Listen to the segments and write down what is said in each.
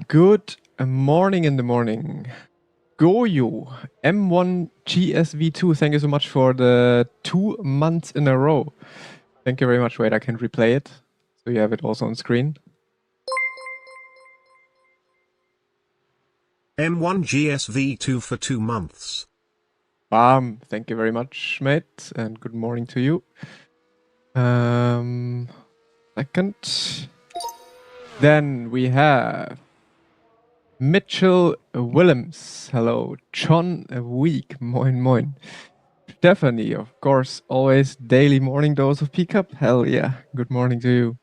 Good morning in the morning. Goyo, M1 GSV2, thank you so much for the 2 months in a row. Thank you very much. Wait, I can replay it. So you have it also on screen. M1 GSV2 for 2 months. Bam, thank you very much, mate, and good morning to you. Second. Then we have Mitchell Willems. Hello. John Week. Moin moin. Stephanie, of course, always daily morning dose of P-Cup. Hell yeah. Good morning to you.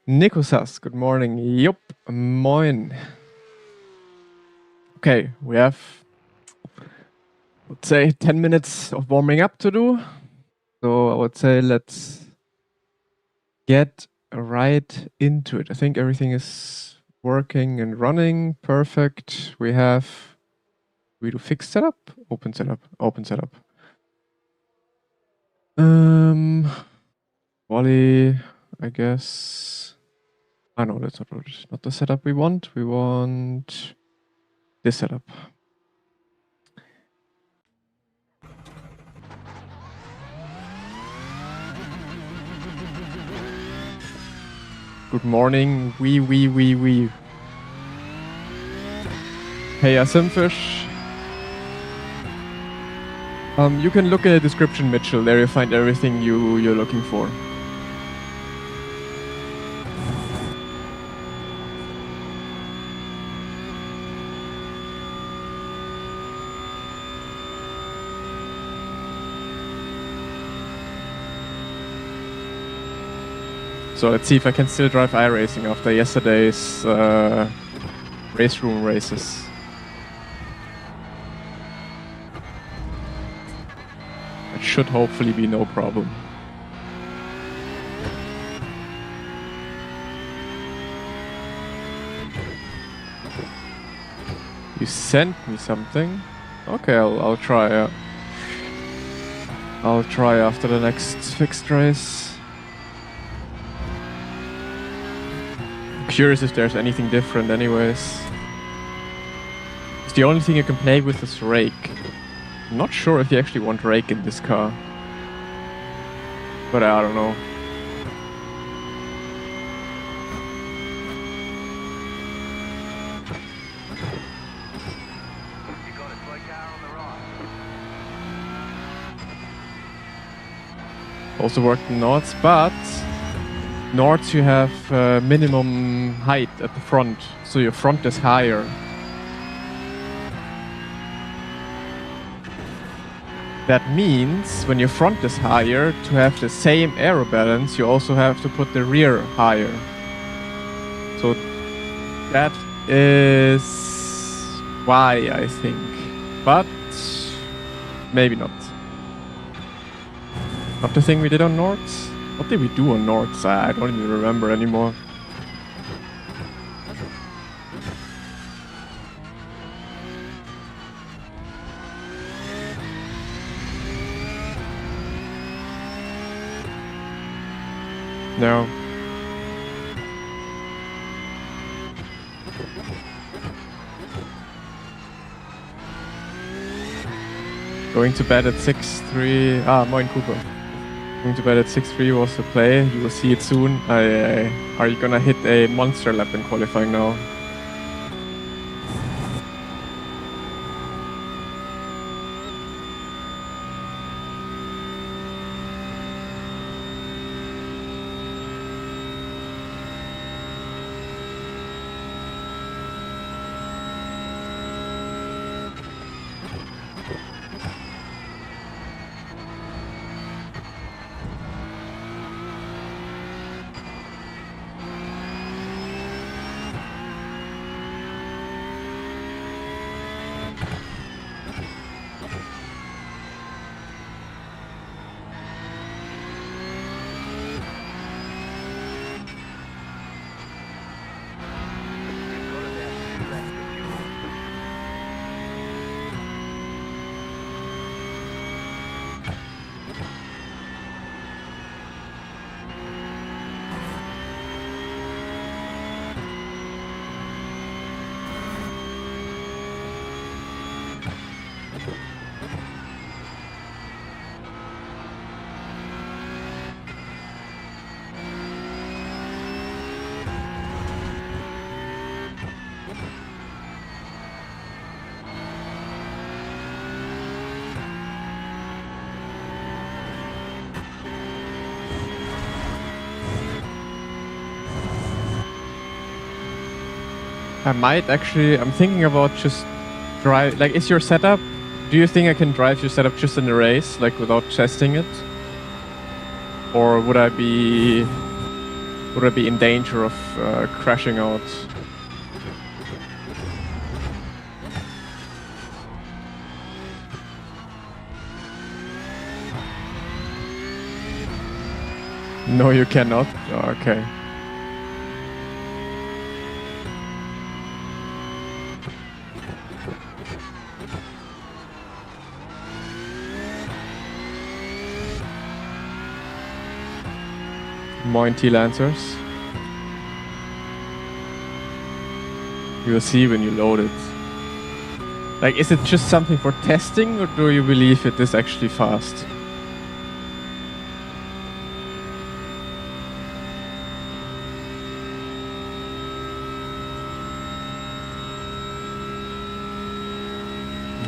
Nikosas, good morning. Yup. Moin. Okay, we have, let's say, 10 minutes of warming up to do. So I would say let's get right into it. I think everything is working and running. Perfect. We do fixed setup, open setup, open setup. Volley, I guess. Ah, no, that's not the setup we want. We want this setup. Good morning, wee. Hey, Simfish. You can look in the description, Mitchell. There you find everything you're looking for. So let's see if I can still drive iRacing after yesterday's race room races. It should hopefully be no problem. You sent me something? Okay, I'll try. I'll try after the next fixed race. Curious if there's anything different anyways. It's the only thing you can play with is rake. I'm not sure if you actually want rake in this car. But I don't know. Also worked in Nords, but Nords you have minimum height at the front, so your front is higher. That means when your front is higher, to have the same aero balance, you also have to put the rear higher. So that is why, I think. But maybe not. Not the thing we did on Nords? What did we do on Nords? I don't even remember anymore. No. Going to bed at 6:03. Moin Cooper. Going to bed at 6:03 was the play. You will see it soon. Are you gonna hit a monster lap in qualifying now? I might actually. I'm thinking about just drive. Like, is your setup? Do you think I can drive your setup just in the race, like without testing it, or would I be in danger of crashing out? No, you cannot. Oh, okay. Mointy Lancers. You'll see when you load it. Like, is it just something for testing, or do you believe it is actually fast?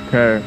Okay.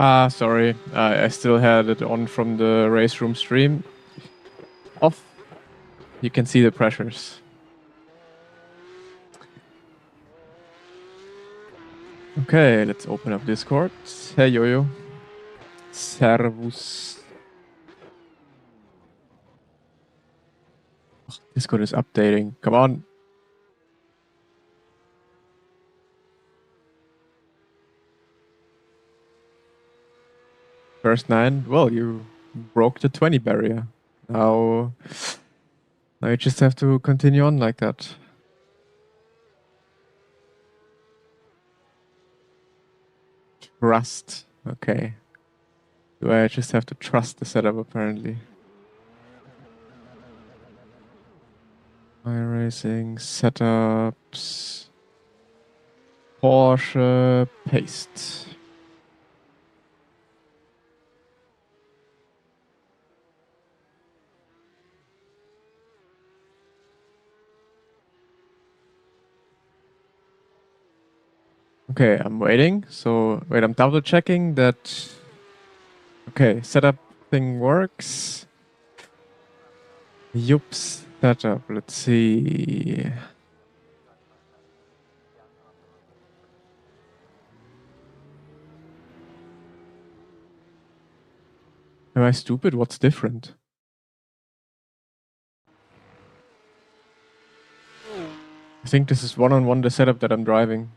Ah, sorry. I still had it on from the race room stream. Off. You can see the pressures. Okay, let's open up Discord. Hey, Yo-Yo. Servus. Discord is updating. Come on. First 9. Well, you broke the 20 barrier. Now you just have to continue on like that. Trust. Okay. Do I just have to trust the setup apparently? iRacing setups. Porsche paste. Okay, I'm waiting. So wait, I'm double checking that. Okay, setup thing works. Yups, setup. Let's see. Am I stupid? What's different? I think this is one-on-one the setup that I'm driving.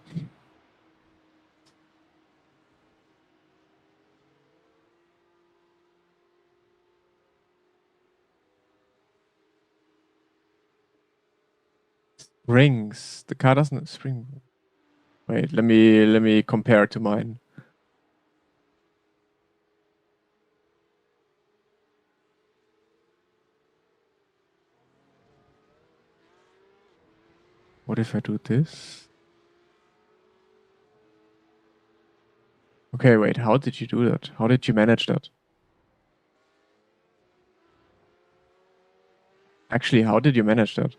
Rings. The car doesn't have spring. Wait, let me compare to mine. What if I do this? Okay, wait, how did you do that? How did you manage that? Actually, how did you manage that?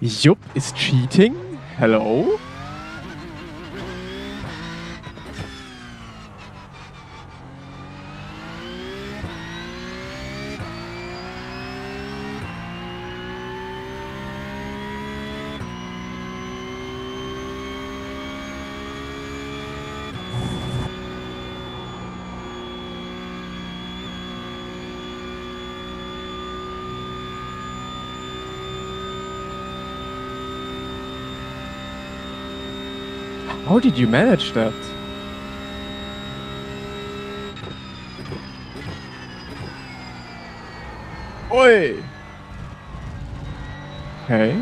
Yup is cheating? Hello? How did you manage that? Oi! Okay.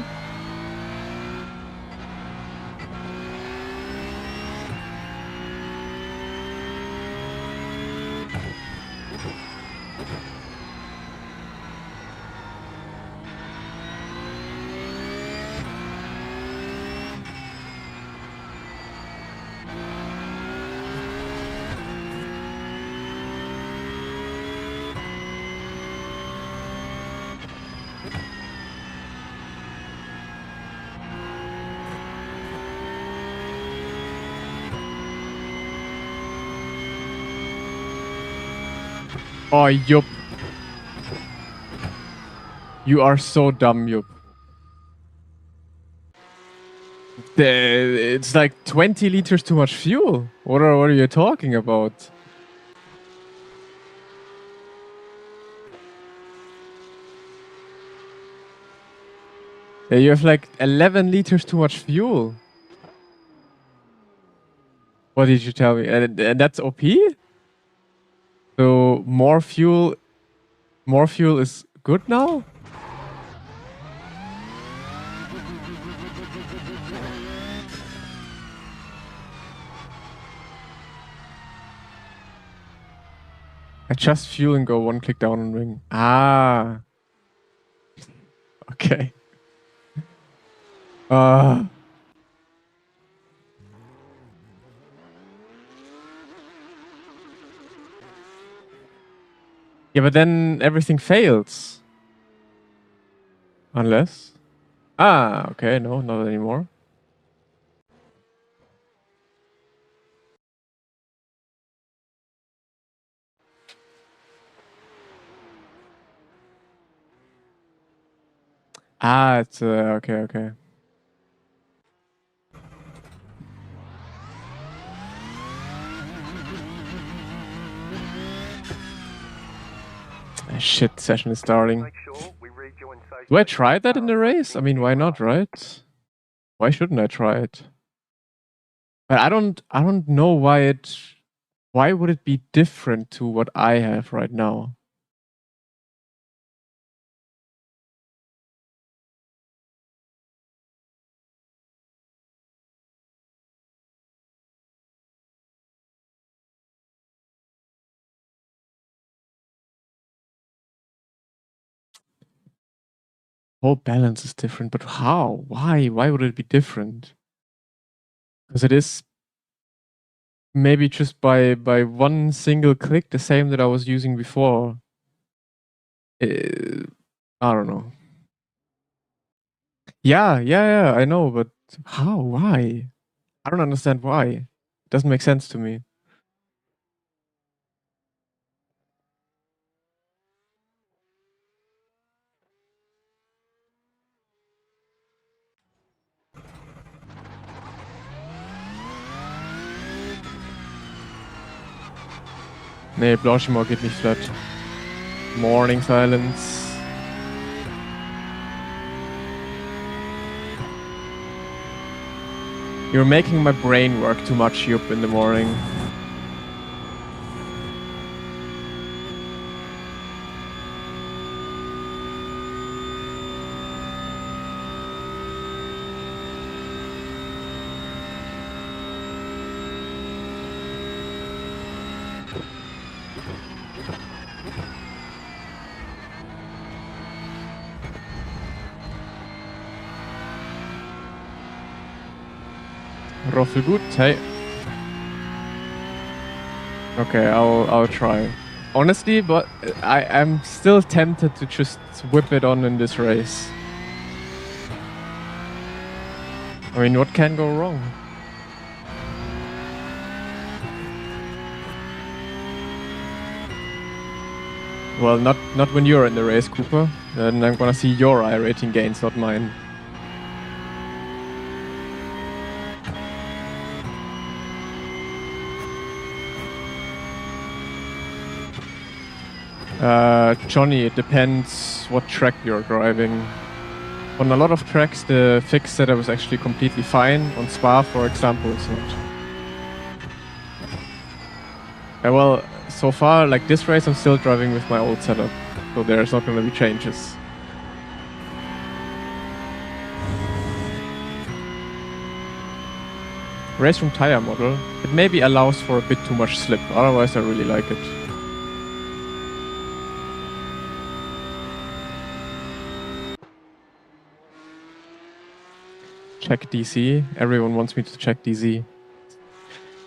Oh, yup. You are so dumb, yup. It's like 20 liters too much fuel. What are you talking about? Yeah, you have like 11 liters too much fuel. What did you tell me? And that's OP? So more fuel is good now? Adjust fuel and go one click down on ring. Ah. Okay. Uh yeah, but then everything fails. Unless. Ah, okay, no, not anymore. Ah, it's okay, okay. Ah, shit, session is starting. Do I try that in the race? I mean, why not, right? Why shouldn't I try it? But I don't know why would it be different to what I have right now? Whole balance is different, but how? Why? Why would it be different? Because it is maybe just by one single click the same that I was using before. Uh, I don't know. Yeah, I know, but how? Why? I don't understand why. It doesn't make sense to me. Nee, Blauschimor geht nicht flat. Morning silence. You're making my brain work too much, Yup, in the morning. Trofel gut. Hey. Okay, I'll try. Honestly, but I'm still tempted to just whip it on in this race. I mean, what can go wrong? Well, not when you're in the race, Cooper. Then I'm gonna see your iRating gains, not mine. Johnny, it depends what track you're driving. On a lot of tracks, the fixed setup is actually completely fine. On Spa, for example, it's not. Well, so far, like this race, I'm still driving with my old setup, so there's not going to be changes. Race from tire model, it maybe allows for a bit too much slip, otherwise I really like it. Check DC. Everyone wants me to check DC.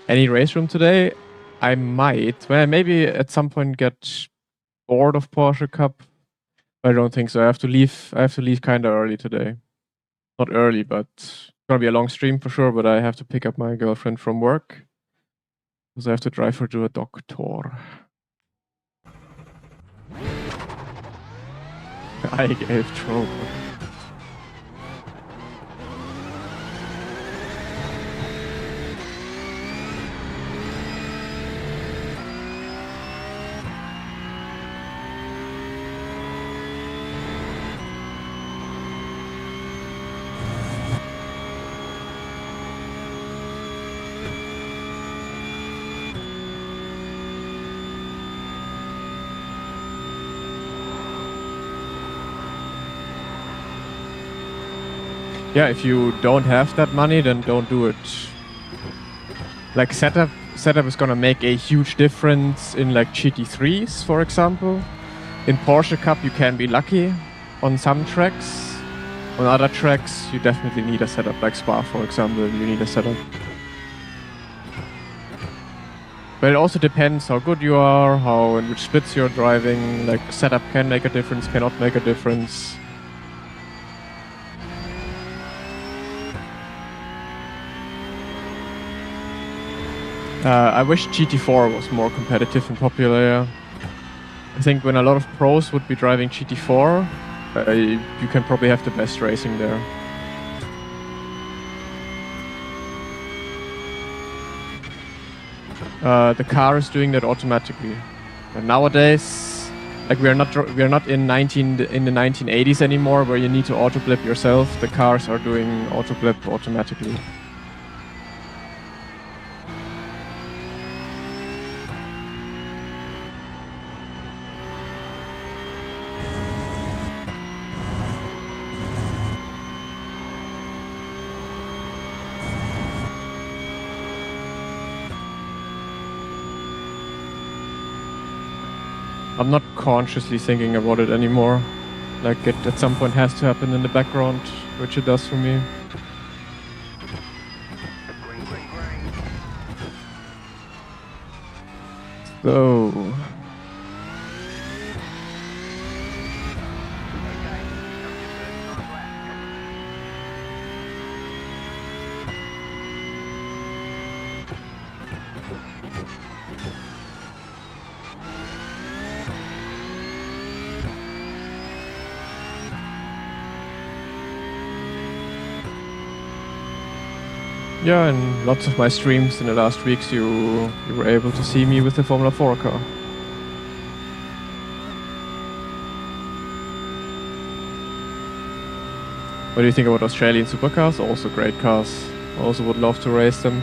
Any race room today? I might. Well, maybe at some point get bored of Porsche Cup. I don't think so. I have to leave kind of early today. Not early, but it's gonna be a long stream for sure. But I have to pick up my girlfriend from work because I have to drive her to a doctor. I gave trouble. Yeah, if you don't have that money, then don't do it. Like setup is gonna make a huge difference in like GT3s, for example. In Porsche Cup, you can be lucky on some tracks. On other tracks, you definitely need a setup, like Spa, for example, you need a setup. But it also depends how good you are, how in which splits you're driving. Like setup can make a difference, cannot make a difference. I wish GT4 was more competitive and popular. I think when a lot of pros would be driving GT4, you can probably have the best racing there. The car is doing that automatically. And nowadays, like we are not in the 1980s anymore, where you need to auto blip yourself. The cars are doing auto blip automatically. I'm not consciously thinking about it anymore. Like it at some point has to happen in the background, which it does for me. So... yeah, in lots of my streams in the last weeks, you were able to see me with the Formula 4 car. What do you think about Australian supercars? Also great cars. Also would love to race them.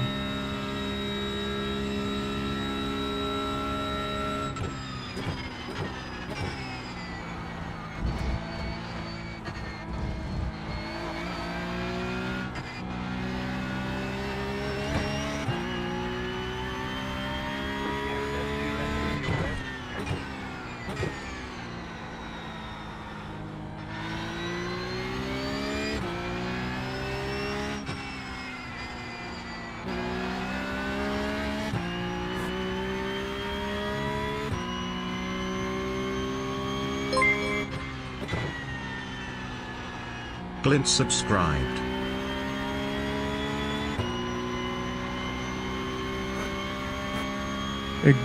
Glint subscribed.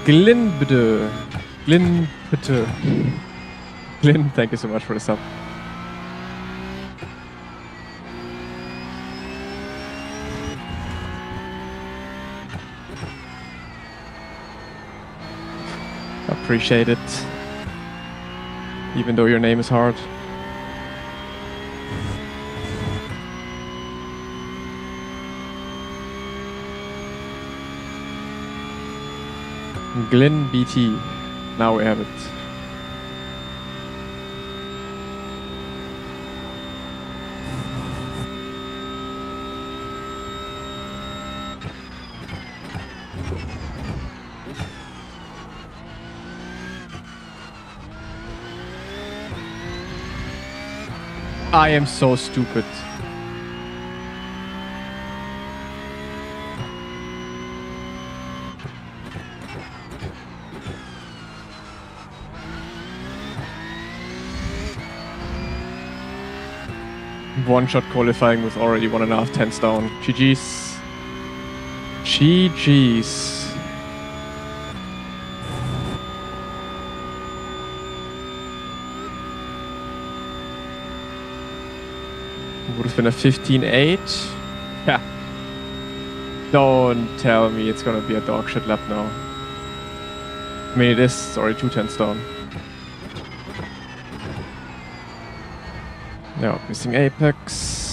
Glyn, bitte. Glyn, bitte. Glyn, thank you so much for the sub. Appreciate it. Even though your name is hard. Glyn BT. Now we have it. I am so stupid. One-shot qualifying with already 1.5 tenths down. GG's. GG's. Would have been a 15.8. Yeah. Don't tell me it's gonna be a dog shit lap now. I mean, it is. It's already 2 tenths down. Yeah, missing apex.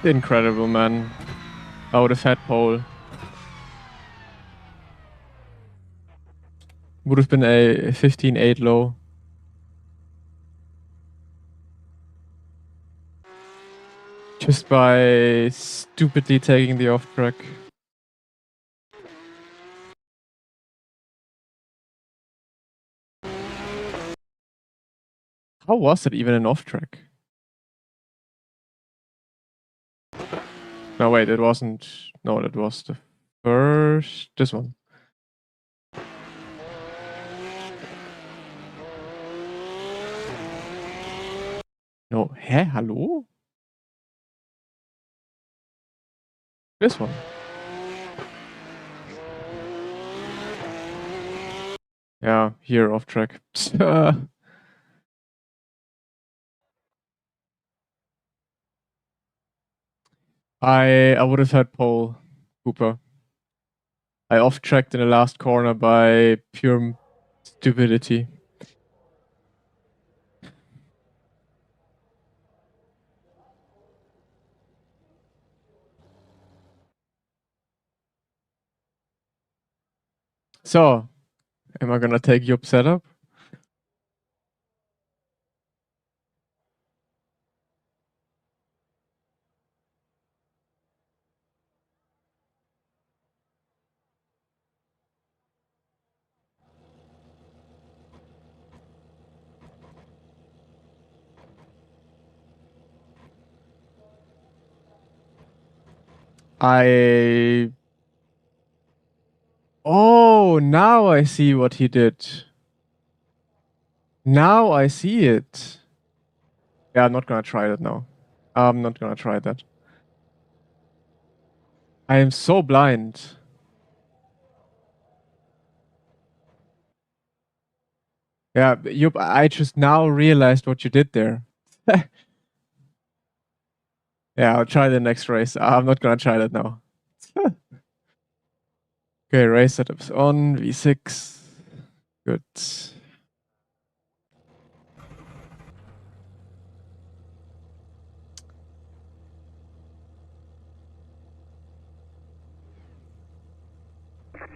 Incredible, man. I would have had pole. Would have been a 15.8 low. Just by stupidly taking the off track. How was it even an off track? No, wait, it wasn't. No, that was the first. This one. No, hä? Hallo? This one. Yeah, here off track. I would have had pole, Cooper. I off tracked in the last corner by pure stupidity. So, am I gonna take Yup setup? Oh, now I see what he did. Now I see it. Yeah, I'm not gonna try that now. I'm not gonna try that. I am so blind. Yeah, I just now realized what you did there. Yeah, I'll try the next race. I'm not gonna try that now. Okay, race setups on, V6. Good.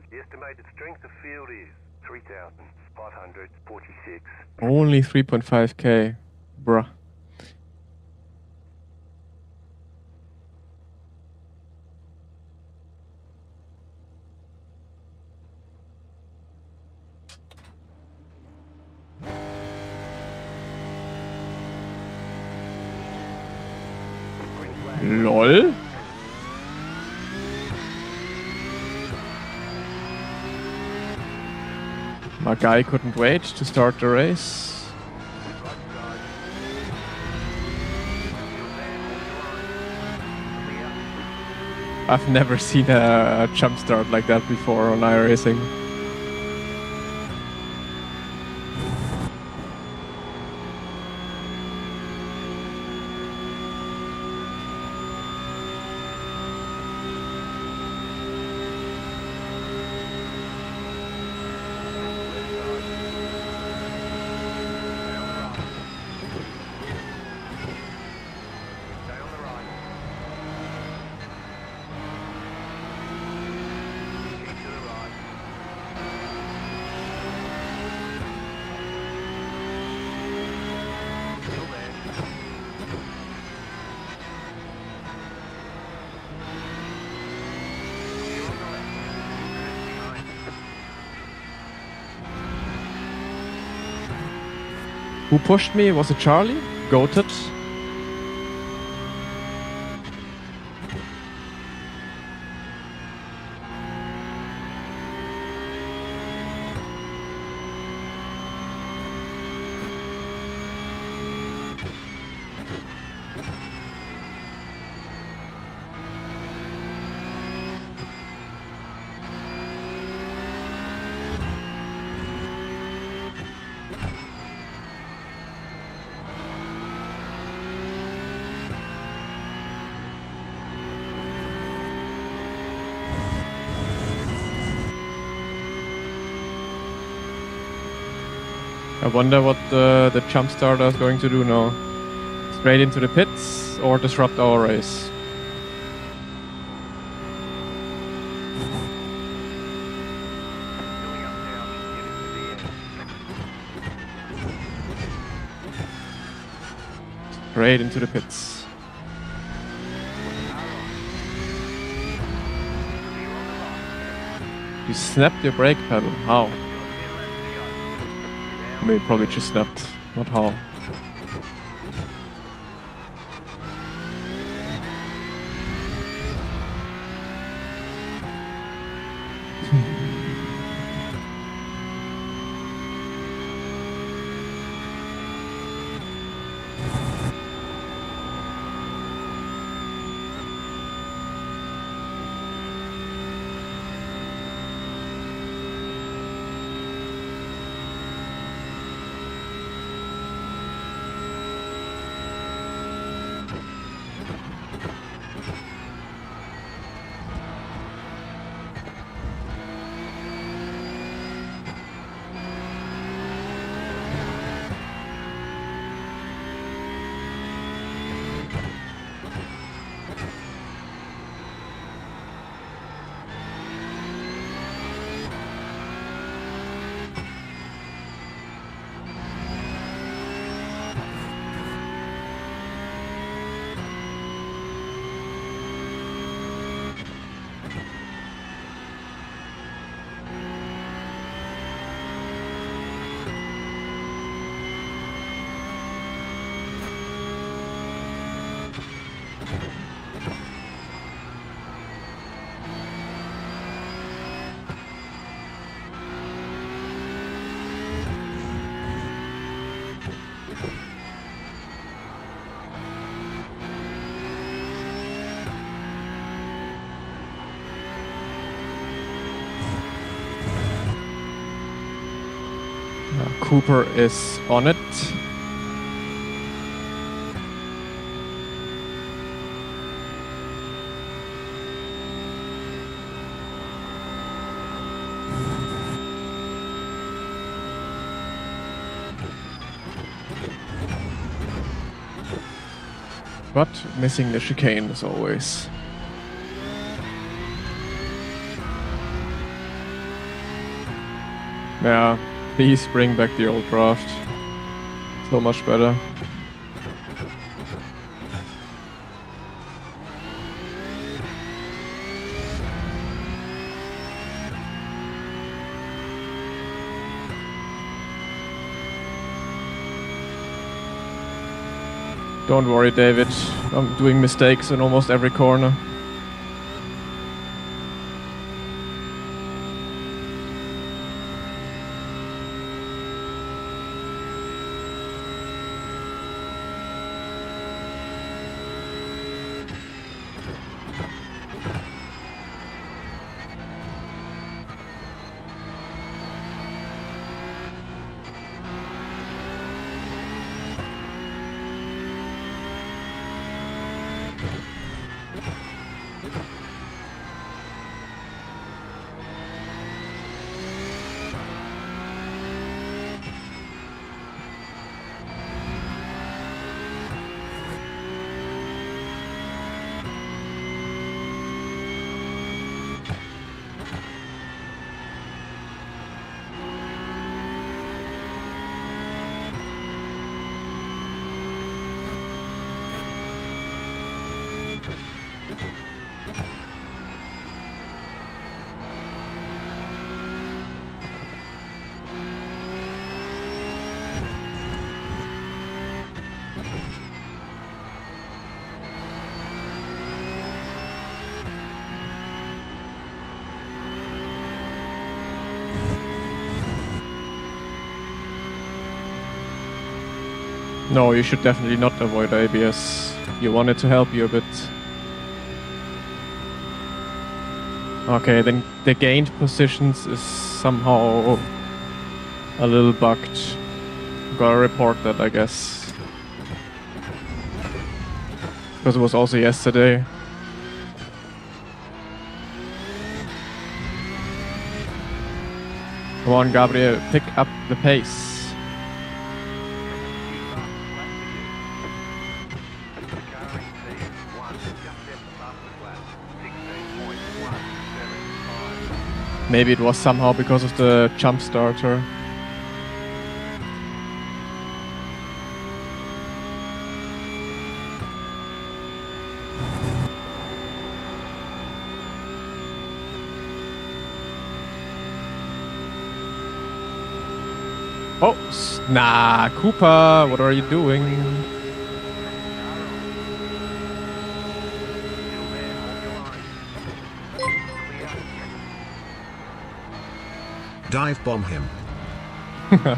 The estimated strength of field is 3,546. Only 3.5k. Bruh. LOL. My guy couldn't wait to start the race. I've never seen a jump start like that before on iRacing. Who pushed me? Was it Charlie? Goated? I wonder what the jump starter is going to do now. Straight into the pits or disrupt our race. Straight into the pits. You snapped your brake pedal. How? I mean, probably just snapped. Not how. Cooper is on it. But missing the chicane as always. Yeah, please bring back the old draft. So much better. Don't worry, David. I'm doing mistakes in almost every corner. No, you should definitely not avoid ABS. You want it to help you a bit. Okay, then the gained positions is somehow a little bugged. Gotta report that, I guess. Because it was also yesterday. Come on, Gabriel, pick up the pace. Maybe it was somehow because of the jump starter. Oh, nah, Cooper, what are you doing? Dive bomb him.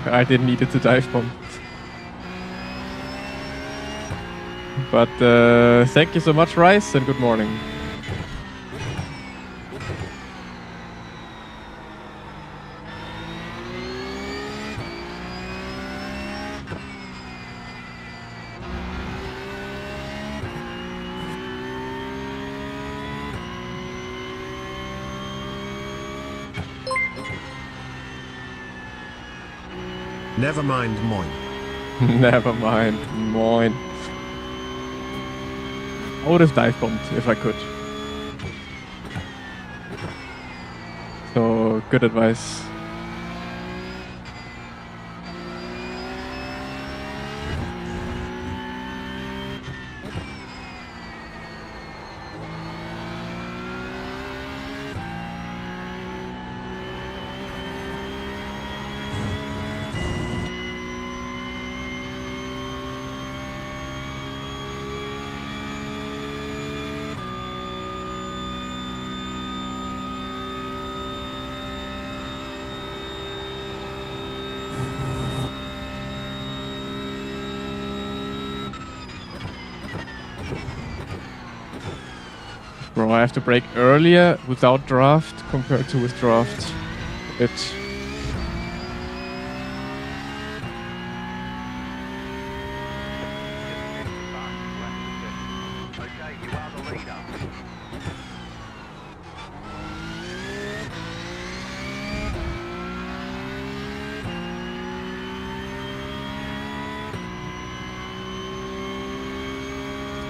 I didn't need it to dive bomb. But thank you so much, Rice, and good morning. Never mind, moin. Never mind, moin. I would have dive bombed if I could. So, good advice. Bro, I have to brake earlier without draft compared to with draft.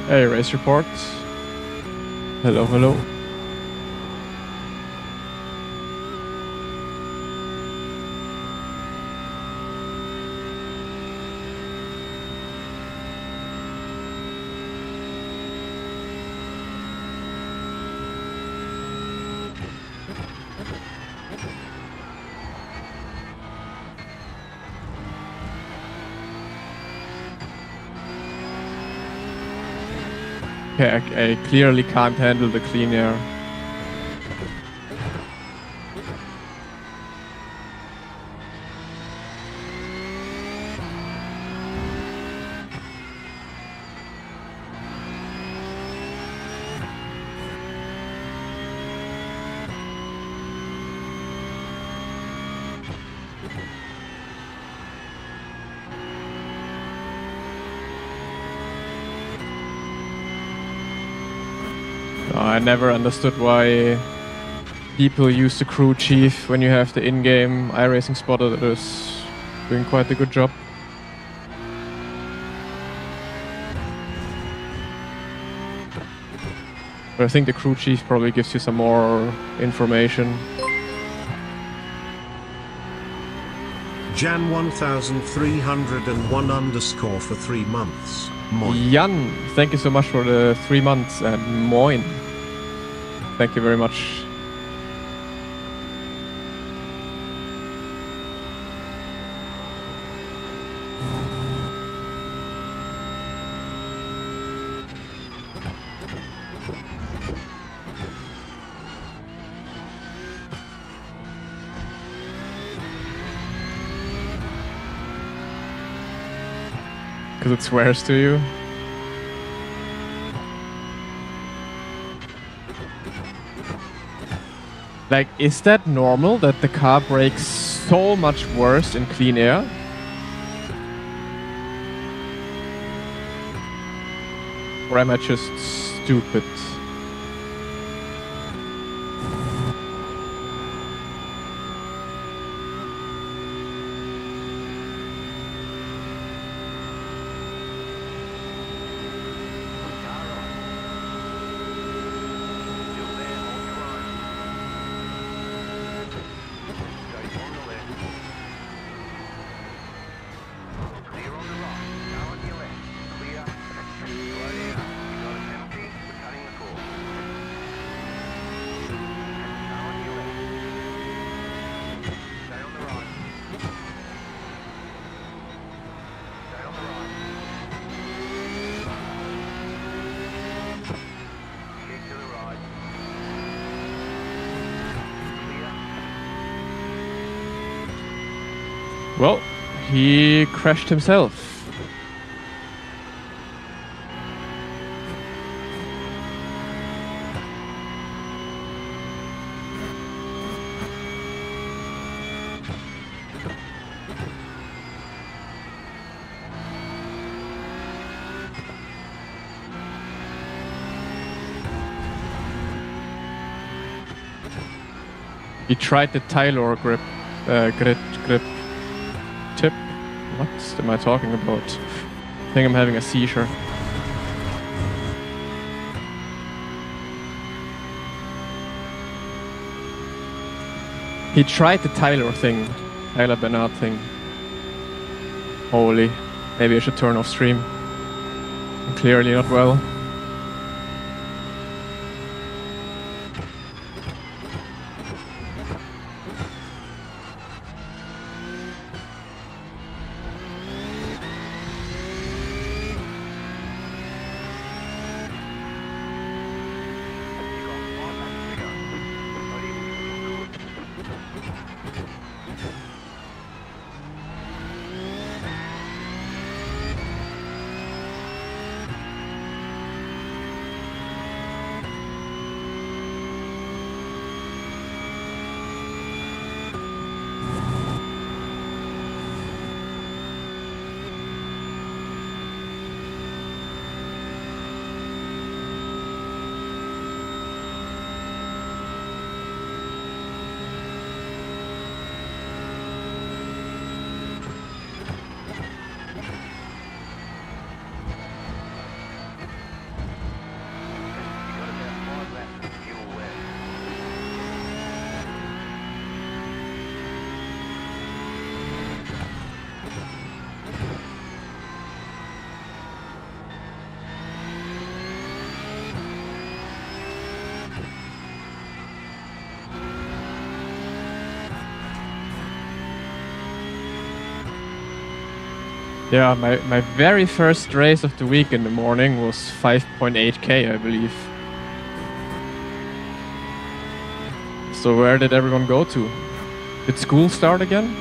Hey, race report. Hello, hello. Okay, I clearly can't handle the clean air. I never understood why people use the crew chief when you have the in-game iRacing spotter that is doing quite a good job. But I think the crew chief probably gives you some more information. Jan 1301 underscore for 3 months. Moin. Jan, thank you so much for the 3 months, and moin. Thank you very much. Because it swears to you. Like, is that normal that the car brakes so much worse in clean air? Or am I just stupid? Well, he crashed himself. He tried the Tylor grip tip. What am I talking about? I think I'm having a seizure. He tried the Tyler Bernard thing. Holy, maybe I should turn off stream. I'm clearly not well. Yeah, my very first race of the week in the morning was 5.8k, I believe. So where did everyone go to? Did school start again?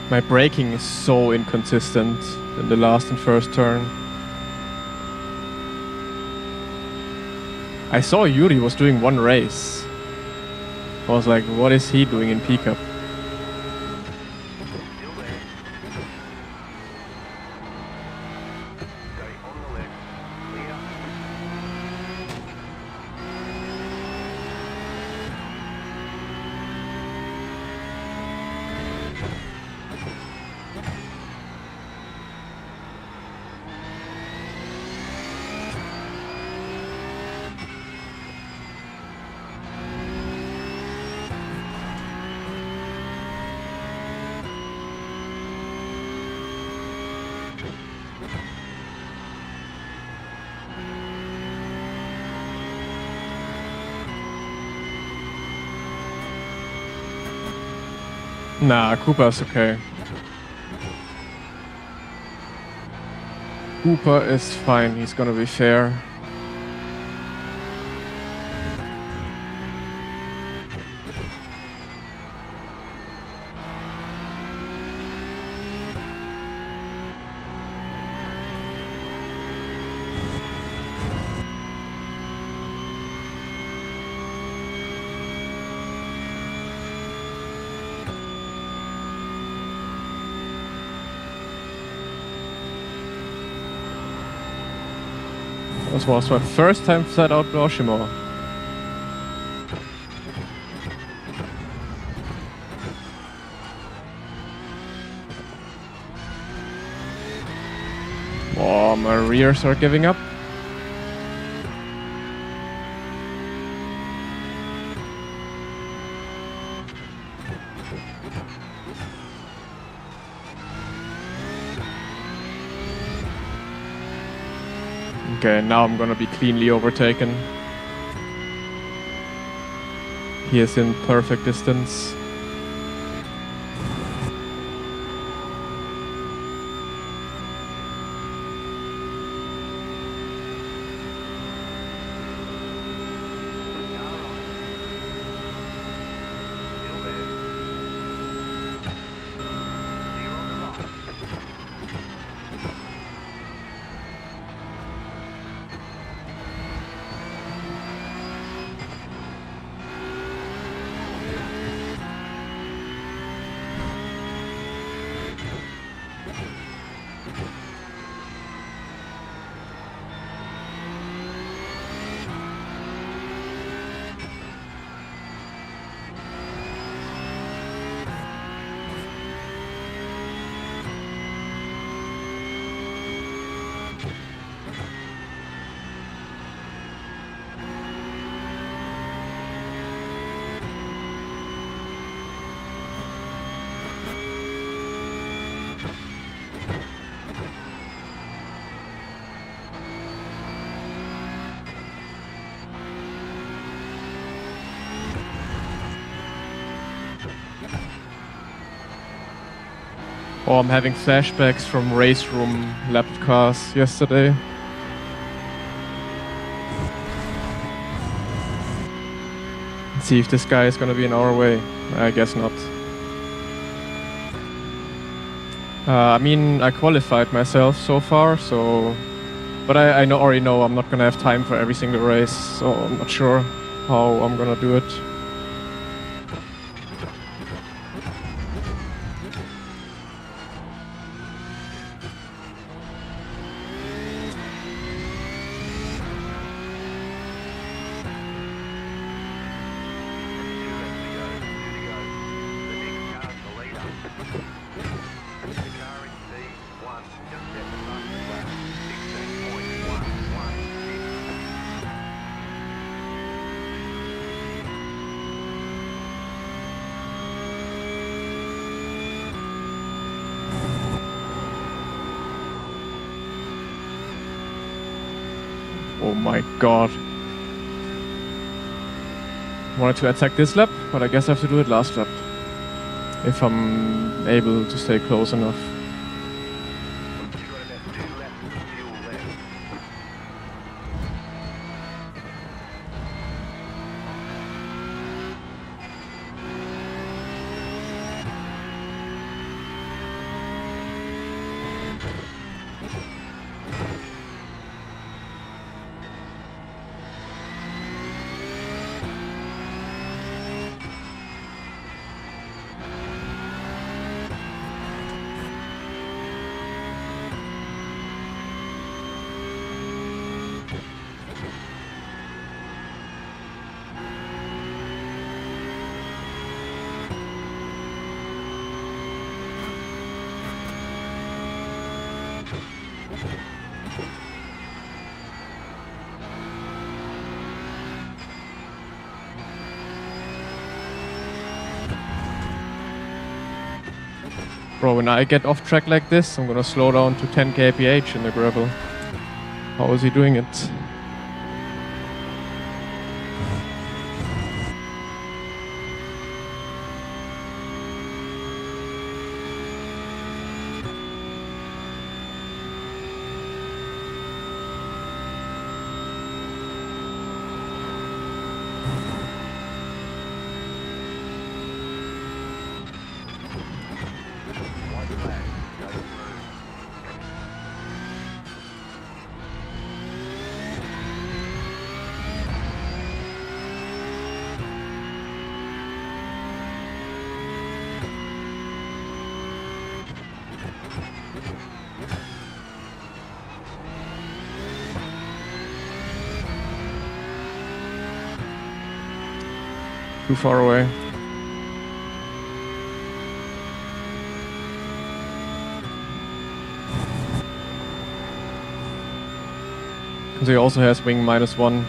My braking is so inconsistent in the last and first turn. I saw Yuri was doing one race. I was like, what is he doing in pickup? Still there. Stay on the left. Clear. Nah, Cooper's okay. Cooper is fine, he's gonna be fair. This was my first time flat out Blanchimont. Oh, my rears are giving up. Okay, now I'm gonna be cleanly overtaken. He is in perfect distance. Still there. Clear on the right. Oh, I'm having flashbacks from race room lap cars yesterday. Let's see if this guy is gonna be in our way. I guess not. I mean, I qualified myself so far, so... But I already know I'm not gonna have time for every single race, so I'm not sure how I'm gonna do it. Oh my god. Wanted to attack this lap, but I guess I have to do it last lap. If I'm able to stay close enough. Bro, when I get off track like this, I'm gonna slow down to 10 kph in the gravel. How is he doing it? Too far away. Because he also has wing -1.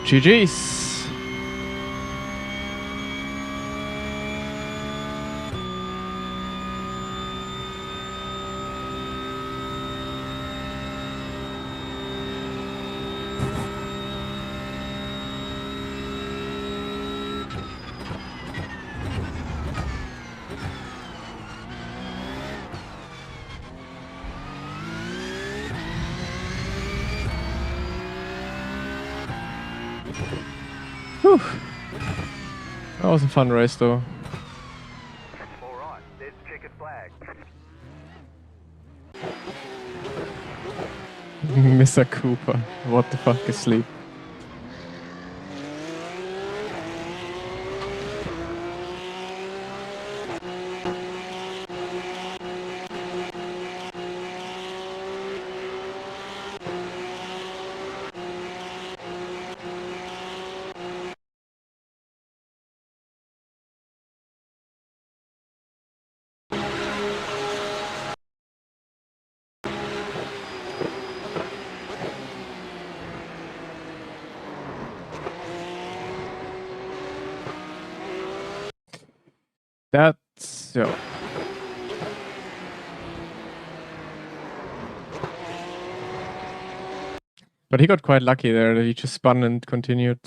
GG's. That was a fun race though. Alright, there's the checkered flag. Mr. Cooper, what the fuck, asleep. That's yeah. But he got quite lucky there that he just spun and continued.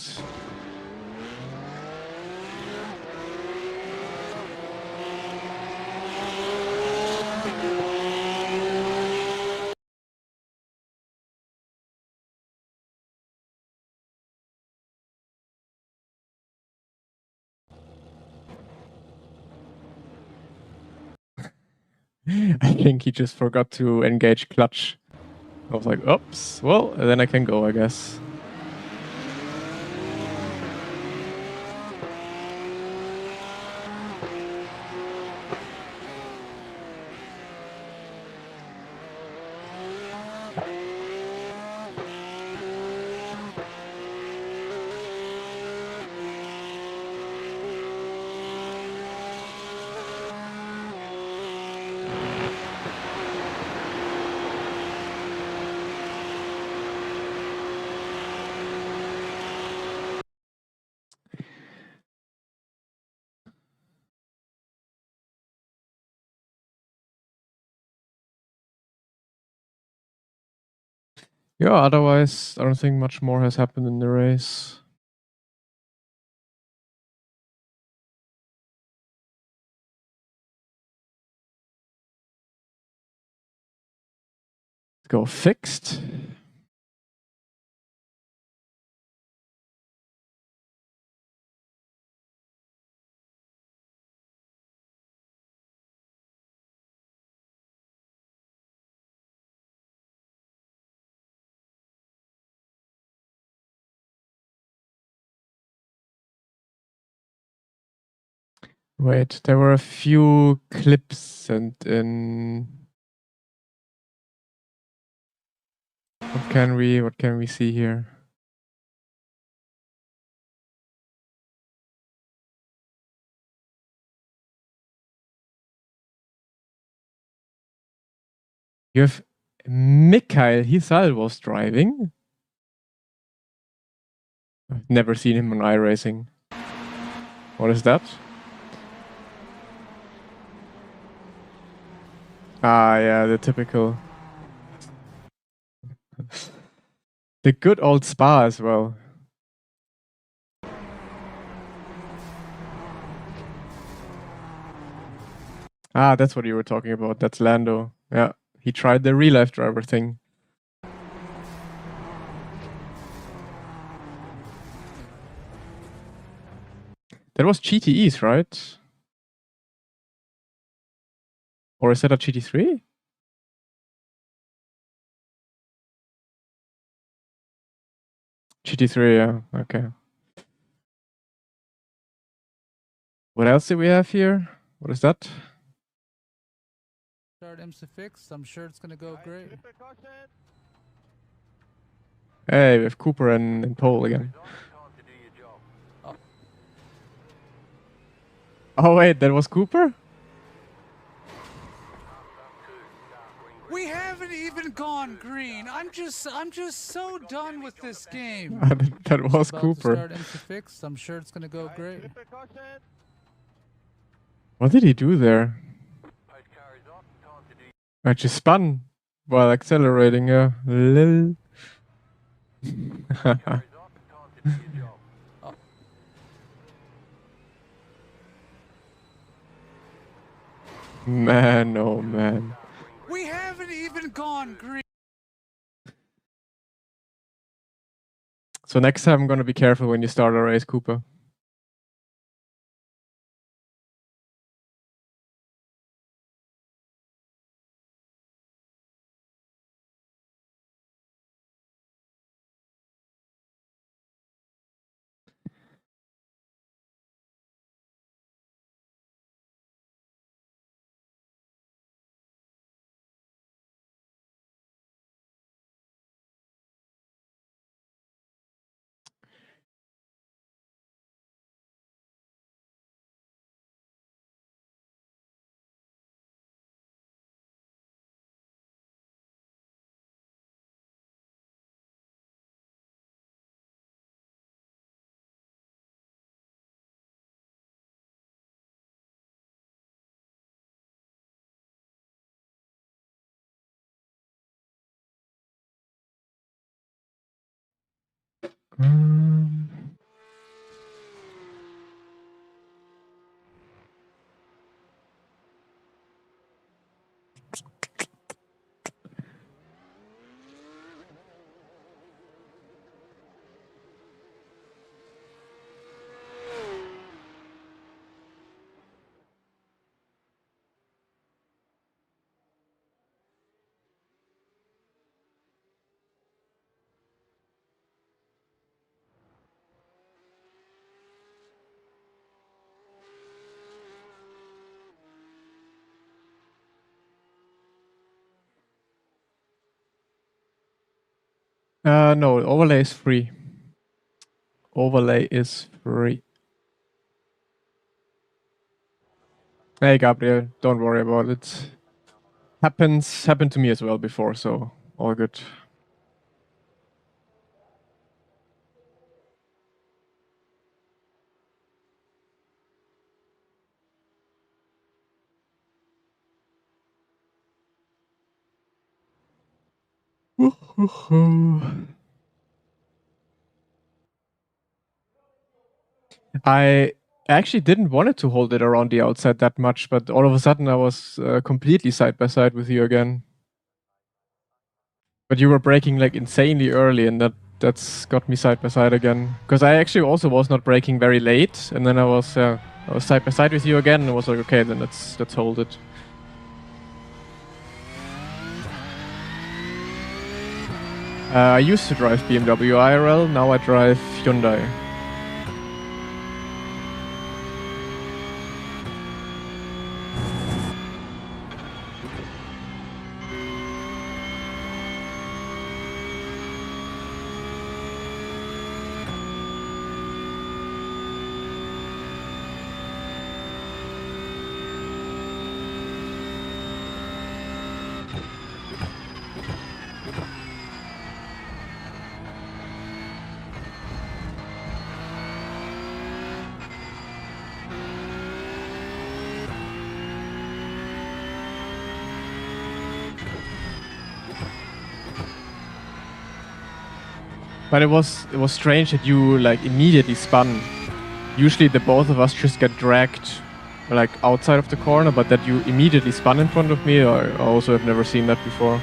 I think he just forgot to engage clutch. I was like, oops, well, then I can go, I guess. Yeah, otherwise, I don't think much more has happened in the race. Let's go fixed. Wait, there were a few clips sent in. What can we see here? You have Mikhail Hisal was driving. I've never seen him on iRacing. What is that? Ah, yeah, the typical. The good old Spa as well. Ah, that's what you were talking about. That's Lando. Yeah, he tried the real life driver thing. That was GTEs, right? Or is that a GT3? GT3, yeah. Okay. What else do we have here? What is that? Start MC fixed. I'm sure it's gonna go great. Hey, we have Cooper and Pole again. Time to do your job. Oh wait, that was Cooper? We haven't even gone green. I'm just so done with this game. That was About Cooper. to start MC fixed. I'm sure it's gonna go great. What did he do there? I just spun while accelerating, yeah. Lil. Man, oh man. We haven't even gone green. So next time I'm gonna be careful when you start a race, Cooper. No, overlay is free. Overlay is free. Hey, Gabriel, don't worry about it. Happened to me as well before, so all good. I actually didn't want it to hold it around the outside that much, but all of a sudden I was completely side by side with you again. But you were braking like insanely early, and that's got me side by side again. Because I actually also was not braking very late, and then I was side by side with you again, and I was like, okay, then let's hold it. I used to drive BMW IRL, now I drive Hyundai. But it was strange that you like immediately spun. Usually the both of us just get dragged like outside of the corner, but that you immediately spun in front of me, I also have never seen that before.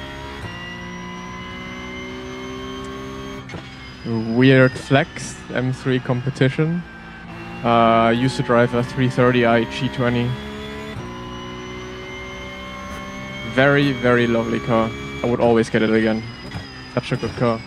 Weird flex, M3 competition. I used to drive a 330i G20. Very, very lovely car. I would always get it again. Such a good car.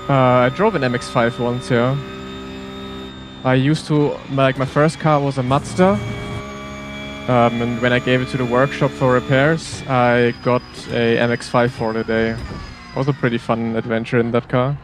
I drove an MX-5 once, yeah. I used to, like, my first car was a Mazda. And when I gave it to the workshop for repairs, I got a MX-5 for the day. Was a pretty fun adventure in that car.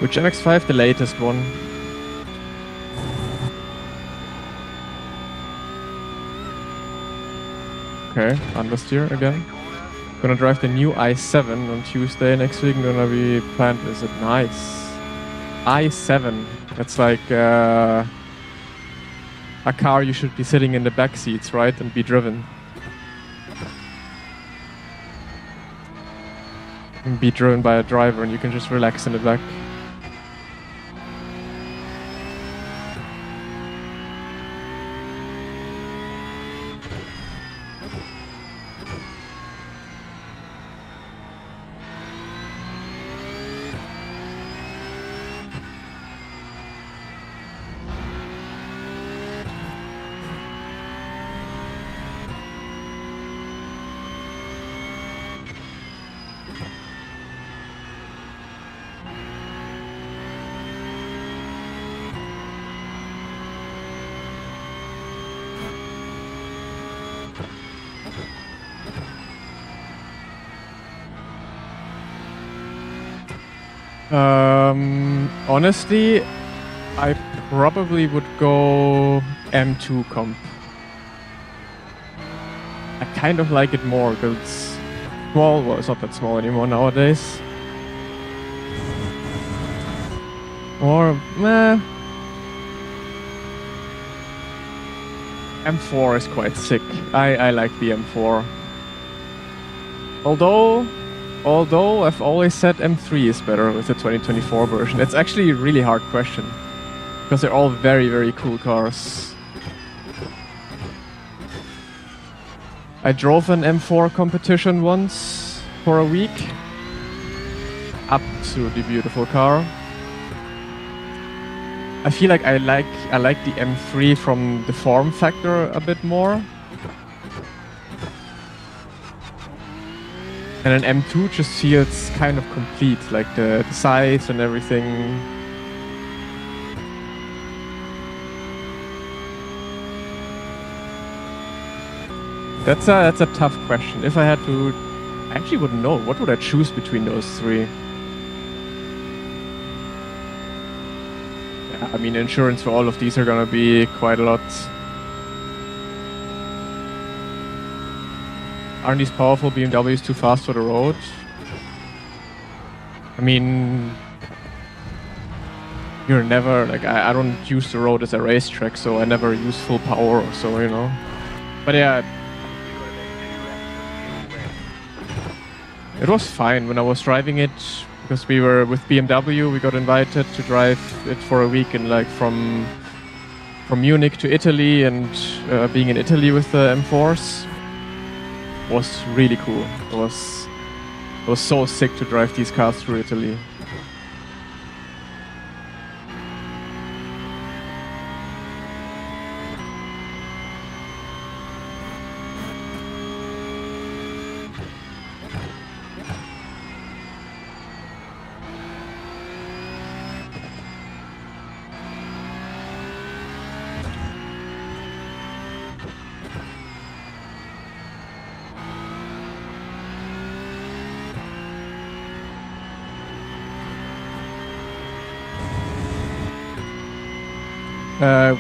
Which MX-5? The latest one. Okay, understeer again. Gonna drive the new i7 on Tuesday next week. Gonna be planned visit. Nice. i7. That's like a car you should be sitting in the back seats, right? And be driven. And be driven by a driver and you can just relax in the back. Honestly, I probably would go M2 comp. I kind of like it more because it's small. Well, it's not that small anymore nowadays. Or, meh. M4 is quite sick. I like the M4. Although I've always said M3 is better with the 2024 version. It's actually a really hard question. Because they're all very, very cool cars. I drove an M4 competition once for a week. Absolutely beautiful car. I feel like I like the M3 from the form factor a bit more. And an M2 just feels kind of complete, like the size and everything. That's a tough question. If I had to, I actually wouldn't know. What would I choose between those three? Yeah, I mean, insurance for all of these are gonna be quite a lot. Aren't these powerful BMWs too fast for the road? I mean, you're never, like, I don't use the road as a racetrack, so I never use full power or so, you know. But yeah, it was fine when I was driving it, because we were with BMW, we got invited to drive it for a week, and like from Munich to Italy, and being in Italy with the M4s was really cool. It was so sick to drive these cars through Italy.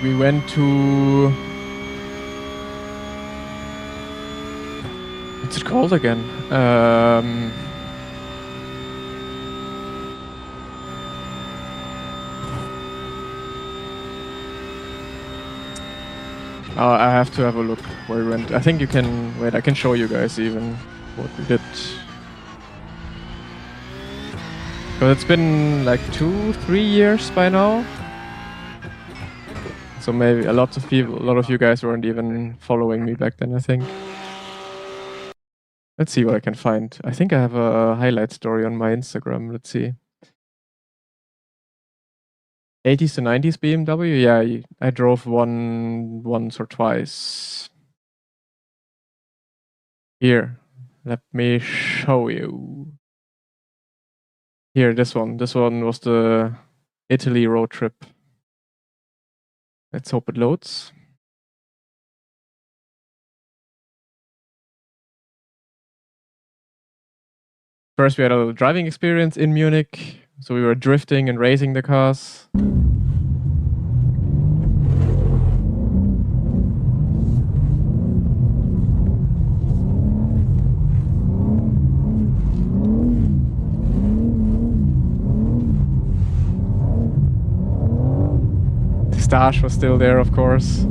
We went to... What's it called again? I have to have a look where we went. I think you can... Wait, I can show you guys even what we did. Because it's been like 2-3 years by now. So maybe a lot of you guys weren't even following me back then, I think. Let's see what I can find. I think I have a highlight story on my Instagram. Let's see. 80s to 90s BMW? Yeah, I drove one once or twice. Here, let me show you. Here, this one. This one was the Italy road trip. Let's hope it loads. First, we had a little driving experience in Munich. So we were drifting and racing the cars. The stash was still there, of course.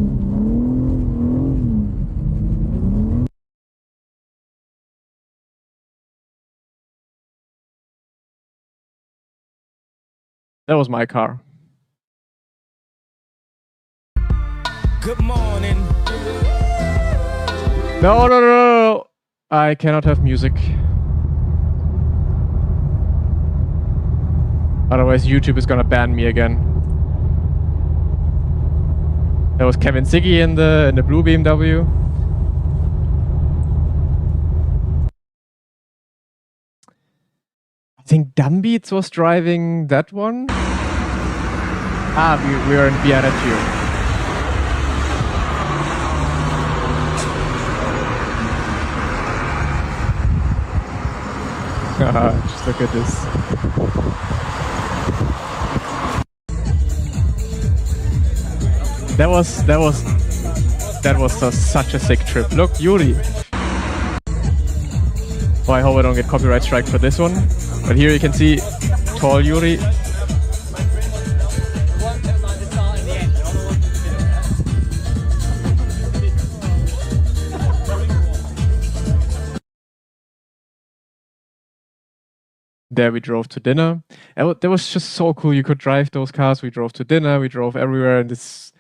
That was my car. Good morning. No. I cannot have music. Otherwise, YouTube is gonna ban me again. There was Kevin Siggy in the blue BMW. I think Dumbeats was driving that one. We were in Vienna too. Just look at this. That was such a sick trip. Look, Yuri. Oh, I hope I don't get copyright strike for this one. But here you can see tall Yuri. There we drove to dinner. That was just so cool. You could drive those cars. We drove to dinner. We drove everywhere. And it's,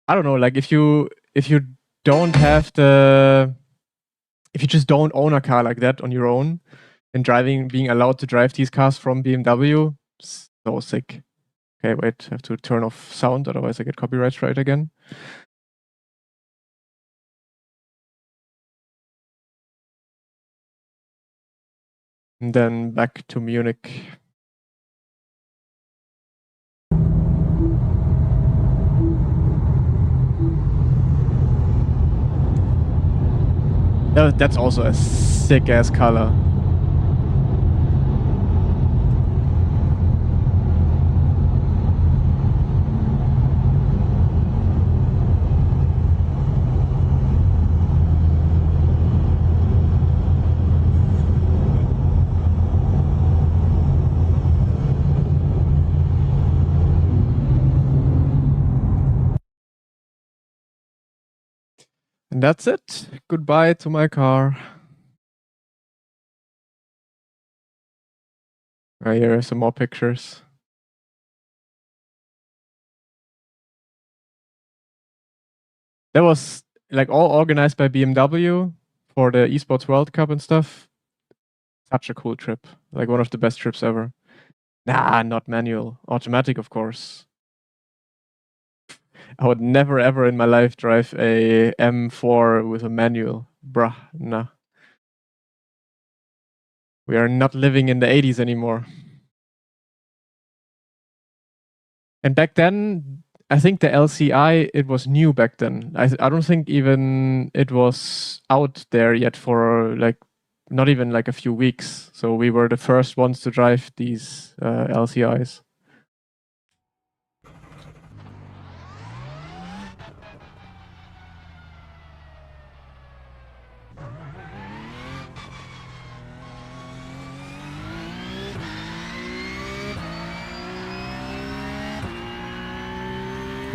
I don't know, like if you don't have if you just don't own a car like that on your own, and being allowed to drive these cars from BMW, so sick. Okay, wait, I have to turn off sound, otherwise I get copyright strike again. And then back to Munich. That's also a sick ass color. And that's it. Goodbye to my car. Here are some more pictures. That was like all organized by BMW for the Esports World Cup and stuff. Such a cool trip. Like one of the best trips ever. Nah, not manual. Automatic, of course. I would never ever in my life drive a M4 with a manual. Bruh, nah. We are not living in the 80s anymore. And back then, I think the LCI, it was new back then. I don't think even it was out there yet for like, not even like a few weeks. So we were the first ones to drive these LCIs.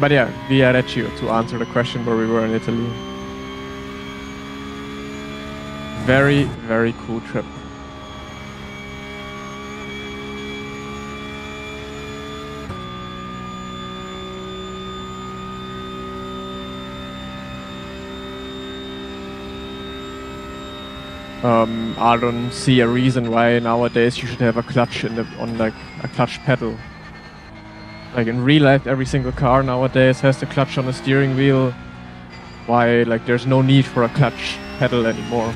But yeah, Viareggio, to answer the question where we were in Italy. Very, very cool trip. I don't see a reason why nowadays you should have a clutch on like a clutch pedal. Like in real life, every single car nowadays has the clutch on the steering wheel. Why, like, there's no need for a clutch pedal anymore.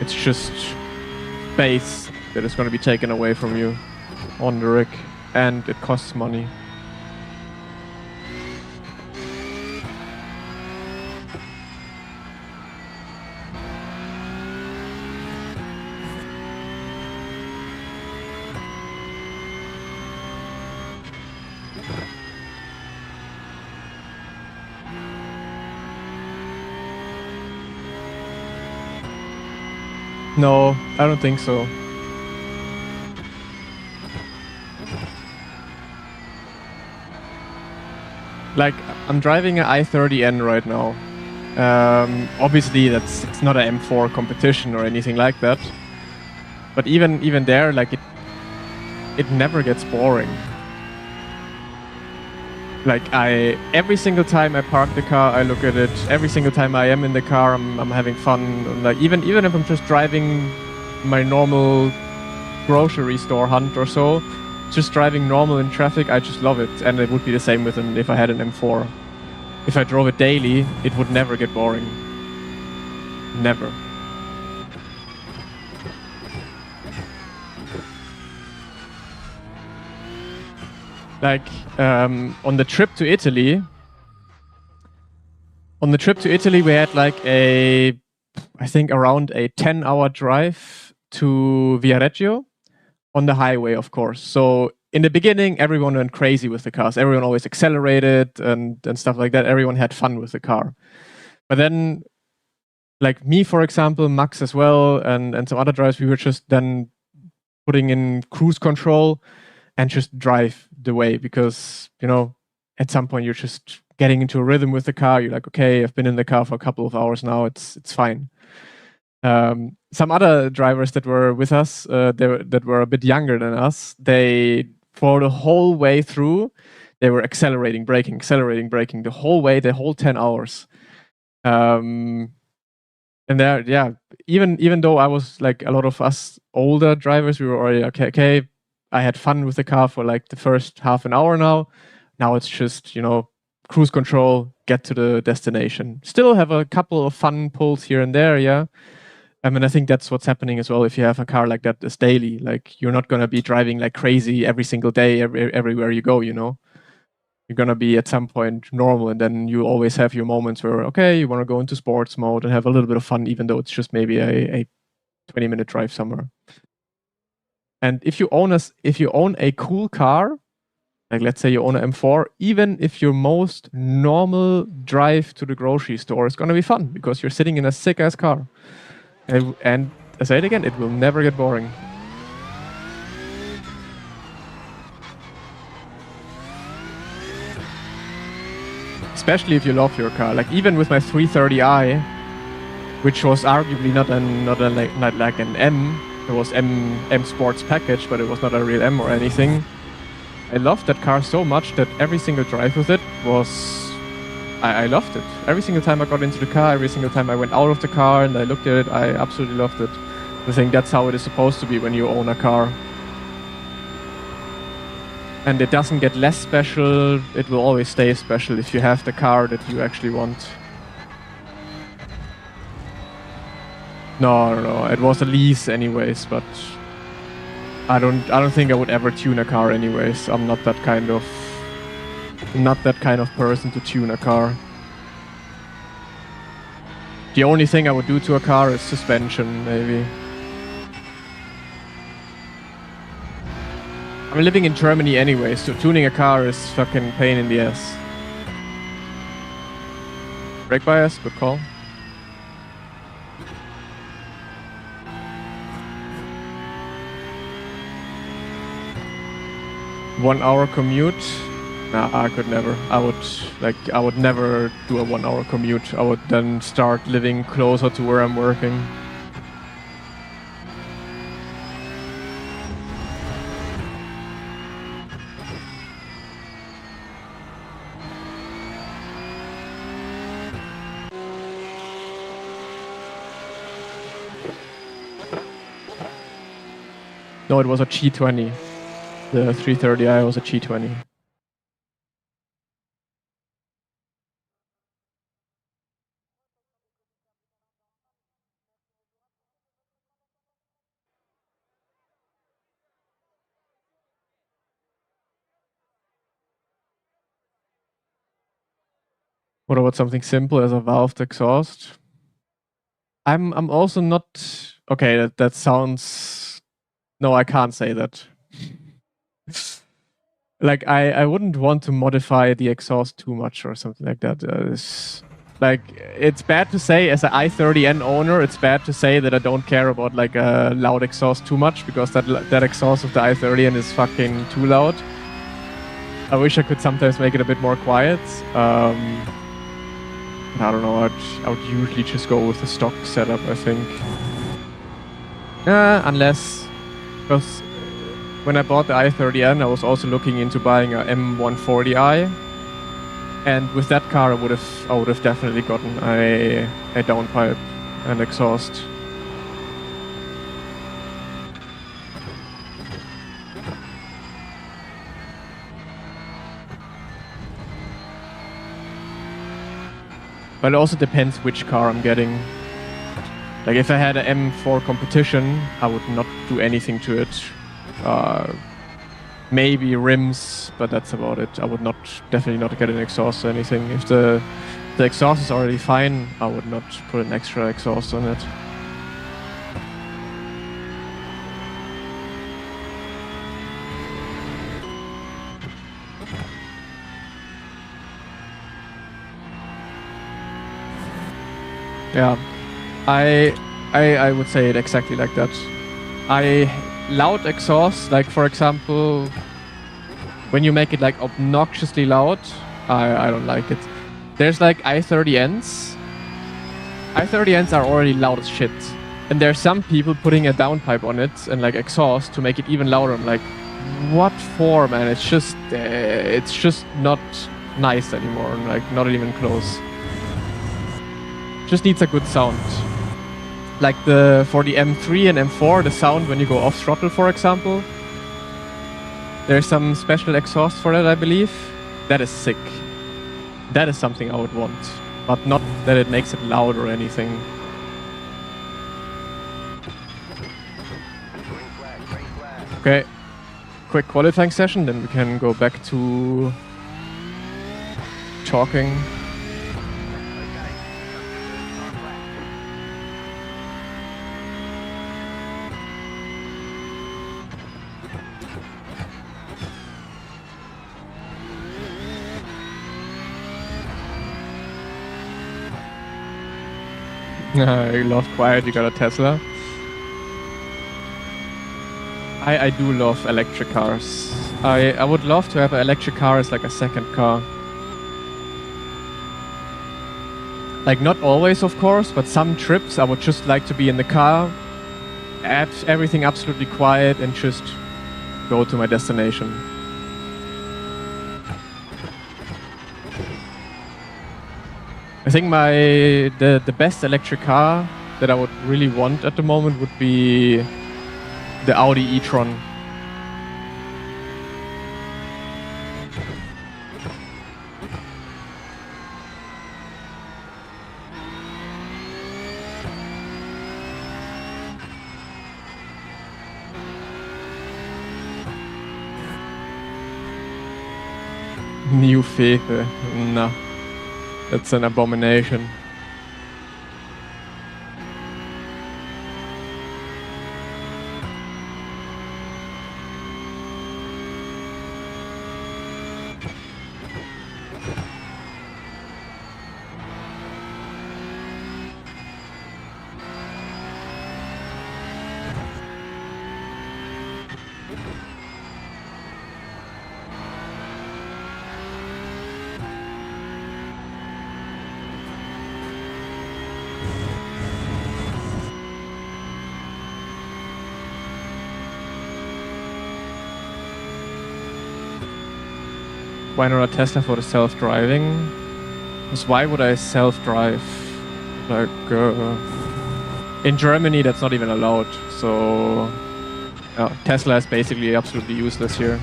It's just space that is going to be taken away from you on the rig, and it costs money. No, I don't think so. Like, I'm driving an i30N right now. Obviously, it's not an M4 competition or anything like that. But even there, like it never gets boring. Like every single time I park the car, I look at it. Every single time I am in the car, I'm having fun. Like even if I'm just driving my normal grocery store hunt or so, just driving normal in traffic, I just love it. And it would be the same with if I had an M4. If I drove it daily, it would never get boring. Never. Like on the trip to Italy, we had like I think around a 10-hour drive to Viareggio on the highway, of course. So in the beginning, everyone went crazy with the cars. Everyone always accelerated and stuff like that. Everyone had fun with the car. But then, like me, for example, Max as well, and some other drivers, we were just then putting in cruise control and just drive the way, because, you know, at some point you're just getting into a rhythm with the car. You're like, okay, I've been in the car for a couple of hours now. It's fine. Some other drivers that were with us, that were a bit younger than us, they, for the whole way through, they were accelerating, braking the whole way, the whole 10 hours. And there, yeah, even though I was like, a lot of us older drivers, we were already okay, I had fun with the car for like the first half an hour now. Now it's just, you know, cruise control, get to the destination. Still have a couple of fun pulls here and there, yeah. I mean, I think that's what's happening as well. If you have a car like that this daily, like, you're not going to be driving like crazy every single day, everywhere you go, you know. You're going to be at some point normal, and then you always have your moments where, okay, you want to go into sports mode and have a little bit of fun, even though it's just maybe a 20-minute drive somewhere. And if you own a cool car, like let's say you own an M4, even if your most normal drive to the grocery store is going to be fun, because you're sitting in a sick-ass car. And I say it again, it will never get boring. Especially if you love your car. Like, even with my 330i, which was arguably not like an M, it was M Sports package, but it was not a real M or anything. I loved that car so much that every single drive with it was... I loved it. Every single time I got into the car, every single time I went out of the car and I looked at it, I absolutely loved it. I think that's how it is supposed to be when you own a car. And it doesn't get less special, it will always stay special if you have the car that you actually want. No, it was a lease anyways, but I don't think I would ever tune a car anyways. I'm not that kind of person to tune a car. The only thing I would do to a car is suspension, maybe. I'm living in Germany anyway, so tuning a car is fucking pain in the ass. Brake bias, good call. One-hour commute? Nah, I could never. I would never do a 1 hour commute. I would then start living closer to where I'm working. No, it was a G20. The 330i was a G20. What about something simple as a valved exhaust? I'm also not... Okay, that sounds... No, I can't say that. Like, I wouldn't want to modify the exhaust too much or something like that. Like, it's bad to say, as an i30N owner, it's bad to say that I don't care about like a loud exhaust too much, because that exhaust of the i30N is fucking too loud. I wish I could sometimes make it a bit more quiet. I don't know, I would usually just go with the stock setup, I think. Unless... Because when I bought the i30N, I was also looking into buying a M140i. And with that car, I would have definitely gotten a downpipe and exhaust. But it also depends which car I'm getting. Like, if I had an M4 competition, I would not do anything to it. Maybe rims, but that's about it. I would definitely not get an exhaust or anything. If the exhaust is already fine, I would not put an extra exhaust on it. Yeah, I would say it exactly like that. Loud exhaust, like for example, when you make it like obnoxiously loud, I don't like it. There's like i30Ns. i30Ns are already loud as shit. And there's some people putting a downpipe on it and like exhaust to make it even louder. I'm like, what for, man? It's just not nice anymore. Like not even close. Just needs a good sound. Like for the M3 and M4, the sound when you go off throttle, for example. There's some special exhaust for that, I believe. That is sick. That is something I would want, but not that it makes it loud or anything. Green flag, green flag. Okay, quick qualifying session, then we can go back to talking. You love quiet, you got a Tesla. I do love electric cars. I would love to have an electric car as like a second car. Like not always, of course, but some trips I would just like to be in the car, have everything absolutely quiet and just go to my destination. I think the best electric car that I would really want at the moment would be the Audi e-tron. New Fefe, nah. That's an abomination. Why not a Tesla for the self-driving? Because why would I self-drive? Like, in Germany that's not even allowed, so Tesla is basically absolutely useless here.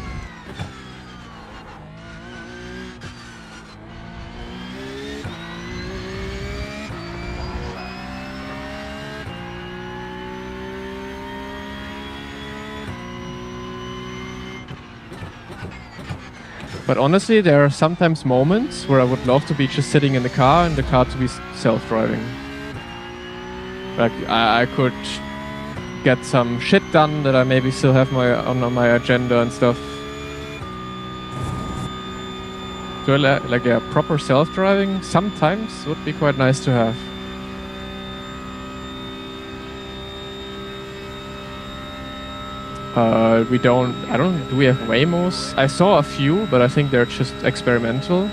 But honestly, there are sometimes moments where I would love to be just sitting in the car and the car to be self-driving. Like I could get some shit done that I maybe still have on my agenda and stuff. So like proper self-driving sometimes would be quite nice to have. Do we have Waymos? I saw a few, but I think they're just experimental.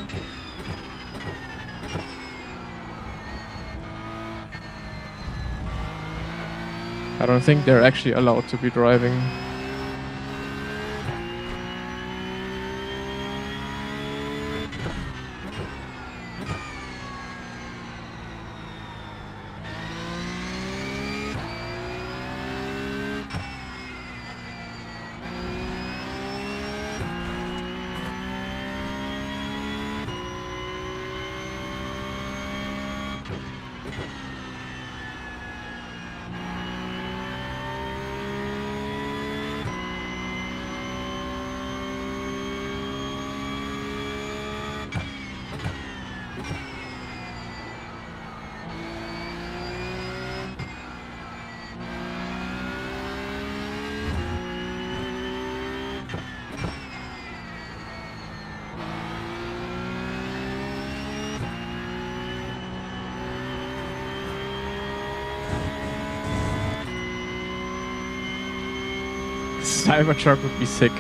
I don't think they're actually allowed to be driving. Cybertruck would be sick.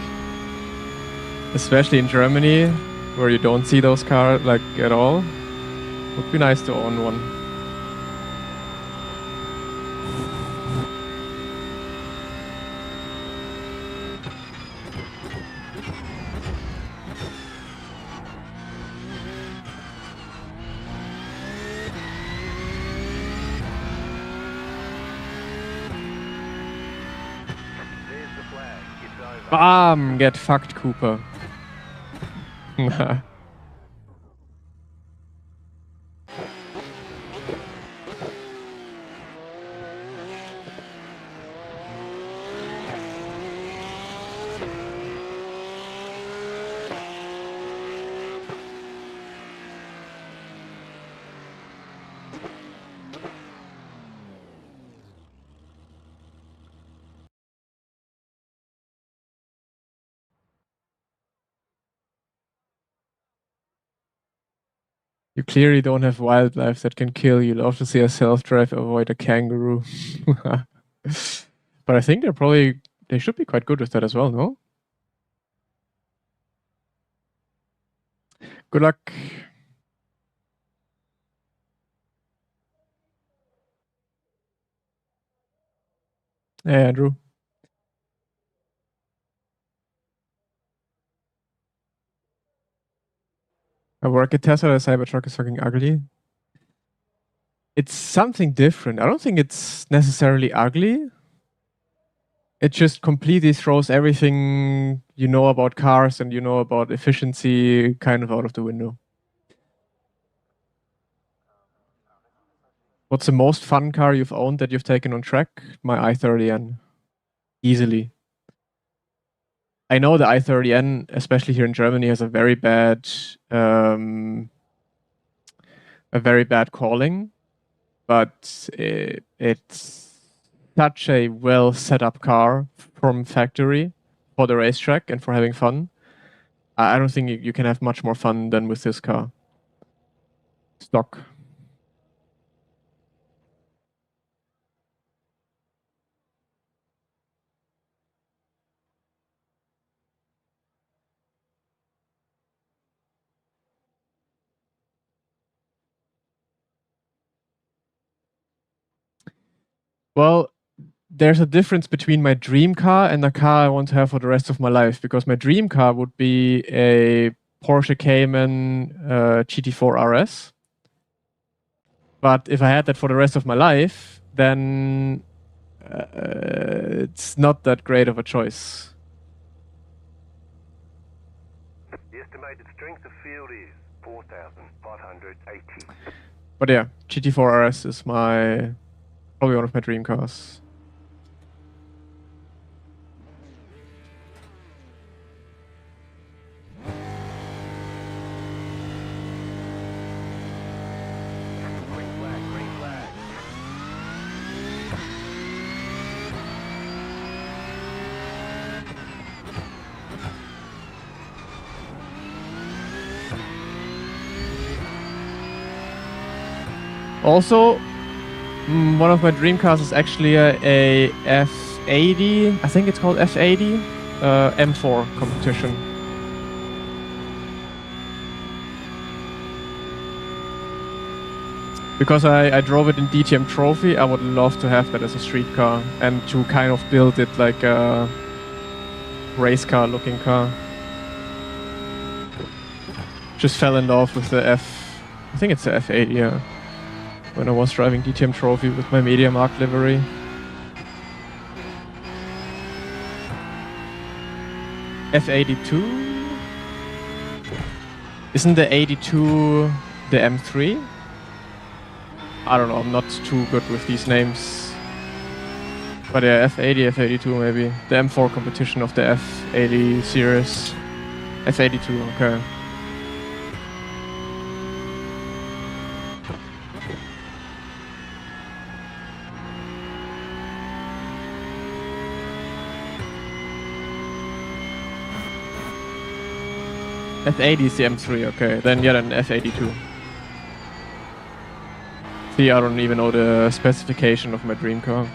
Especially in Germany, where you don't see those cars like at all. Would be nice to own one. There's the flag. It's over. Bam! Get fucked, Cooper. You clearly don't have wildlife that can kill. You love to see a self-drive avoid a kangaroo. But I think they should be quite good with that as well, no? Good luck. Hey, Andrew. I work at Tesla. The Cybertruck is fucking ugly. It's something different. I don't think it's necessarily ugly. It just completely throws everything you know about cars and you know about efficiency kind of out of the window. What's the most fun car you've owned that you've taken on track? My i30N. Easily. I know the i30N, especially here in Germany, has a very bad calling, but it's such a well set up car from factory for the racetrack and for having fun. I don't think you can have much more fun than with this car. Stock. Well, there's a difference between my dream car and the car I want to have for the rest of my life, because my dream car would be a Porsche Cayman GT4 RS. But if I had that for the rest of my life, then it's not that great of a choice. The estimated strength of field is 4,580. But yeah, GT4 RS is probably one of my dream cars. Green flag, green flag. Also, one of my dream cars is actually a F80. I think it's called F80 M4 competition. Because I drove it in DTM Trophy, I would love to have that as a street car and to kind of build it like a race car looking car. Just fell in love with the I think it's the F80, yeah. When I was driving DTM Trophy with my MediaMarkt livery. F82? Isn't the 82 the M3? I don't know, I'm not too good with these names. But yeah, F80, F82 maybe. The M4 competition of the F80 series. F82, okay. F80 is the M3, okay. Then yeah, then F82. See, I don't even know the specification of my dream car.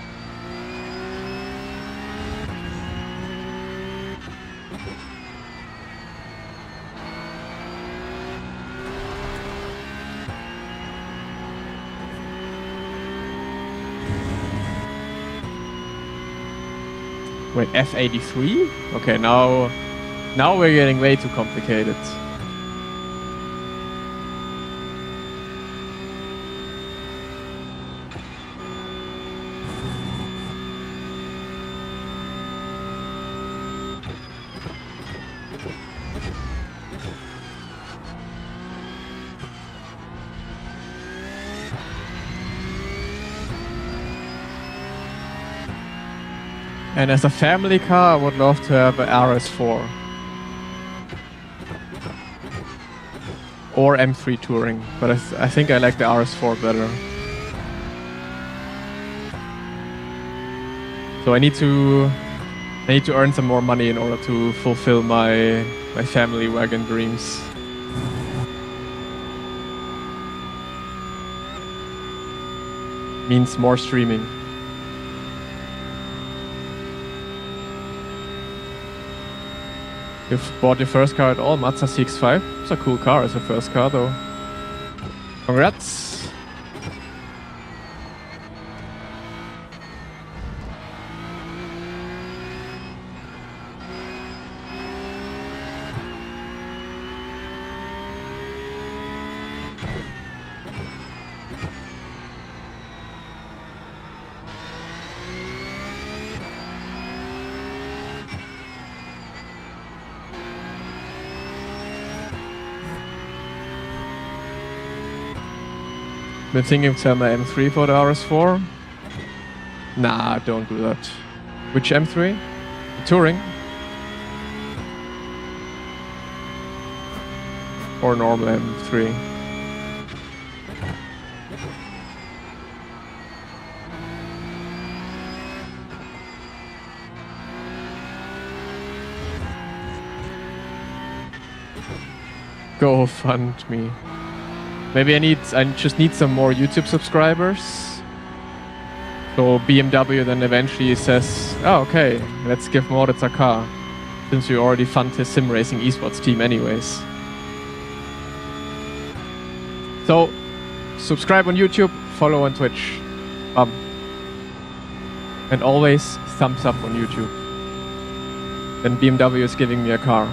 Wait, F83? Okay, now we're getting way too complicated. And as a family car, I would love to have an RS4. Or M3 Touring, but I think I like the RS4 better. So I need to earn some more money in order to fulfill my family wagon dreams. Means more streaming. You've bought your first car at all, Mazda CX-5. It's a cool car as a first car though. Congrats! Been thinking of selling my M3 for the RS4. Nah, don't do that. Which M3? The Touring? Or normal M3? Go fund me. Maybe I just need some more YouTube subscribers. So BMW then eventually says, oh, okay, let's give Moritz a car, since we already fund his sim racing esports team anyways. So, subscribe on YouTube, follow on Twitch. And always thumbs up on YouTube. Then BMW is giving me a car.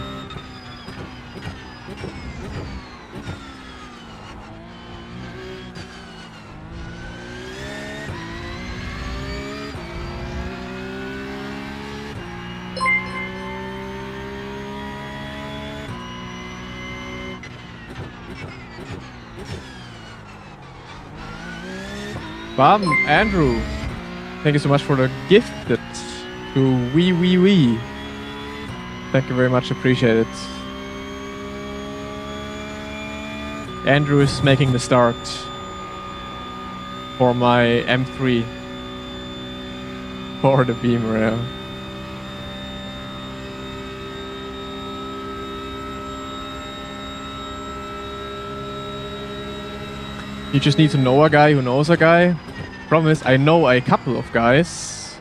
Andrew, thank you so much for the gift to Wee. Thank you very much, appreciate it. Andrew is making the start for my M3 for the Beamer. Yeah. You just need to know a guy who knows a guy. Problem is, I know a couple of guys,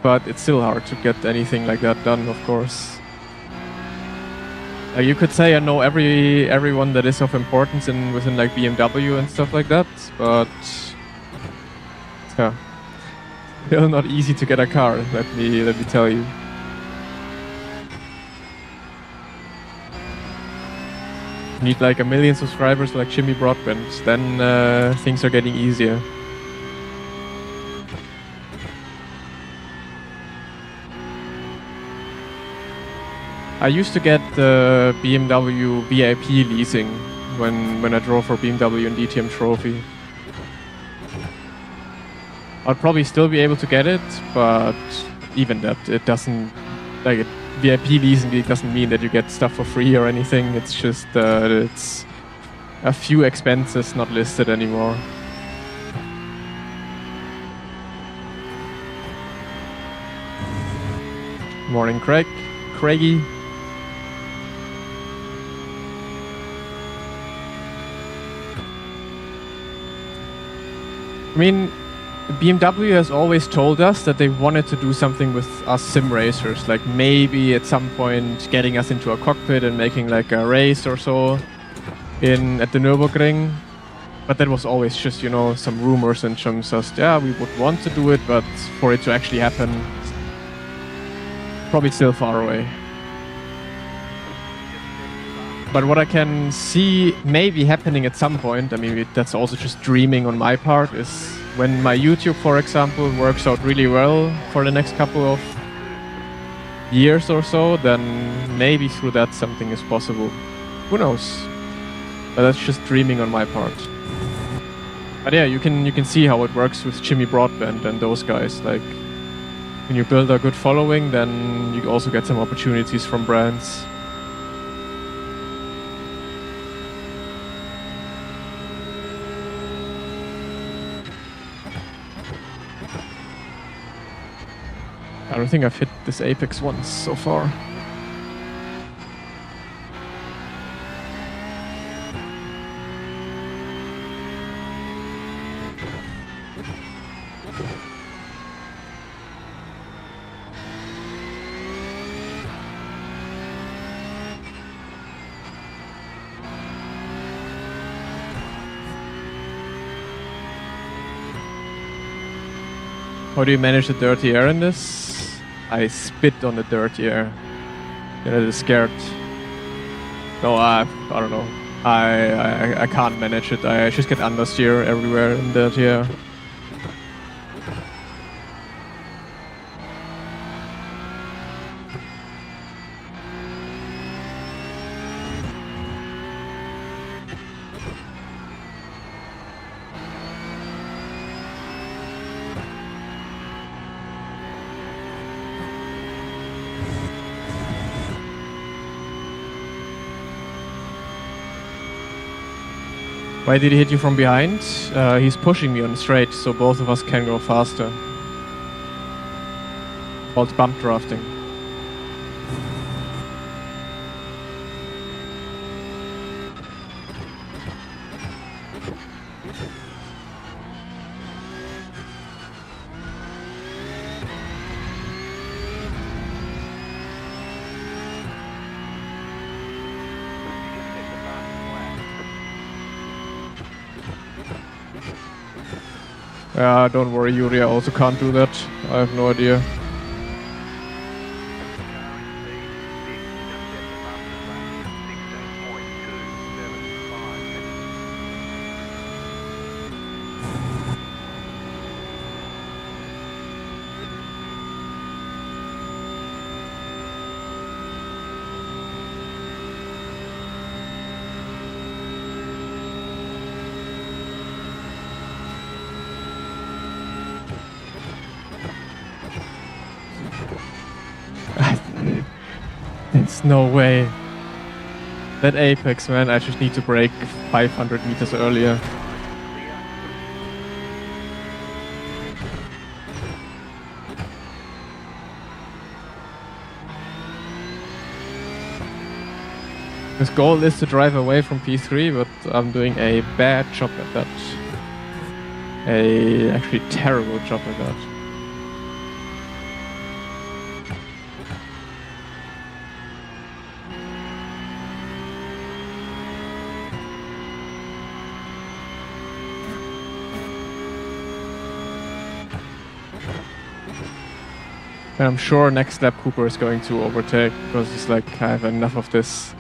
but it's still hard to get anything like that done, of course. You could say I know everyone that is of importance within like BMW and stuff like that, but yeah, still not easy to get a car. Let me tell you. Need like 1 million subscribers like Jimmy Broadbent, then things are getting easier. I used to get the BMW VIP leasing when I drove for BMW and DTM Trophy. I'd probably still be able to get it, but even that, it doesn't, like, VIP leasing, it doesn't mean that you get stuff for free or anything. It's just it's a few expenses not listed anymore. Morning, Craigie. I mean, BMW has always told us that they wanted to do something with us sim racers, like maybe at some point getting us into a cockpit and making like a race or so at the Nürburgring. But that was always just, you know, some rumors and some just, yeah, we would want to do it, but for it to actually happen, Probably still far away. But what I can see maybe happening at some point, I mean, that's also just dreaming on my part, is when my YouTube, for example, works out really well for the next couple of years or so, then maybe through that something is possible. Who knows? But that's just dreaming on my part. But yeah, you can see how it works with Jimmy Broadbent and those guys. Like, when you build a good following, then you also get some opportunities from brands. I don't think I've hit this apex once so far. How do you manage the dirty air in this? I spit on the dirty air. Get it scared. No, I don't know. I can't manage it. I just get understeer everywhere in dirty air. Why did he hit you from behind? He's pushing me on the straight, so both of us can go faster. Called bump drafting. Don't worry, Yuri, I also can't do that. I have no idea. There's no way. That apex, man, I just need to brake 500 meters earlier. His goal is to drive away from P3, but I'm doing a bad job at that. A actually terrible job at that. And I'm sure next lap Cooper is going to overtake because he's like, I have enough of this.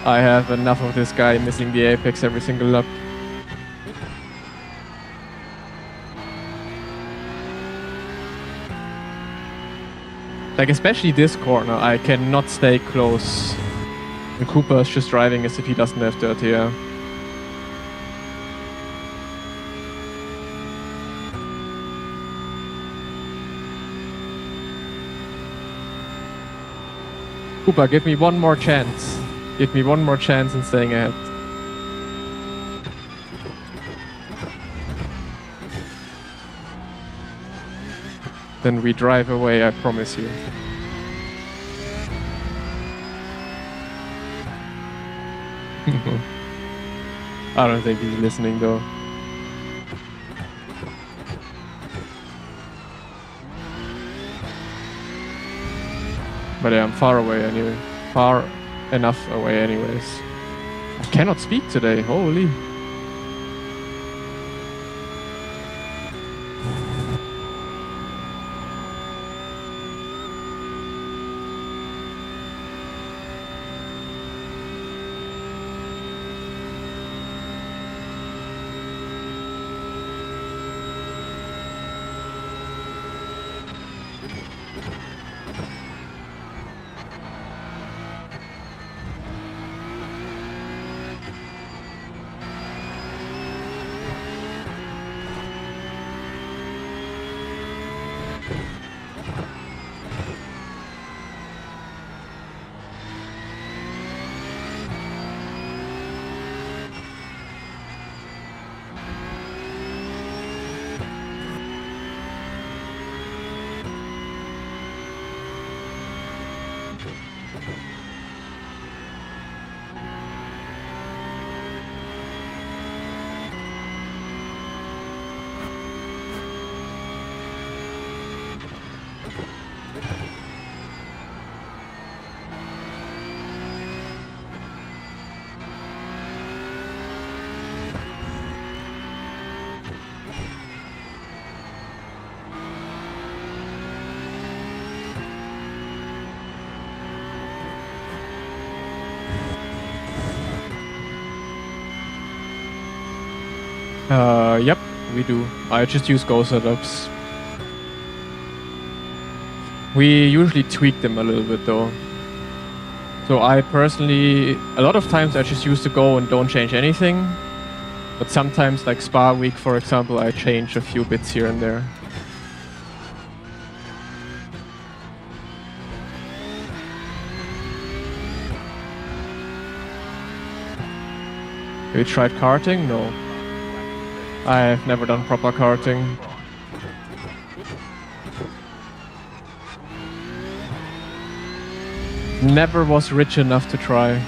I have enough of this guy missing the apex every single lap. Like, especially this corner, I cannot stay close. And Cooper is just driving as if he doesn't have dirty air. Cooper, give me one more chance. Give me one more chance in staying ahead. Then we drive away, I promise you. I don't think he's listening though. But yeah, I'm far away anyway. Far enough away anyways. I cannot speak today, holy. Yep, we do. I just use Go setups. We usually tweak them a little bit though. So I personally, a lot of times I just use the Go and don't change anything. But sometimes, like Spa week, for example, I change a few bits here and there. Have you tried karting? No. I've never done proper karting. Never was rich enough to try.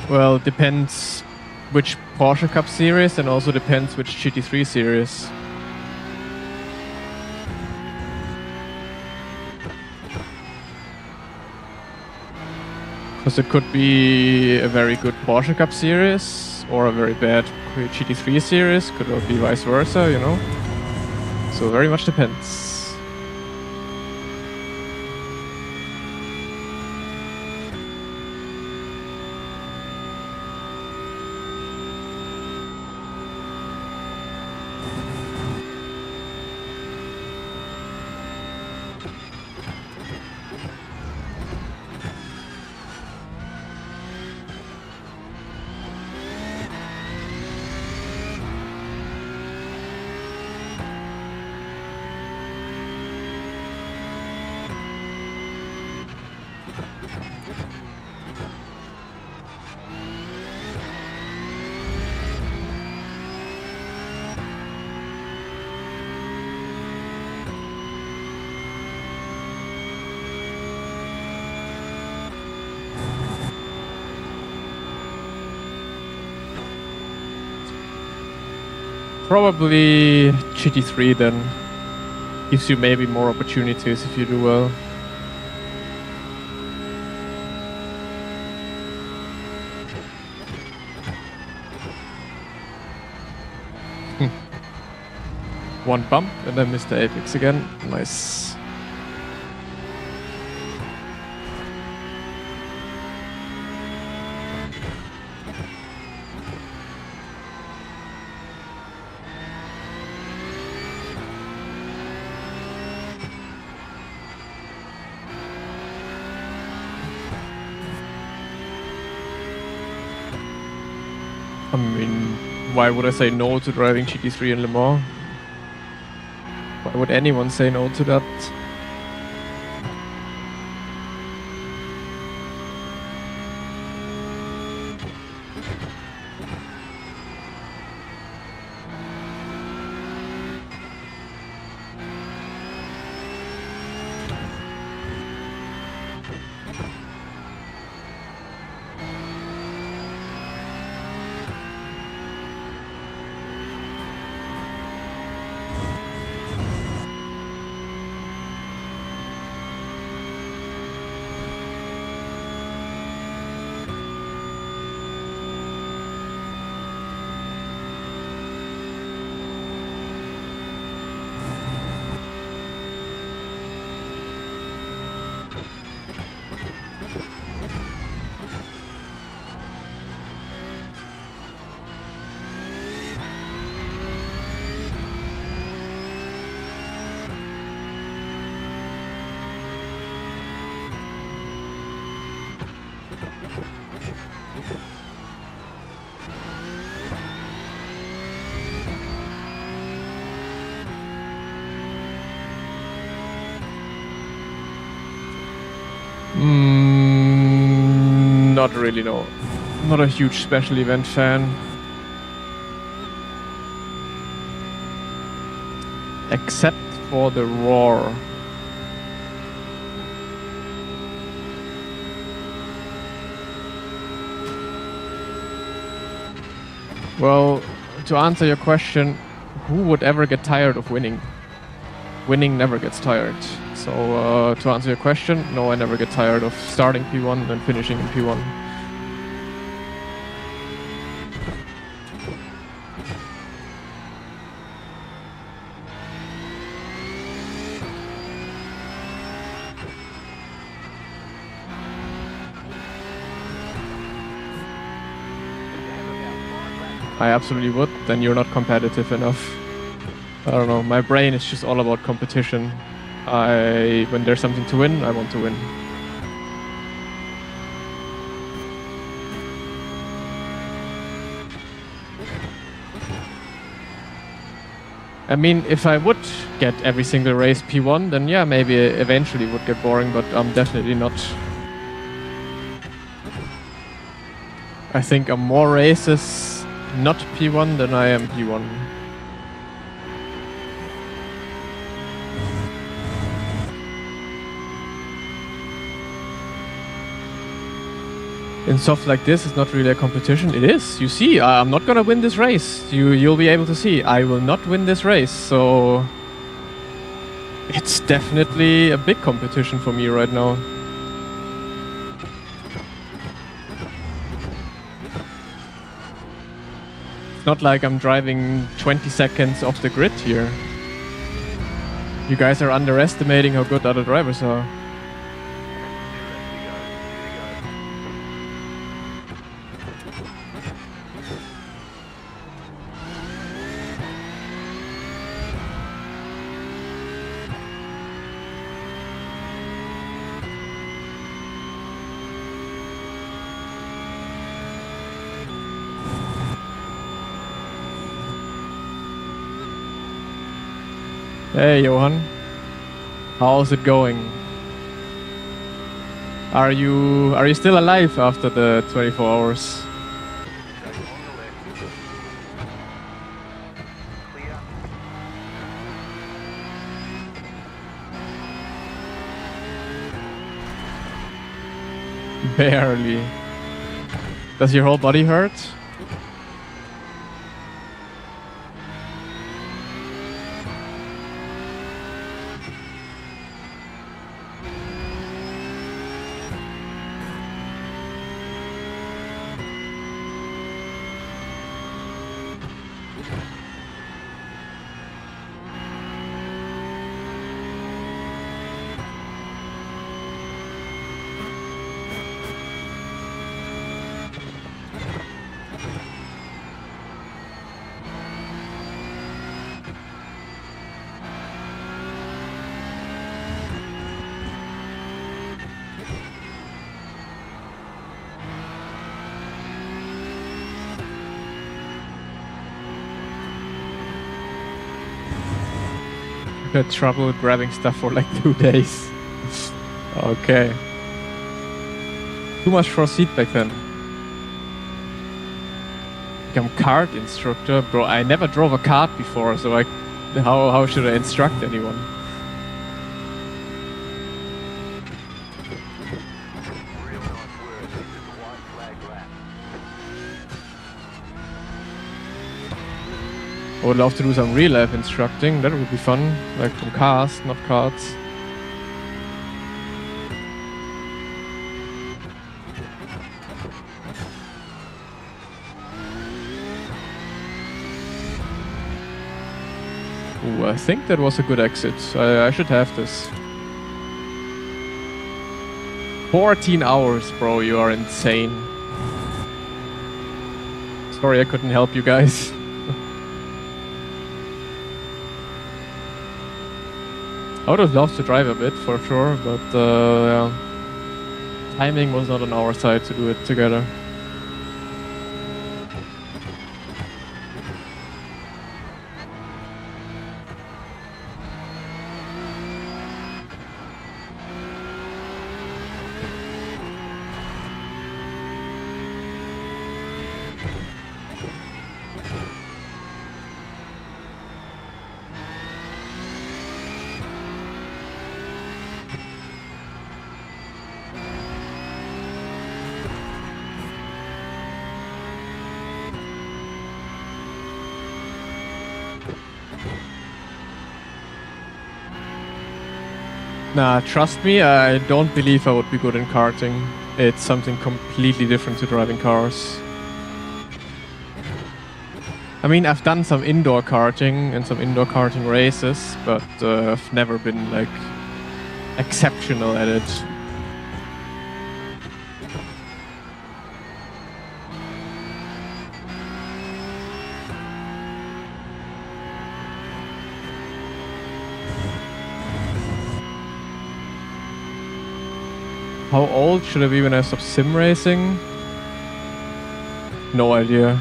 Well, depends which Porsche Cup series and also depends which GT3 series. Because it could be a very good Porsche Cup series or a very bad GT3 series, could also be vice versa, you know? So very much depends. Probably GT3 then. Gives you maybe more opportunities if you do well. One bump and then Mr. Apex again. Nice. I mean, why would I say no to driving GT3 in Le Mans? Why would anyone say no to that? Not really, no. Not a huge special event fan. Except for the Roar. Well, to answer your question, who would ever get tired of winning? Winning never gets tired. So to answer your question, no, I never get tired of starting P1 and finishing in P1. I absolutely would. Then you're not competitive enough. I don't know. My brain is just all about competition. When there's something to win, I want to win. I mean, if I would get every single race P1, then yeah, maybe eventually it would get boring, but I'm definitely not. I think I'm more races not P1 than I am P1. In stuff like this, it's not really a competition. It is. You see, I'm not gonna win this race. You'll be able to see. I will not win this race. So it's definitely a big competition for me right now. It's not like I'm driving 20 seconds off the grid here. You guys are underestimating how good other drivers are. Hey Johan, how's it going? Are you still alive after the 24 hours? Barely. Does your whole body hurt? Had trouble grabbing stuff for like 2 days. Okay. Too much for seat back then. Become kart instructor, bro. I never drove a kart before, so how should I instruct anyone? I would love to do some real life instructing. That would be fun, like from cars, not karts. Ooh, I think that was a good exit. I should have this. 14 hours, bro. You are insane. Sorry I couldn't help you guys. I would have loved to drive a bit for sure, but yeah. Timing was not on our side to do it together. Nah, trust me, I don't believe I would be good in karting. It's something completely different to driving cars. I mean, I've done some indoor karting and some indoor karting races, but I've never been like exceptional at it. How old should I be when I stop sim racing? No idea.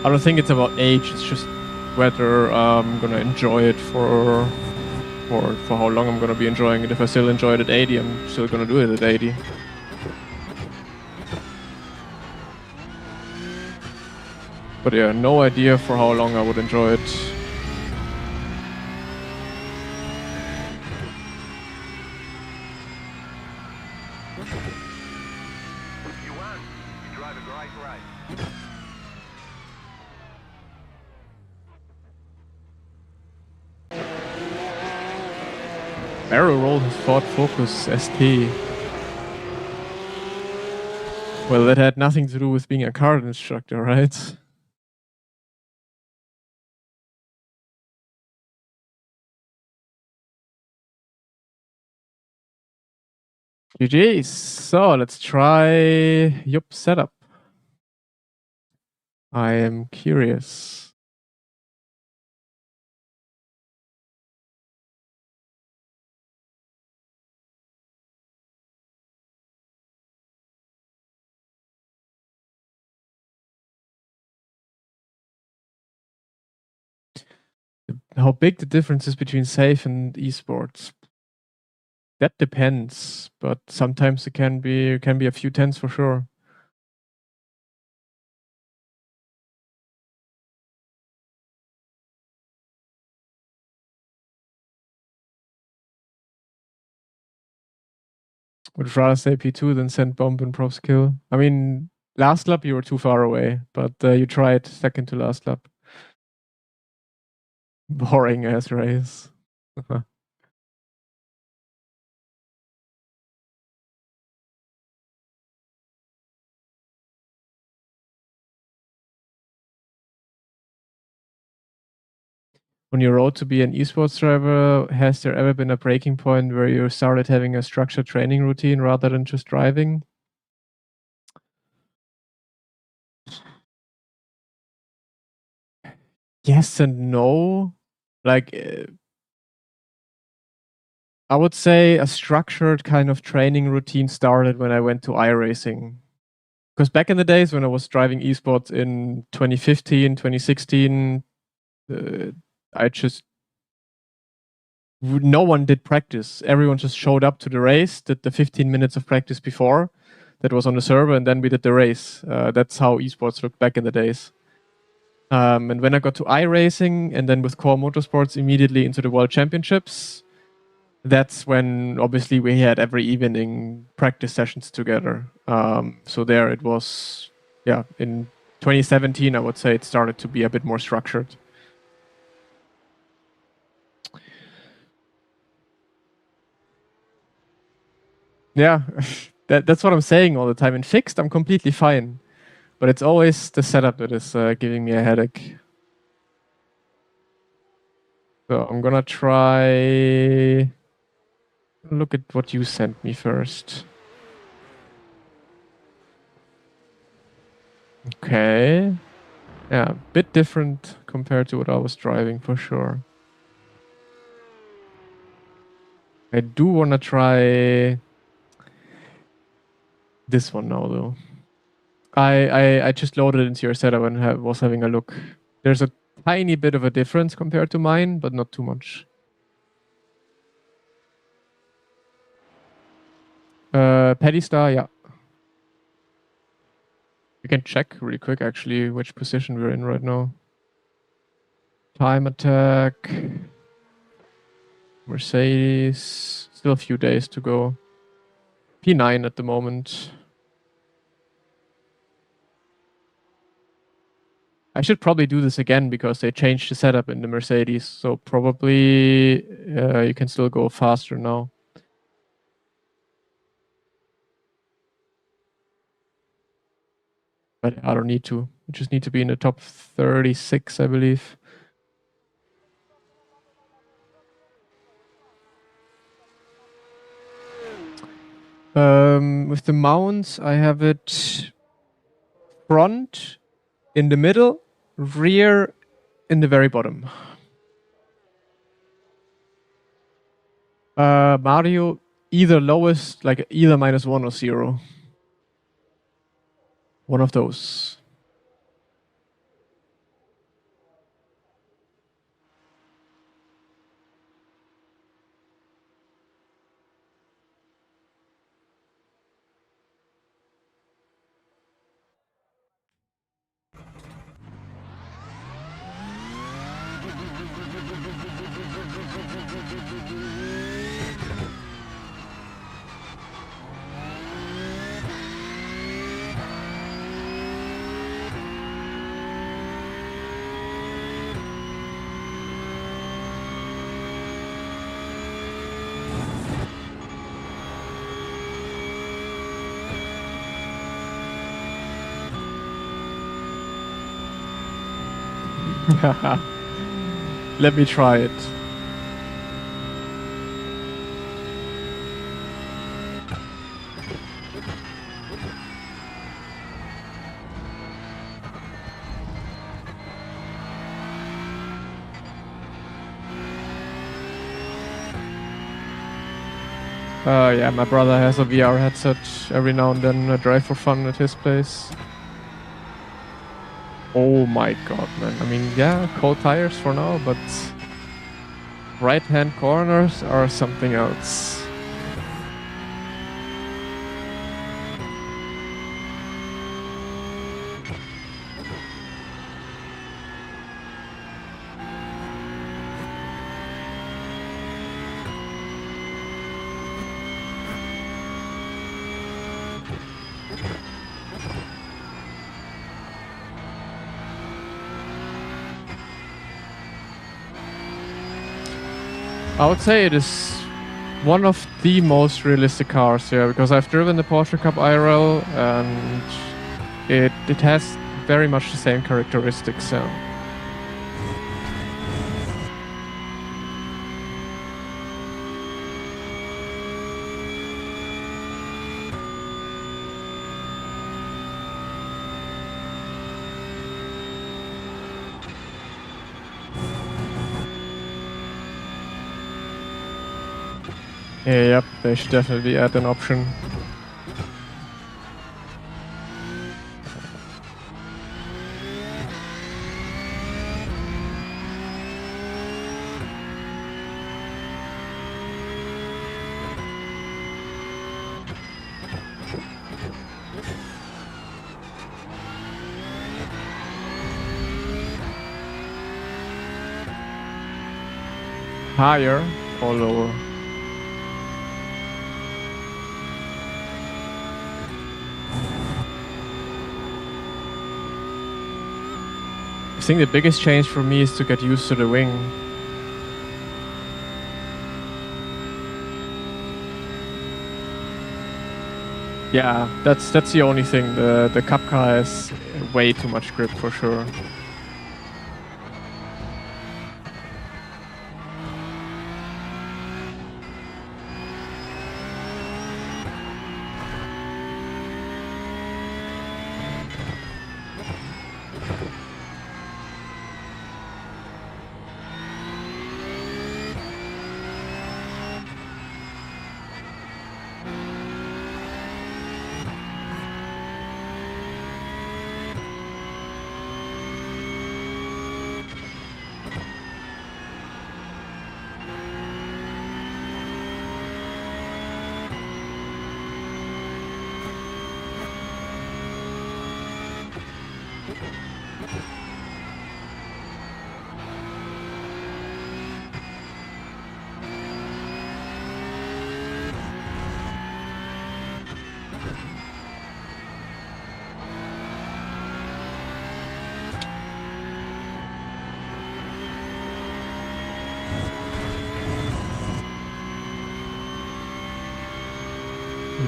I don't think it's about age, it's just whether I'm gonna enjoy it for how long I'm gonna be enjoying it. If I still enjoy it at 80, I'm still gonna do it at 80. But yeah, no idea for how long I would enjoy it. You won. You drove a great race. Barrel roll his Ford Focus ST. Well, that had nothing to do with being a kart instructor, right? GG's. So let's try Yup setup. I am curious. How big the difference is between safe and esports? That depends, but sometimes it can be a few tenths for sure. Would rather say P2 than send bomb and props kill. I mean, last lap you were too far away, but you tried second to last lap. Boring ass race. On your road to be an esports driver, has there ever been a breaking point where you started having a structured training routine rather than just driving? Yes and no. Like, I would say a structured kind of training routine started when I went to iRacing. Because back in the days when I was driving esports in 2015, 2016, I just no one did practice. Everyone just showed up to the race, did the 15 minutes of practice before that was on the server, and then we did the race. That's how esports looked back in the days. And when I got to iRacing and then with Core Motorsports immediately into the World Championships, that's when obviously we had every evening practice sessions together. So there it was, yeah, in 2017, I would say it started to be a bit more structured. Yeah, that's what I'm saying all the time. In fixed, I'm completely fine. But it's always the setup that is giving me a headache. So I'm gonna try... Look at what you sent me first. Okay. Yeah, a bit different compared to what I was driving for sure. I do want to try this one now, though. I just loaded it into your setup and was having a look. There's a tiny bit of a difference compared to mine, but not too much. Paddy Star, yeah. You can check really quick, actually, which position we're in right now. Time attack. Mercedes. Still a few days to go. P9 at the moment. I should probably do this again because they changed the setup in the Mercedes. So probably you can still go faster now. But I don't need to. You just need to be in the top 36, I believe. With the mounts, I have it front in the middle, rear in the very bottom. Mario, either lowest, like either -1 or 0. One of those. Let me try it. Yeah, my brother has a VR headset. Every now and then I drive for fun at his place. Oh my god, man. I mean, yeah, cold tires for now, but right-hand corners are something else. I would say it is one of the most realistic cars here, because I've driven the Porsche Cup IRL and it has very much the same characteristics. So. Yeah, yep, they should definitely add an option. Higher or lower? I think the biggest change for me is to get used to the wing. Yeah, that's the only thing. The Cup car has way too much grip for sure.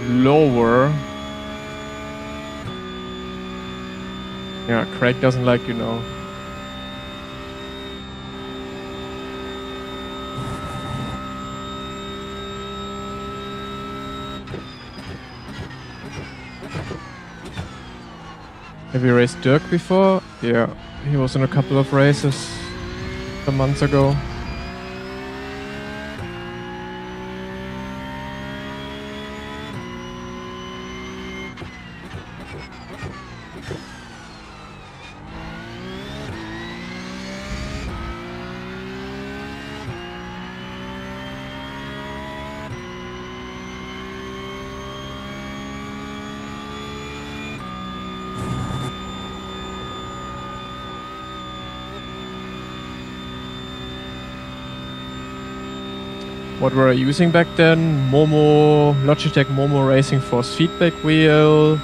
lower. Yeah, Craig doesn't like you now. Have you raced Dirk before? Yeah, he was in a couple of races some months ago. What were I using back then? Momo, Logitech Momo Racing Force feedback wheel,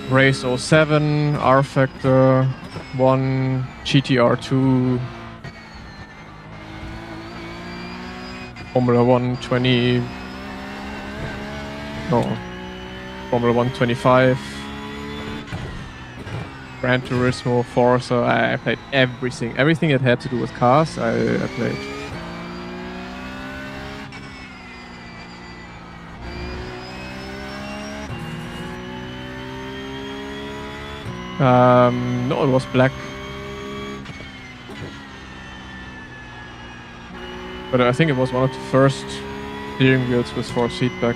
Race 07, R Factor 1, GTR 2, Formula 120, no, Formula 125, Gran Turismo, Forza. I played everything that had to do with cars. I played. No, it was black. But I think it was one of the first steering wheels with force feedback.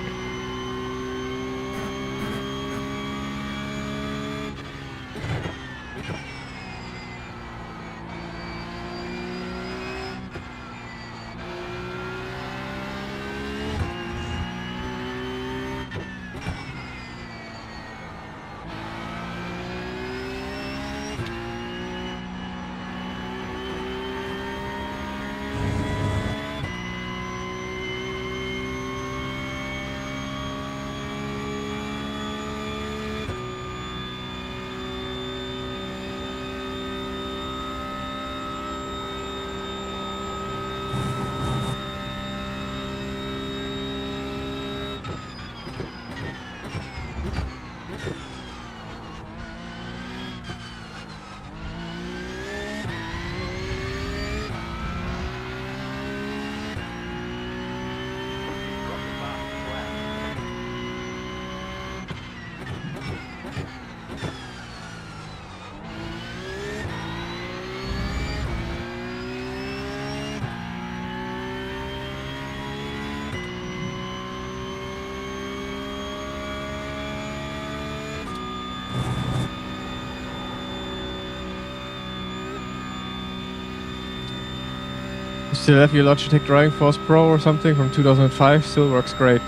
Still have your Logitech Driving Force Pro or something from 2005, still works great.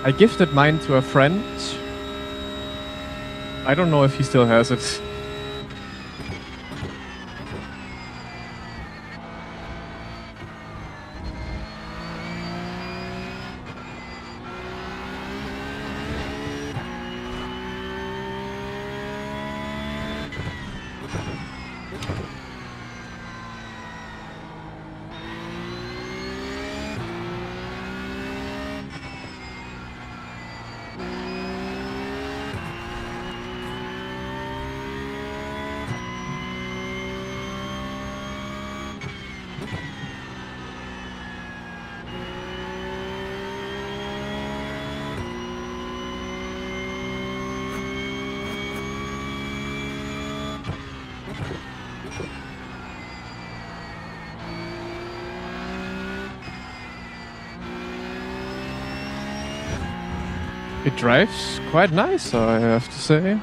I gifted mine to a friend. I don't know if he still has it. It drives quite nice, I have to say.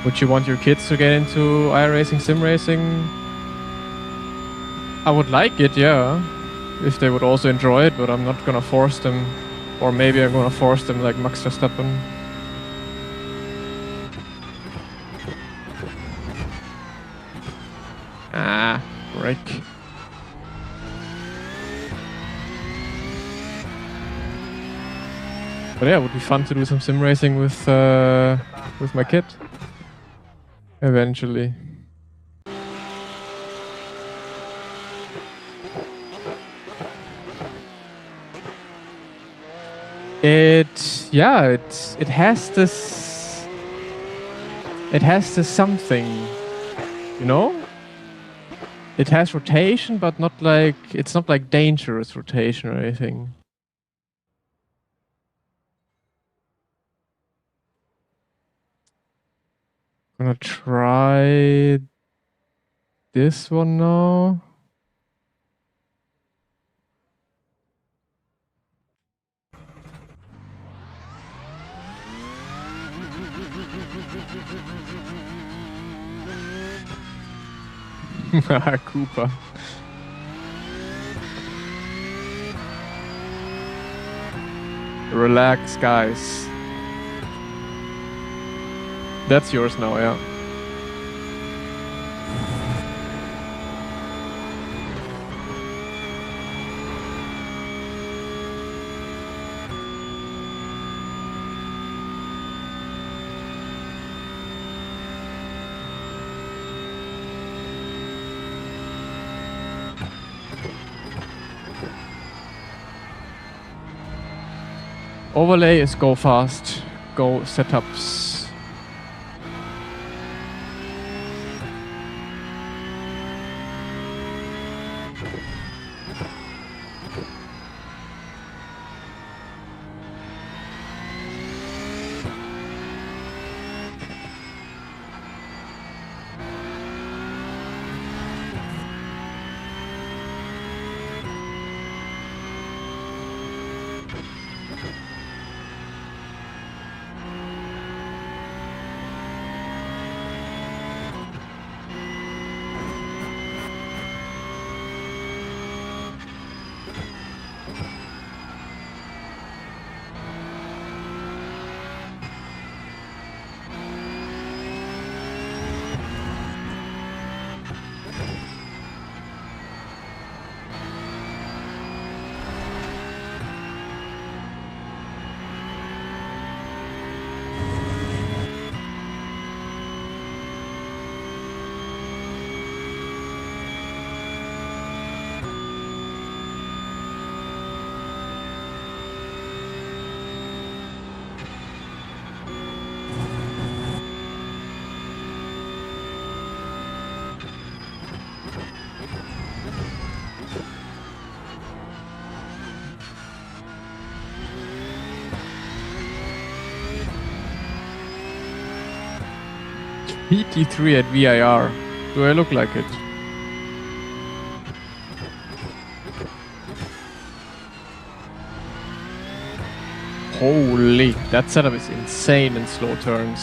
Would you want your kids to get into iRacing, sim racing? I would like it, yeah. If they would also enjoy it, but I'm not gonna force them. Or maybe I'm gonna force them like Max Verstappen. Ah, break. But yeah, it would be fun to do some sim racing with my kid. Eventually. It has this. It has this something, you know? It has rotation, but not like, it's not like dangerous rotation or anything. Gonna try this one now. Cooper. Relax, guys. That's yours now, yeah. Overlay is go fast, go setups. PT3 at VIR. Do I look like it? Holy, that setup is insane in slow turns.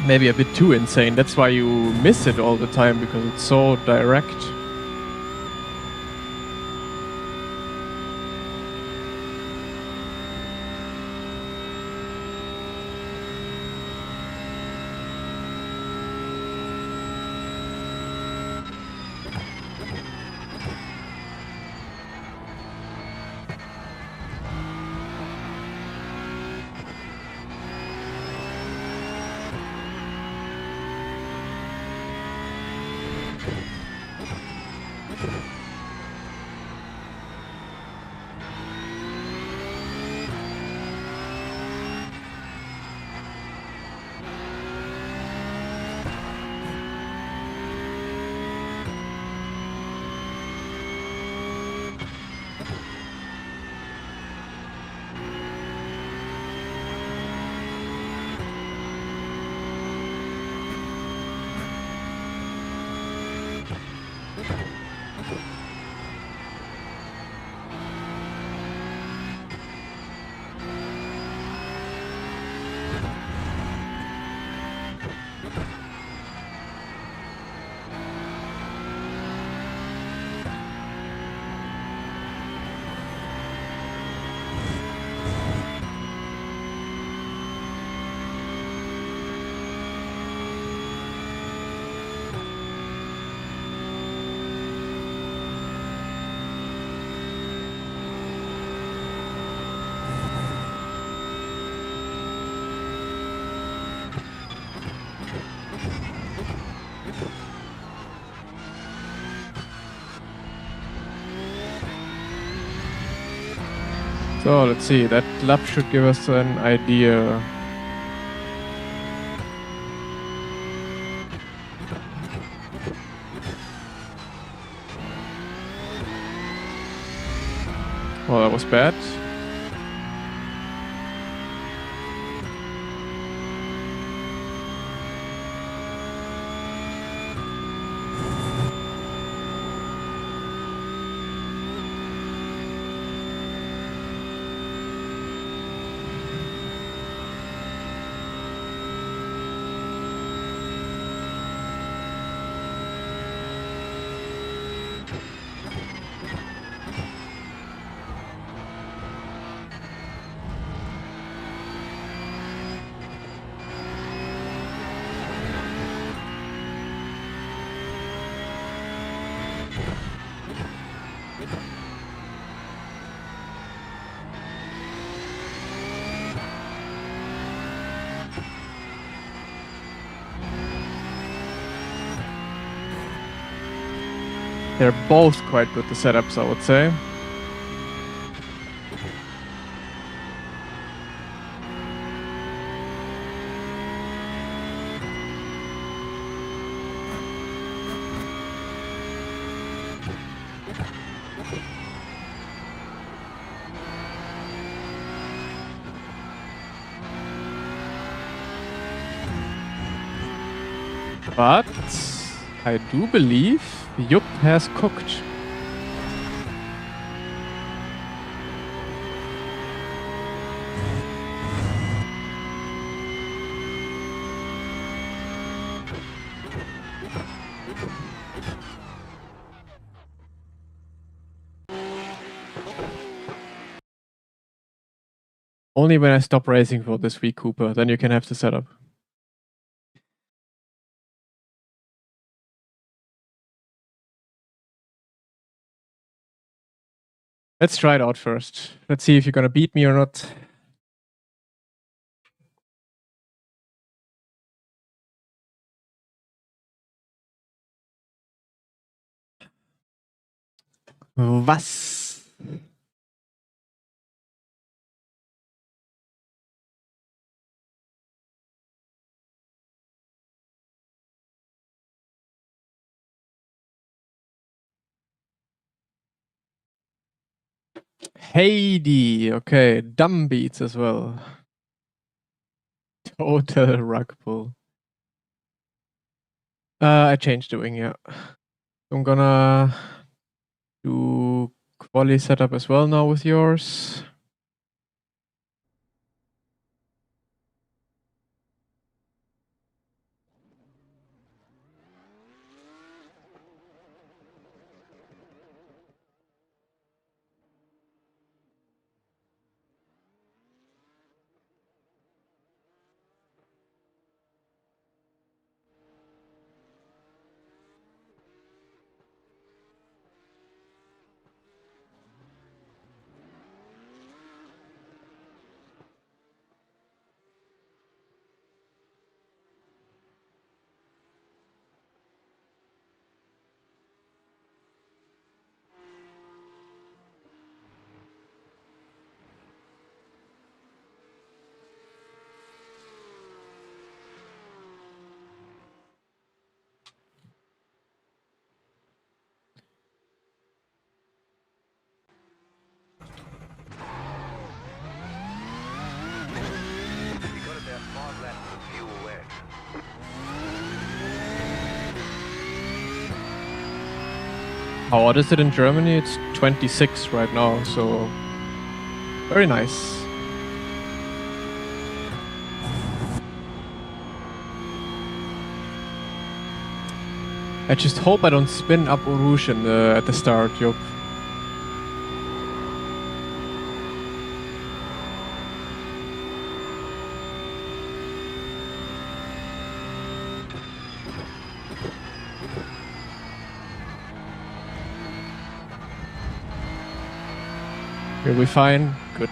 Maybe a bit too insane. That's why you miss it all the time, because it's so direct. So let's see, that lap should give us an idea. Well, that was bad. They're both quite good, the setups, I would say. But I do believe Jupp has cooked. Only when I stop racing for this week, Cooper, then you can have the setup. Let's try it out first. Let's see if you're gonna beat me or not. Was? Heidi. Okay, dumb beats as well. Total rug pull. I changed the wing, yeah. I'm gonna do quali setup as well now with yours. You got about 5 laps of fuel left. How odd is it in Germany? It's 26 right now, so very nice. I just hope I don't spin up Urush at the start, Jupp. Will we fine? Good.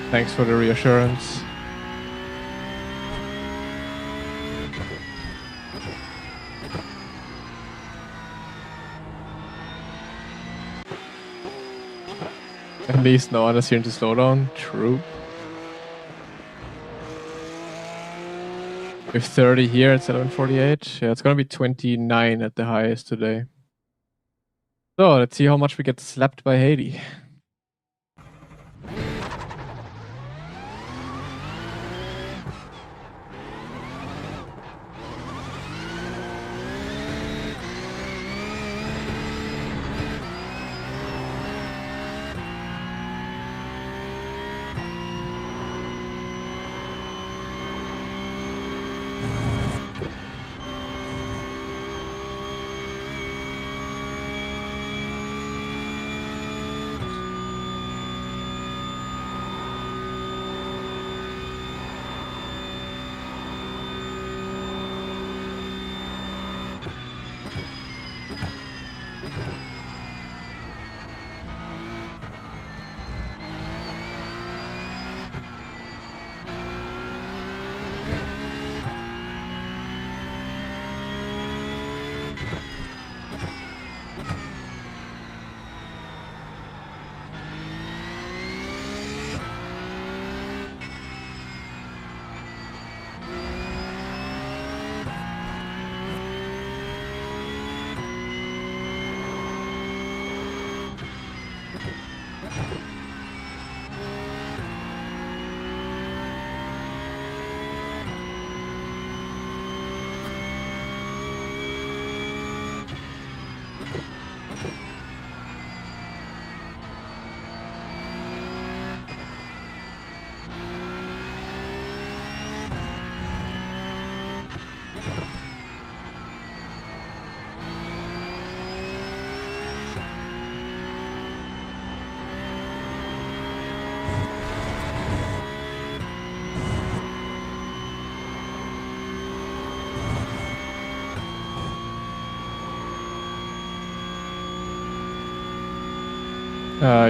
Thanks for the reassurance. At least no one is here to slow down. True. We have 30 here at 748. Yeah, it's gonna be 29 at the highest today. So let's see how much we get slapped by Haiti.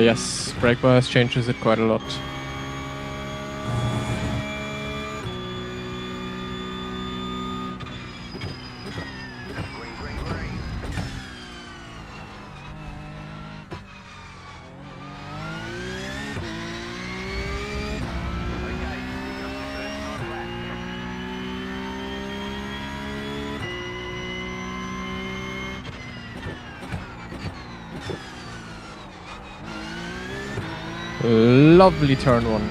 Yes, brake bias changes it quite a lot. Green, green, green. Okay, pick up the first 9 laps. Lovely turn one.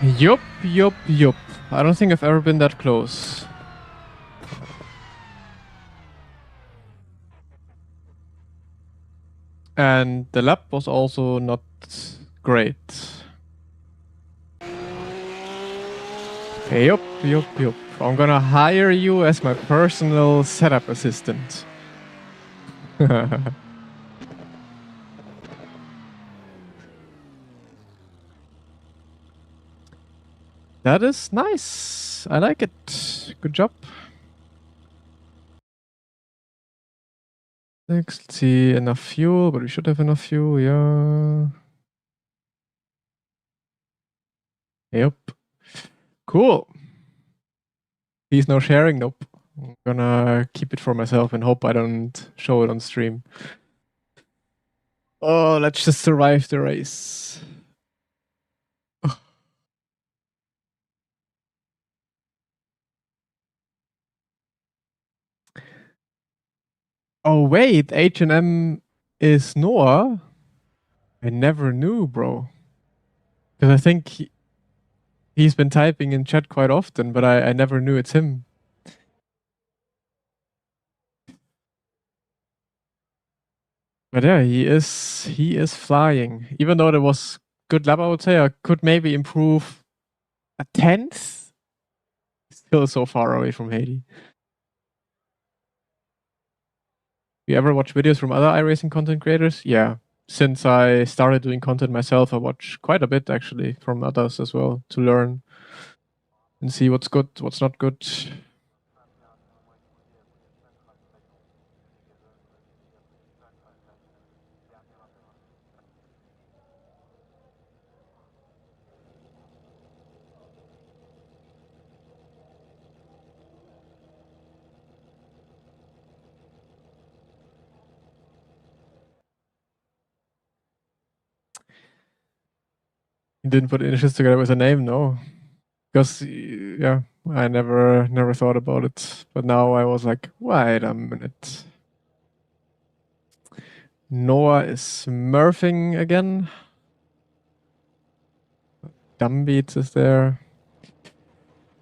Yup. I don't think I've ever been that close. And the lap was also not great. Yup. I'm gonna hire you as my personal setup assistant. That is nice. I like it. Good job. Next, let's see, enough fuel, but we should have enough fuel, yeah. Yep. Cool. Please no sharing, nope. I'm gonna keep it for myself and hope I don't show it on stream. Oh, let's just survive the race. Oh wait, H&M is Noah? I never knew, bro. Because I think he's been typing in chat quite often, but I never knew it's him. But yeah, he is flying. Even though there was good lap, I would say I could maybe improve a 10th. Still so far away from Haiti. You ever watch videos from other iRacing content creators? Yeah. Since I started doing content myself, I watch quite a bit actually from others as well to learn and see what's good, what's not good. You didn't put initials together with a name, no? Because yeah, I never thought about it. But now I was like, wait a minute. Noah is smurfing again. Dumbbeats is there.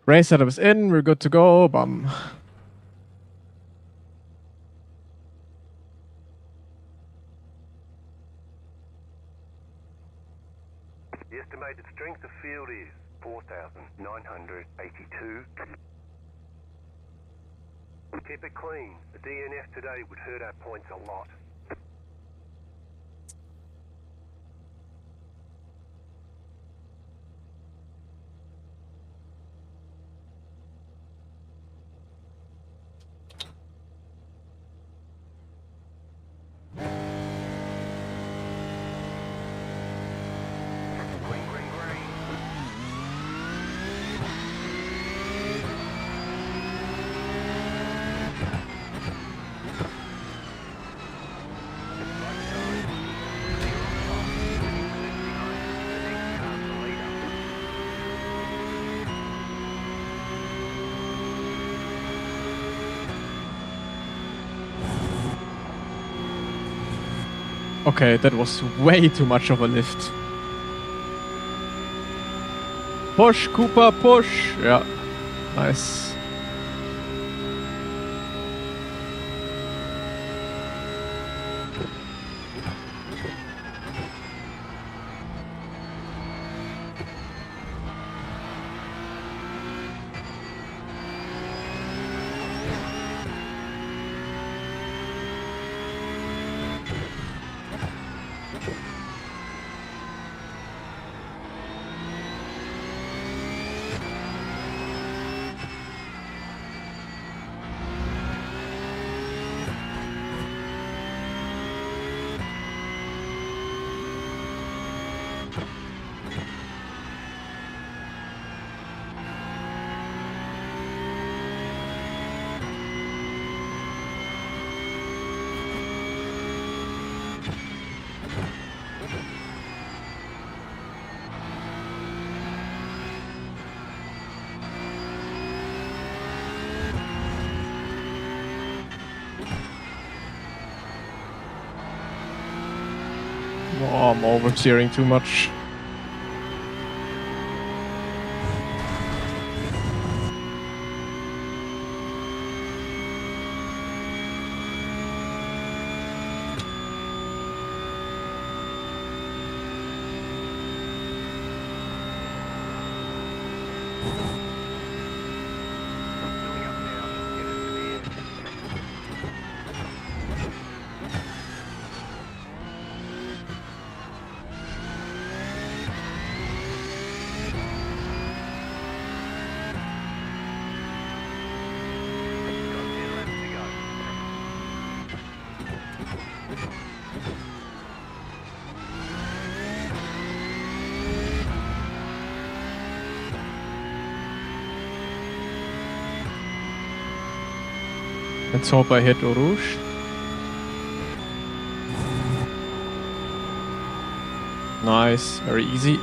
Race setup is in, we're good to go. Bum. The estimated strength of field is 4,982. Keep it clean. The DNF today would hurt our points a lot. Green, green, green. Okay, that was way too much of a lift. Push, Cooper, push! Yeah, nice. Oh, I'm over-cheering too much. Let's hope I hit Rouge. Nice, very easy.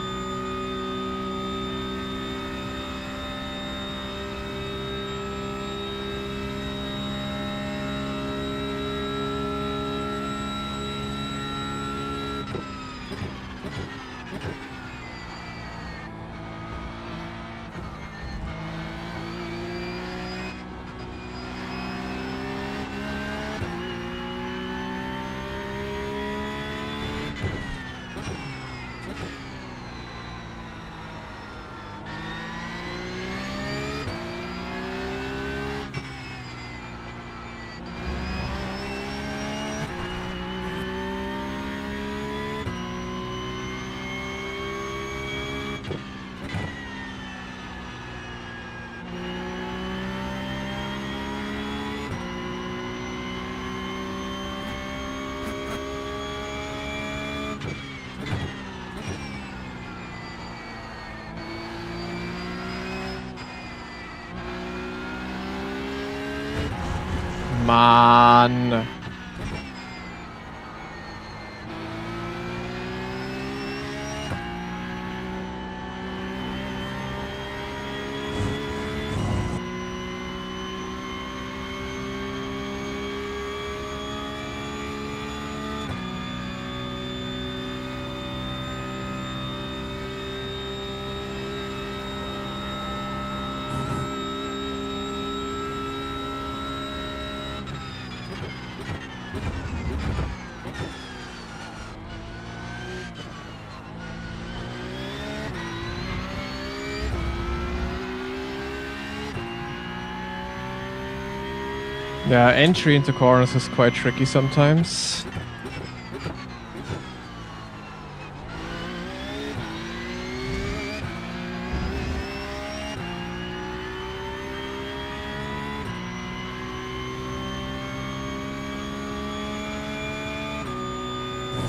Mann. Yeah, entry into corners is quite tricky sometimes.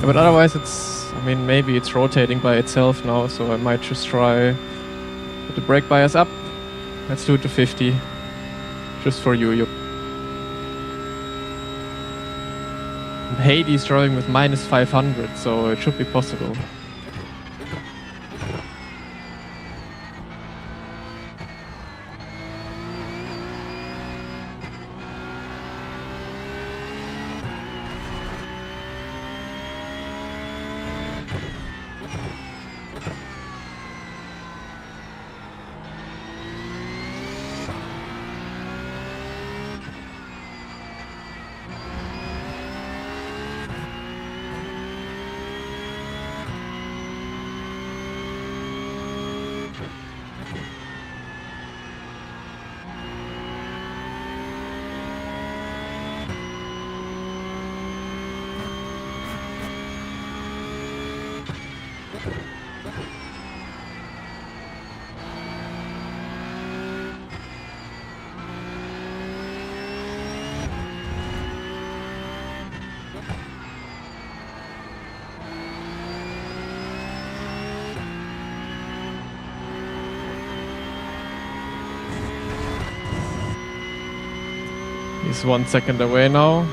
But otherwise it's, I mean, maybe it's rotating by itself now, so I might just try put the brake bias up. Let's do it to 50. Just for you. Hades driving with minus 500, so it should be possible. He's 1 second away now.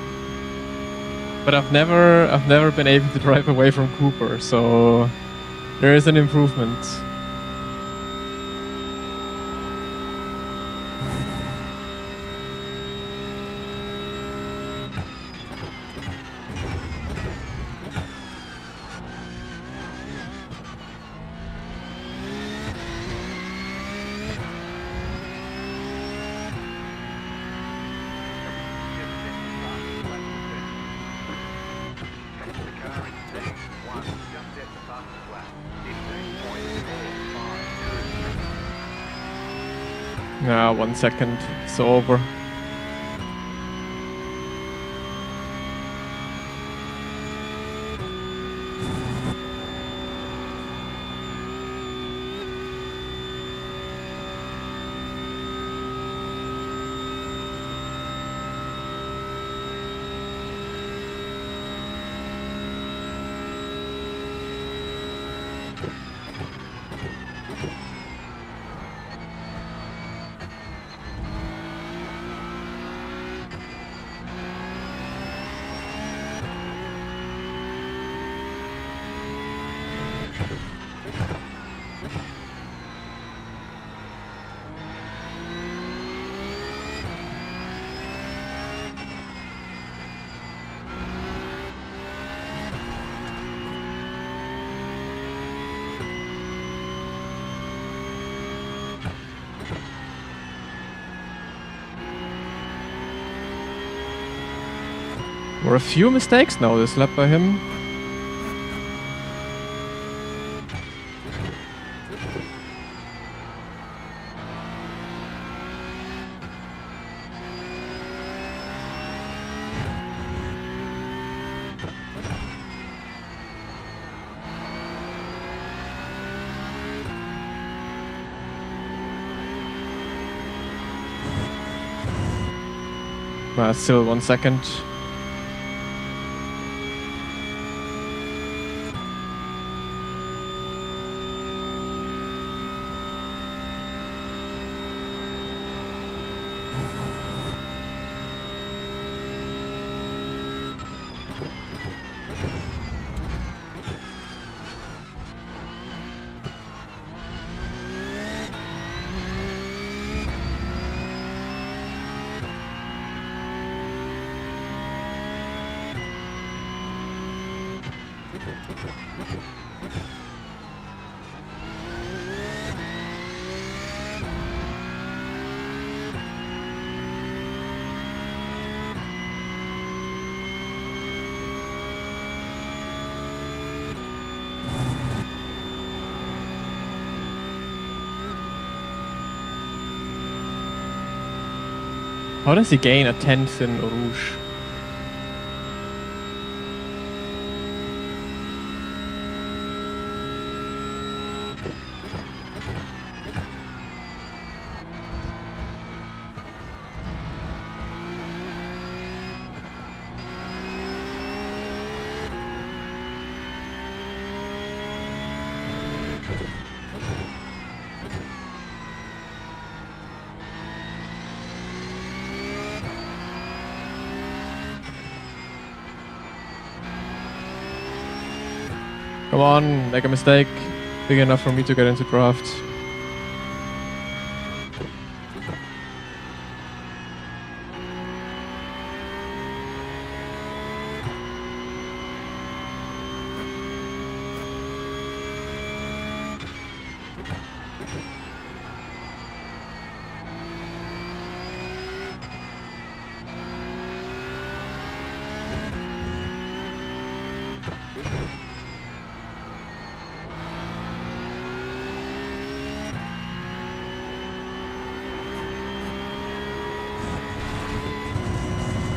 But I've never been able to drive away from Cooper, so there is an improvement. Yeah, 1 second, it's over. Were a few mistakes now this lap by him. Still 1 second. How does he gain a 10th in Rouge? Come on, make a mistake. Big enough for me to get into draft.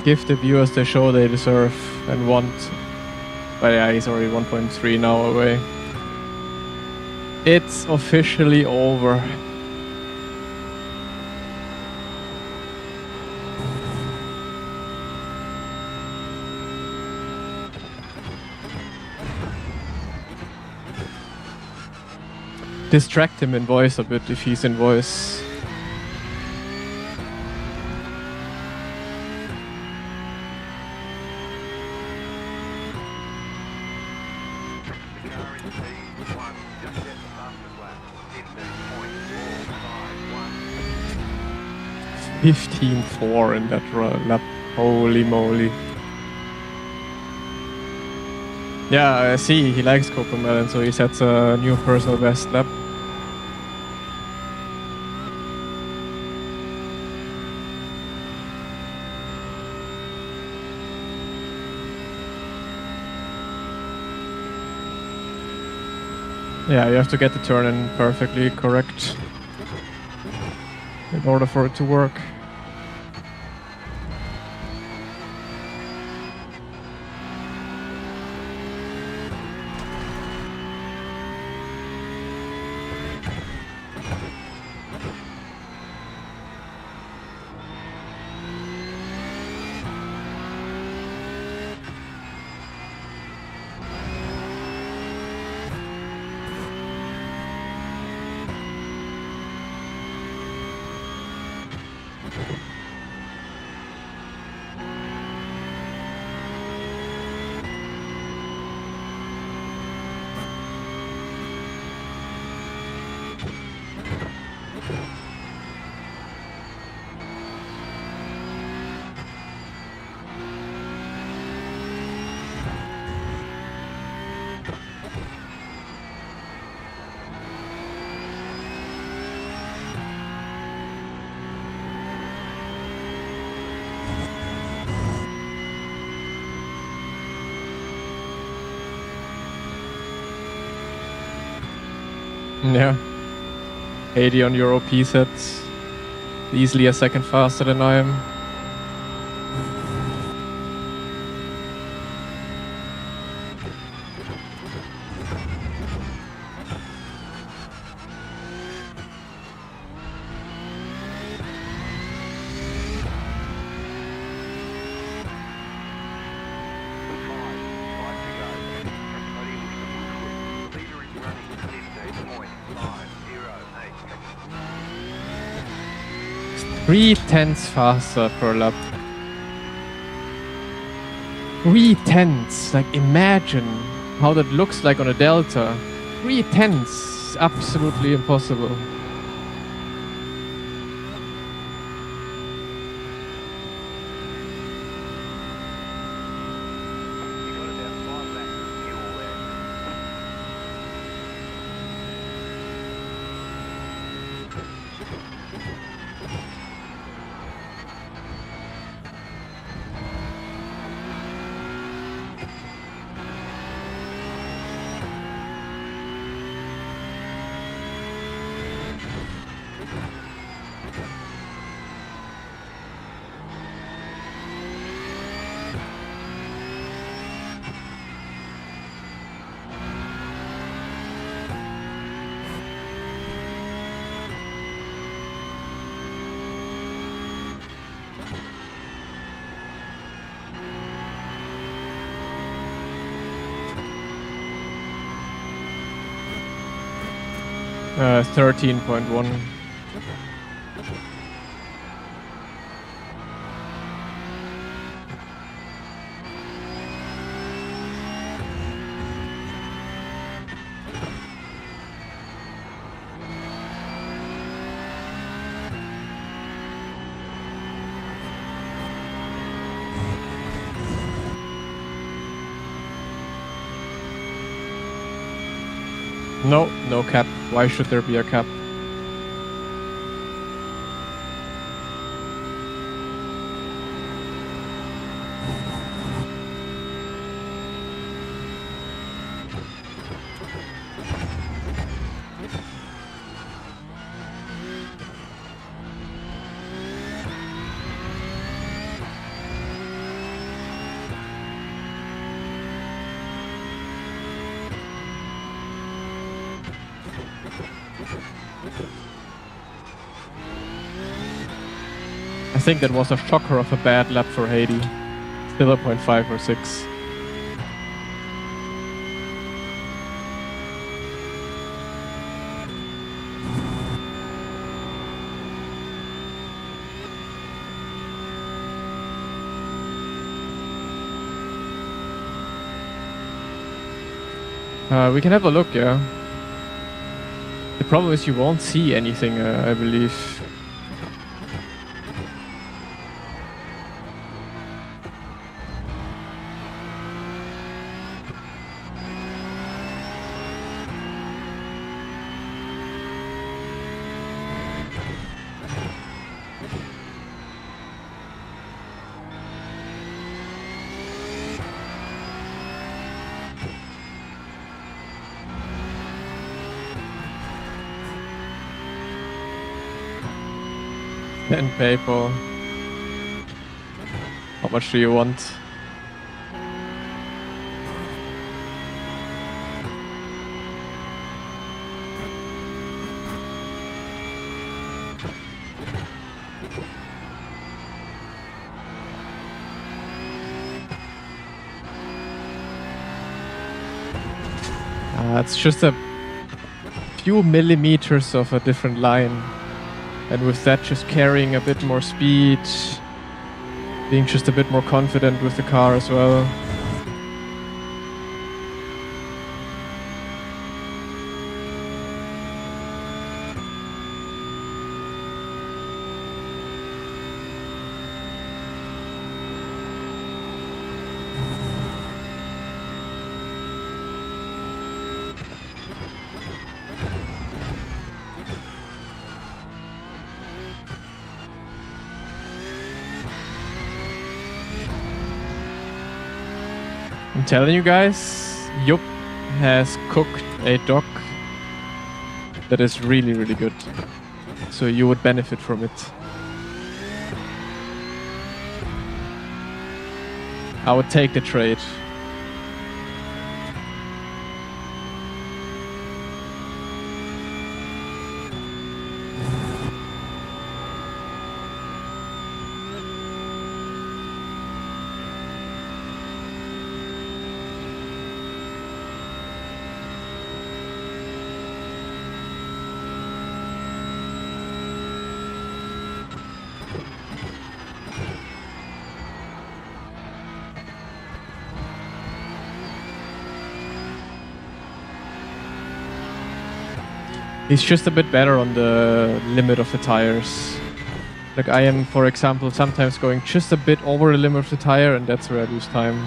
Give the viewers the show they deserve and want. But yeah, he's already 1.3 now away. It's officially over. Distract him in voice a bit if he's in voice. P 15-4 in that lap. Holy moly. Yeah, I see he likes Cocomelon, so he sets a new personal best lap. Yeah, you have to get the turn in perfectly correct in order for it to work. Yeah. 80 on your OP sets. Easily a second faster than I am. Three tenths faster per lap. 3/10. Like, imagine how that looks like on a Delta. 3/10. Absolutely impossible. Uh, 13.1. No, no cap. Why should there be a cap? I think that was a shocker of a bad lap for Haiti. Still a 0.5 or 6. We can have a look, yeah. The problem is you won't see anything, I believe. And paper. How much do you want? It's just a few millimeters of a different line. And with that, just carrying a bit more speed, being just a bit more confident with the car as well. I'm telling you guys, Yup has cooked a dog that is really, really good. So you would benefit from it. I would take the trade. He's just a bit better on the limit of the tires. Like I am, for example, sometimes going just a bit over the limit of the tire, and that's where I lose time.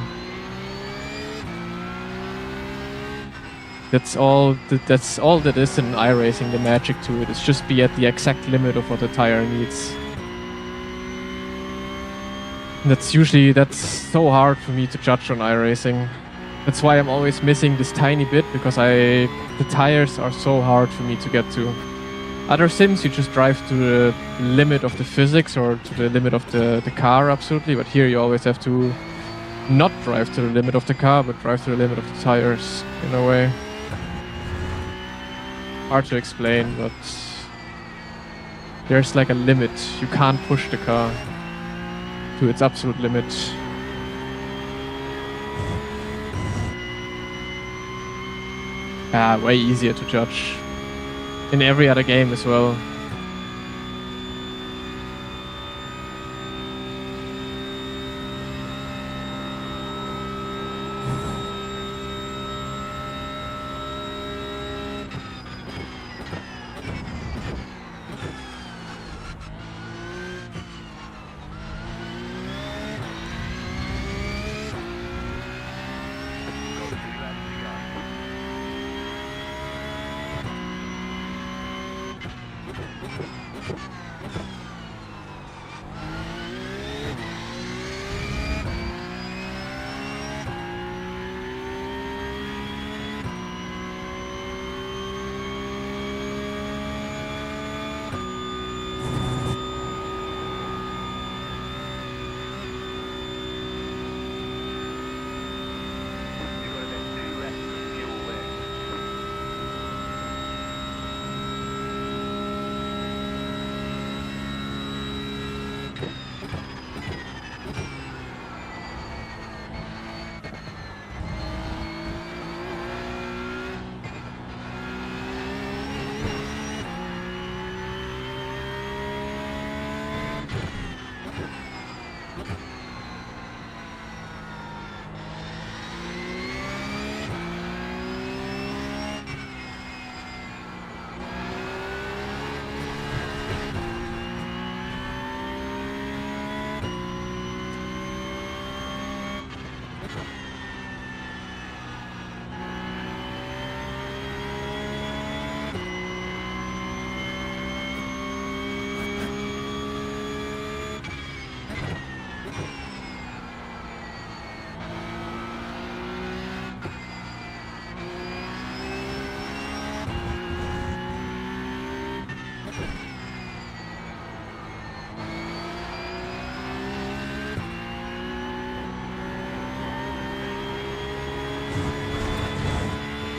That's all that is in iRacing, the magic to it. It's just be at the exact limit of what the tire needs. And that's so hard for me to judge on iRacing. That's why I'm always missing this tiny bit, because the tires are so hard for me to get to. Other sims, you just drive to the limit of the physics or to the limit of the car, absolutely. But here you always have to not drive to the limit of the car, but drive to the limit of the tires, in a way. Hard to explain, but there's like a limit. You can't push the car to its absolute limit. Way easier to judge. In every other game as well.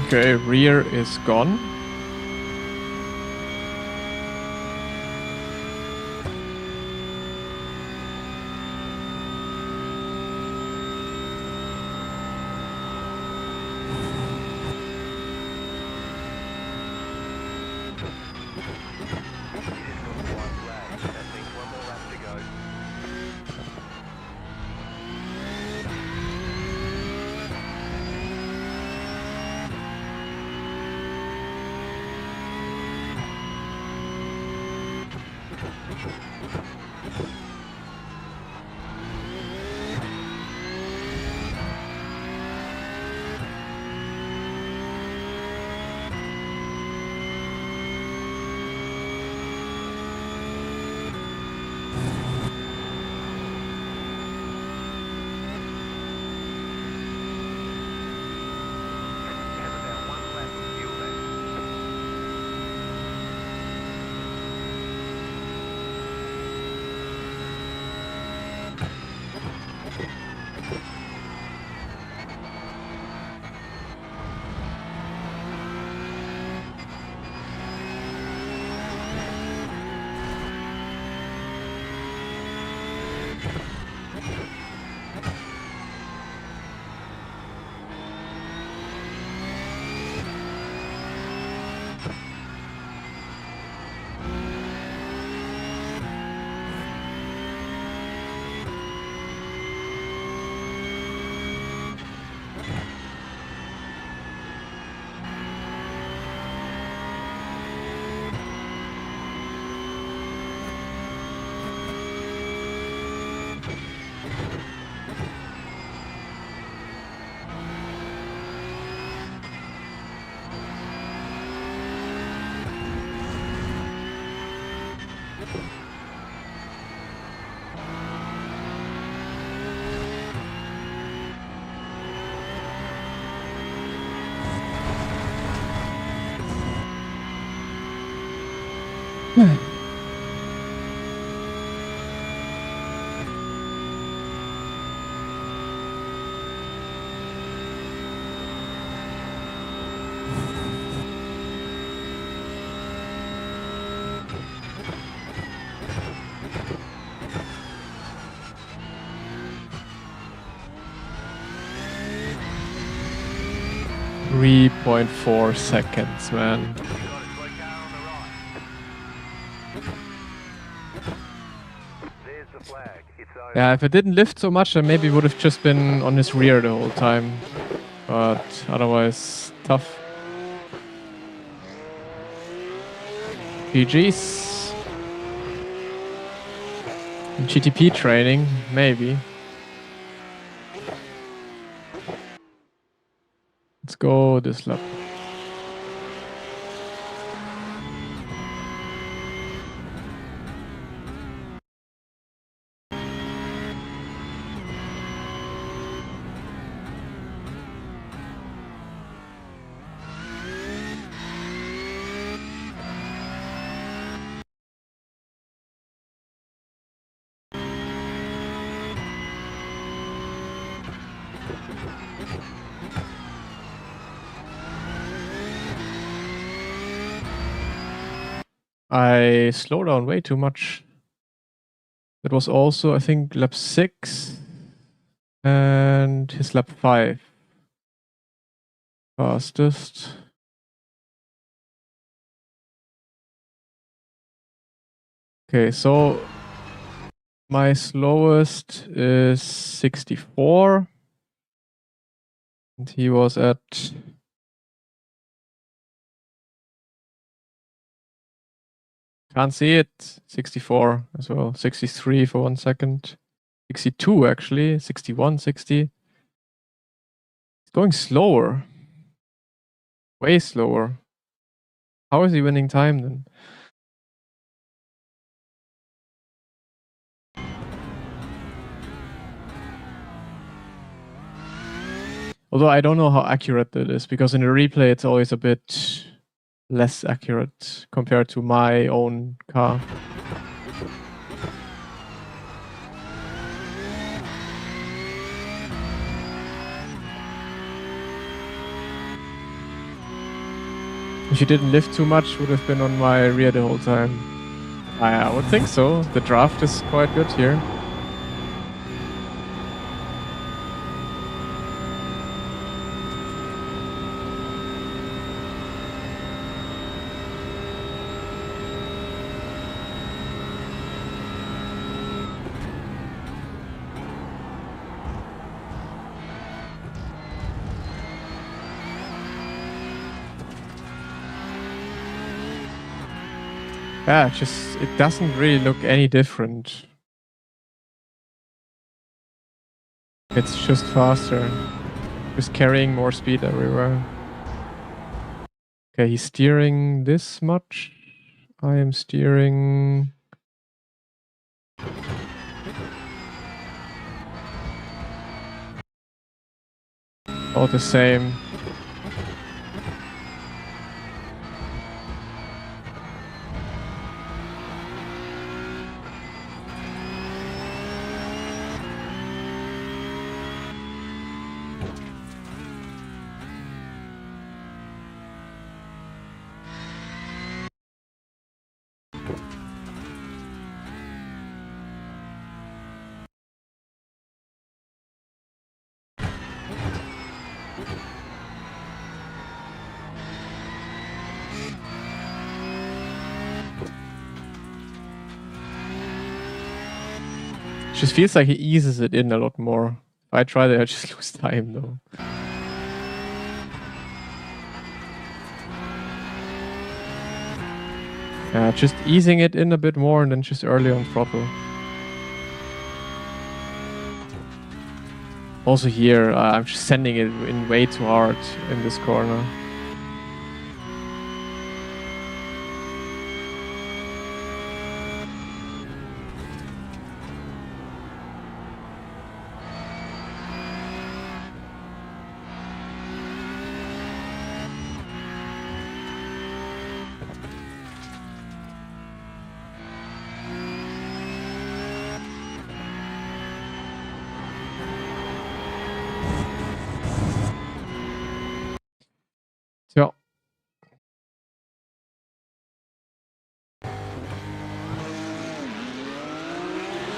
Okay, rear is gone. 3.4 seconds, man. There's the flag. It's over. Yeah, if it didn't lift so much, I maybe would have just been on his rear the whole time. But otherwise, tough. GG's. GTP training, maybe. Let's go this lap. I slow down way too much. That was also, I think, lap 6 and his lap 5. Fastest. Okay, so my slowest is 64. And he was at... Can't see it. 64 as well. 63 for 1 second. 62 actually. 61, 60. It's going slower. Way slower. How is he winning time then? Although I don't know how accurate that is, because in the replay it's always a bit less accurate compared to my own car. If you didn't lift too much, would have been on my rear the whole time. I would think so. The draft is quite good here. Yeah, it doesn't really look any different. It's just faster. Just carrying more speed everywhere. Okay, he's steering this much. I am steering... all the same. Just feels like he eases it in a lot more. If I try that, I just lose time though. Yeah, just easing it in a bit more and then just early on throttle. Also here, I'm just sending it in way too hard in this corner.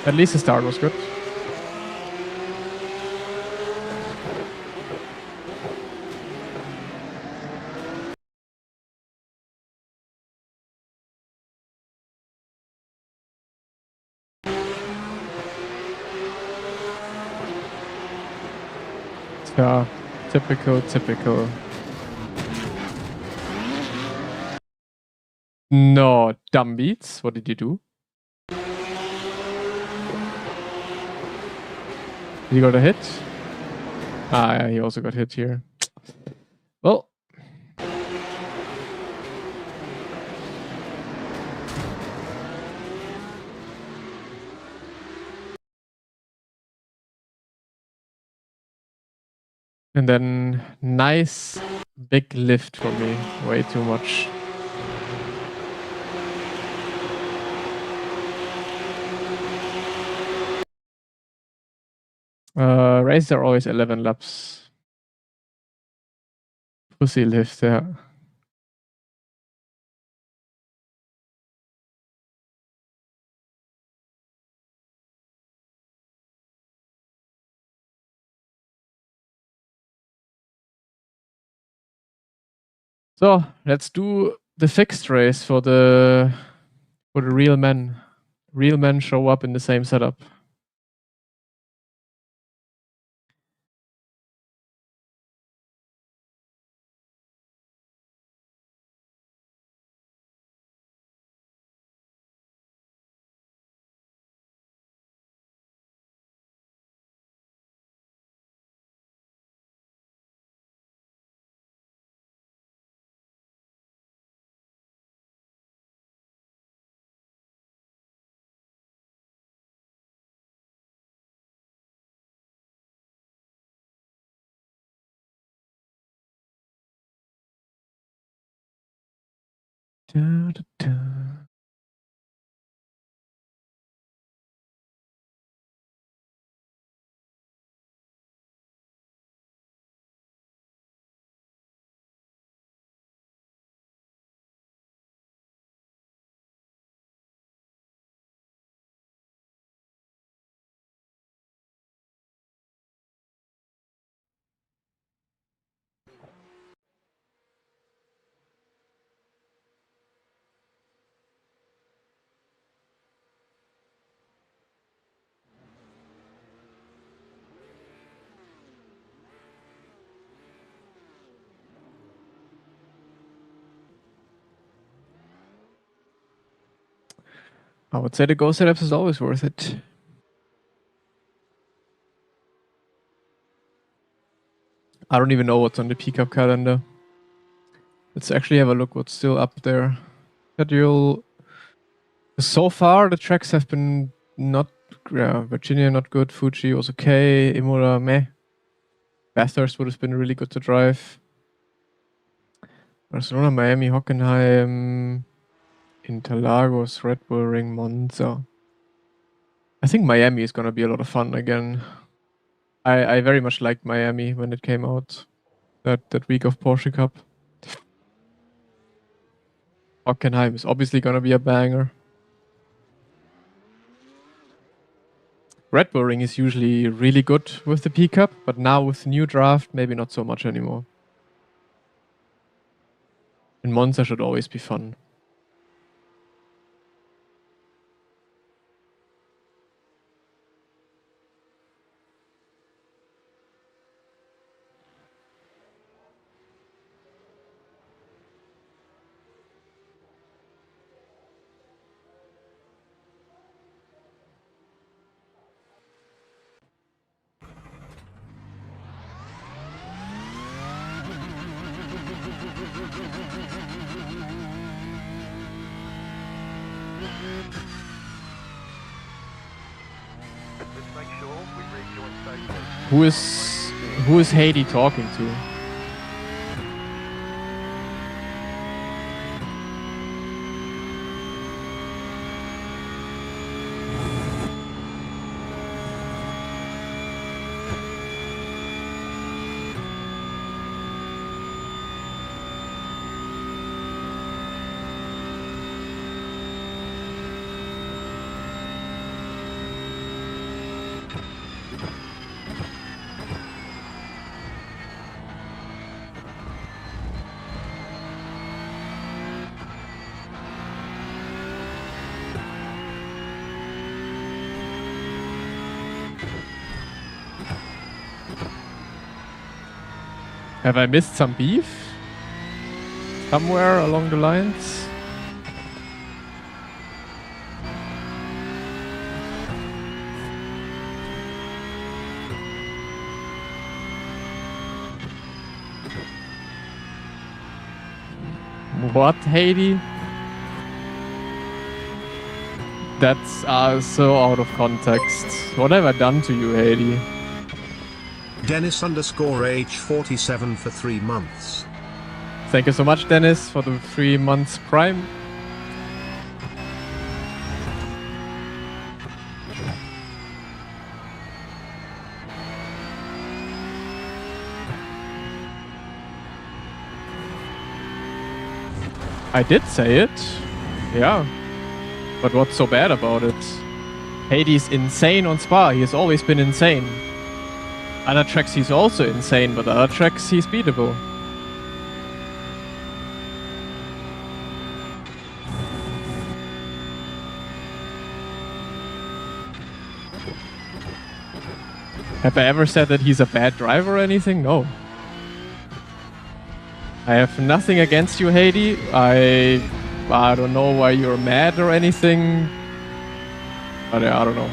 At least the start was good. Yeah, typical. No, dumb beats. What did you do? Did he got a hit? Ah, yeah, he also got hit here. Well. And then nice big lift for me. Way too much. Razer always 11 laps. Pussy lift, yeah. So let's do the fixed race for the real men. Real men show up in the same setup. Da, da, da. I would say the Go setups is always worth it. I don't even know what's on the P-Cup calendar. Let's actually have a look what's still up there. Schedule. So far, the tracks have been not... Yeah, Virginia not good, Fuji was okay, Imola meh. Bathurst would have been really good to drive. Barcelona, Miami, Hockenheim, Interlagos, Red Bull Ring, Monza. I think Miami is gonna be a lot of fun again. I very much liked Miami when it came out. That week of Porsche Cup. Hockenheim is obviously gonna be a banger. Red Bull Ring is usually really good with the P Cup, but now with the new draft, maybe not so much anymore. And Monza should always be fun. Let's make sure we rejoin safely. Who is Haiti talking to? Have I missed some beef? Somewhere along the lines? What, Haiti? That's so out of context. What have I done to you, Haiti? Dennis_H47 for 3 months. Thank you so much, Dennis, for the 3 months Prime. I did say it. Yeah. But what's so bad about it? Hades insane on Spa. He has always been insane. Other tracks he's also insane, but other tracks he's beatable. Have I ever said that he's a bad driver or anything? No. I have nothing against you, Haiti. I don't know why you're mad or anything. But I don't know.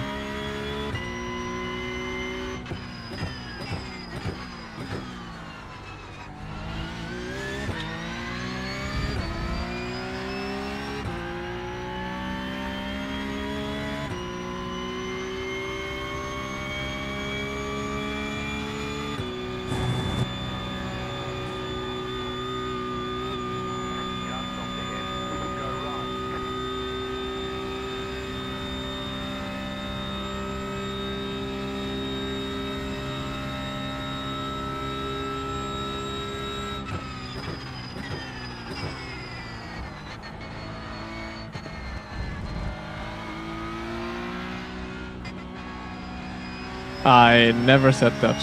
I never said that.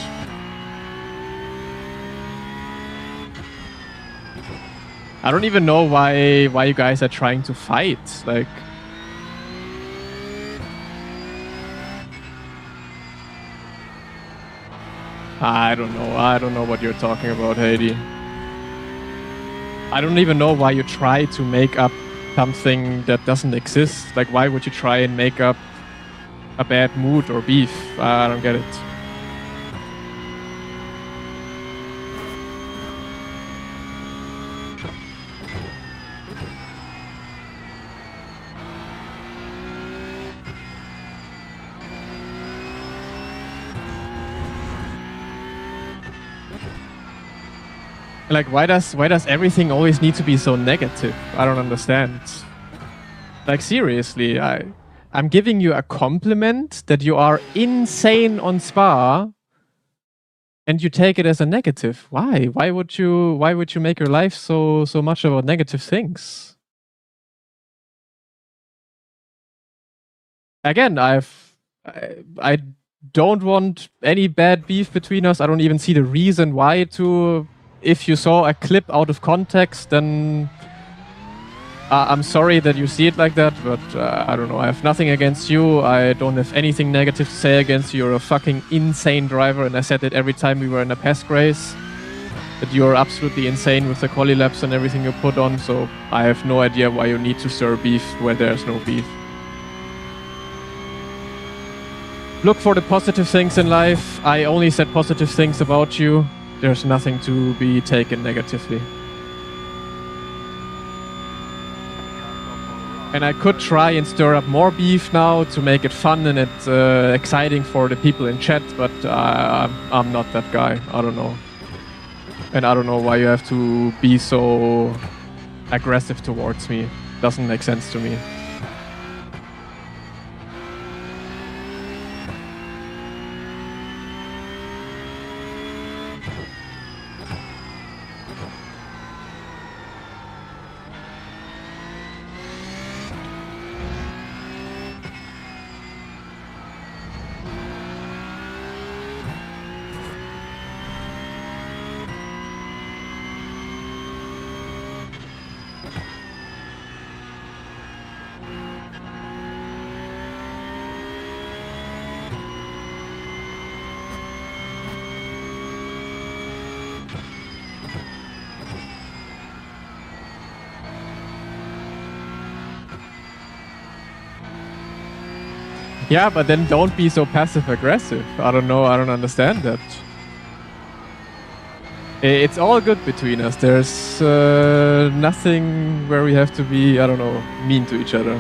I don't even know why you guys are trying to fight. Like, I don't know. I don't know what you're talking about, Haiti. I don't even know why you try to make up something that doesn't exist. Like, why would you try and make up a bad mood or beef? I don't get it. Like, why does everything always need to be so negative? I don't understand. Like, seriously, I'm giving you a compliment that you are insane on Spa, and you take it as a negative. Why? Why would you make your life so much about negative things? Again, I don't want any bad beef between us. I don't even see the reason why to. If you saw a clip out of context, then I'm sorry that you see it like that, but I don't know. I have nothing against you. I don't have anything negative to say against you. You're a fucking insane driver, and I said it every time we were in a pest race, that you're absolutely insane with the quali laps and everything you put on, so I have no idea why you need to stir beef where there's no beef. Look for the positive things in life. I only said positive things about you. There's nothing to be taken negatively. And I could try and stir up more beef now to make it fun and it's exciting for the people in chat, but I'm not that guy. I don't know. And I don't know why you have to be so aggressive towards me. Doesn't make sense to me. Yeah, but then don't be so passive aggressive. I don't know. I don't understand that. It's all good between us. There's nothing where we have to be, I don't know, mean to each other.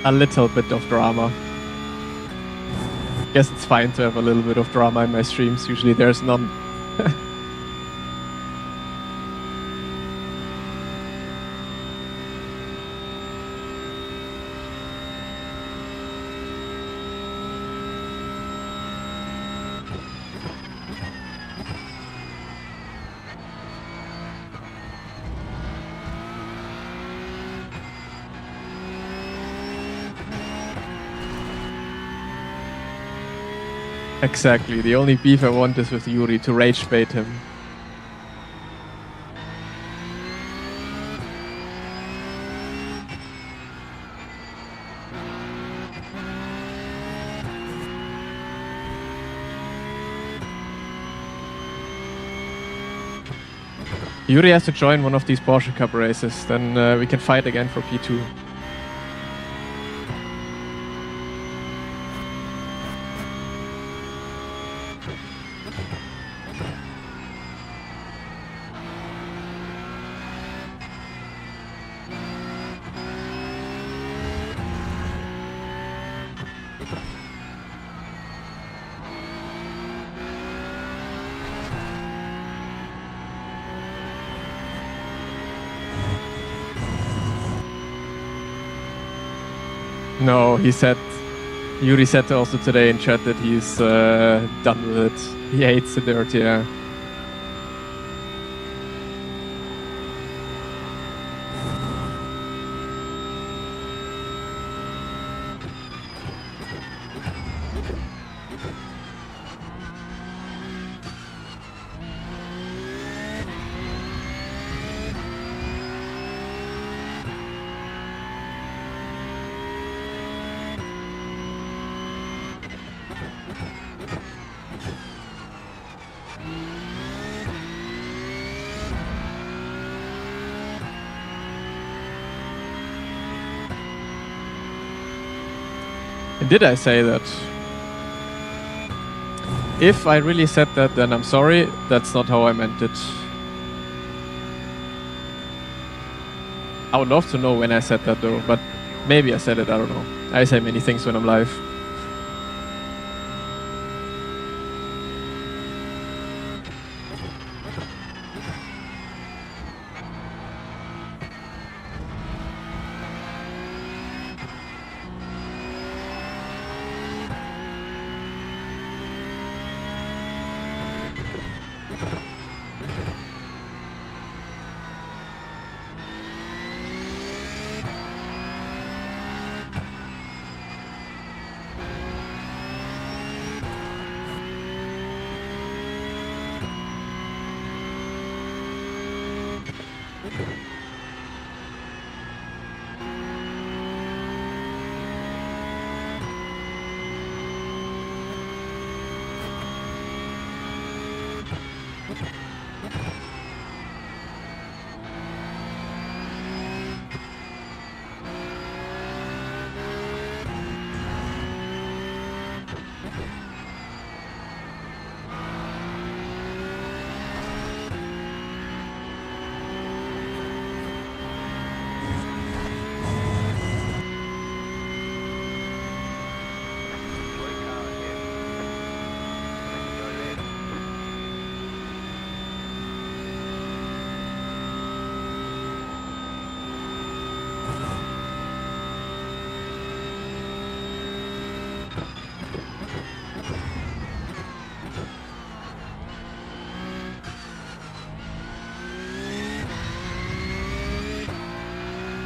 A little bit of drama. Guess it's fine to have a little bit of drama in my streams. Usually there's none. Exactly. The only beef I want is with Yuri, to rage bait him. Yuri has to join one of these Porsche Cup races, then we can fight again for P2. No, Yuri said also today in chat that he's done with it. He hates the dirt, yeah. Did I say that? If I really said that, then I'm sorry. That's not how I meant it. I would love to know when I said that though, but maybe I said it, I don't know. I say many things when I'm live.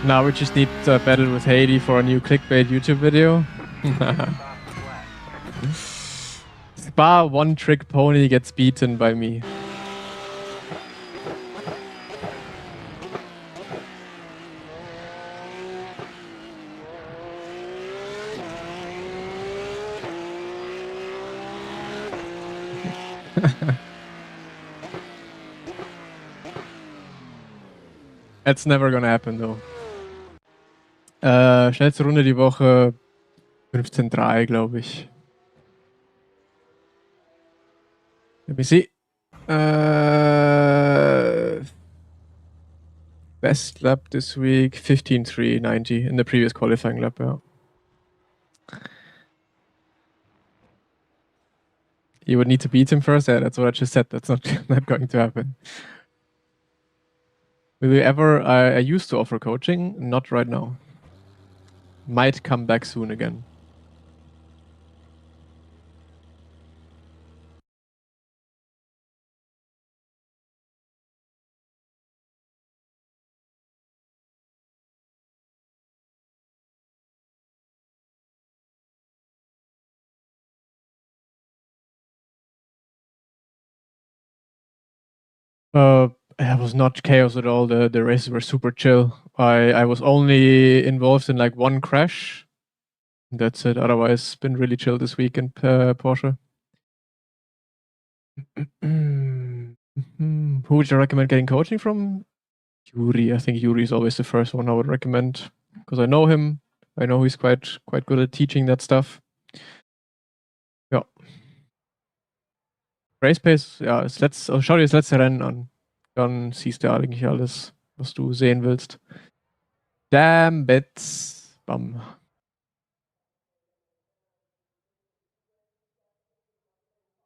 Now we just need to battle with Haiti for a new clickbait YouTube video. Spa one trick pony gets beaten by me. That's never gonna happen though. Schnellste Runde die Woche 15,3, glaube ich. Let me see. Best lap this week 15,390 in the previous qualifying lap. Yeah. You would need to beat him first. Yeah, that's what I just said. That's not not going to happen. Will you ever? I used to offer coaching, not right now. Might come back soon again. It was not chaos at all. The races were super chill. I was only involved in like one crash. That's it. Otherwise, it's been really chill this week in Porsche. Who would you recommend getting coaching from? Yuri. I think Yuri is always the first one I would recommend because I know him. I know he's quite good at teaching that stuff. Ja. Race Pace, ja, schau dir das letzte Rennen an. Dann siehst du eigentlich alles, was du sehen willst. Damn bits. Bam.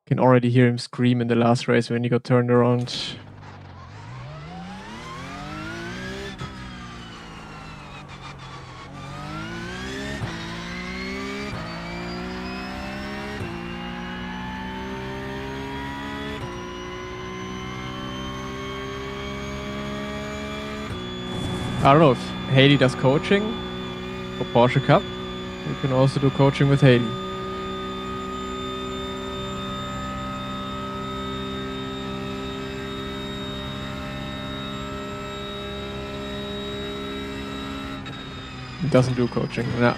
Can already hear him scream in the last race when he got turned around. I don't know if Haley does coaching for Porsche Cup. You can also do coaching with Haley. He doesn't do coaching. No.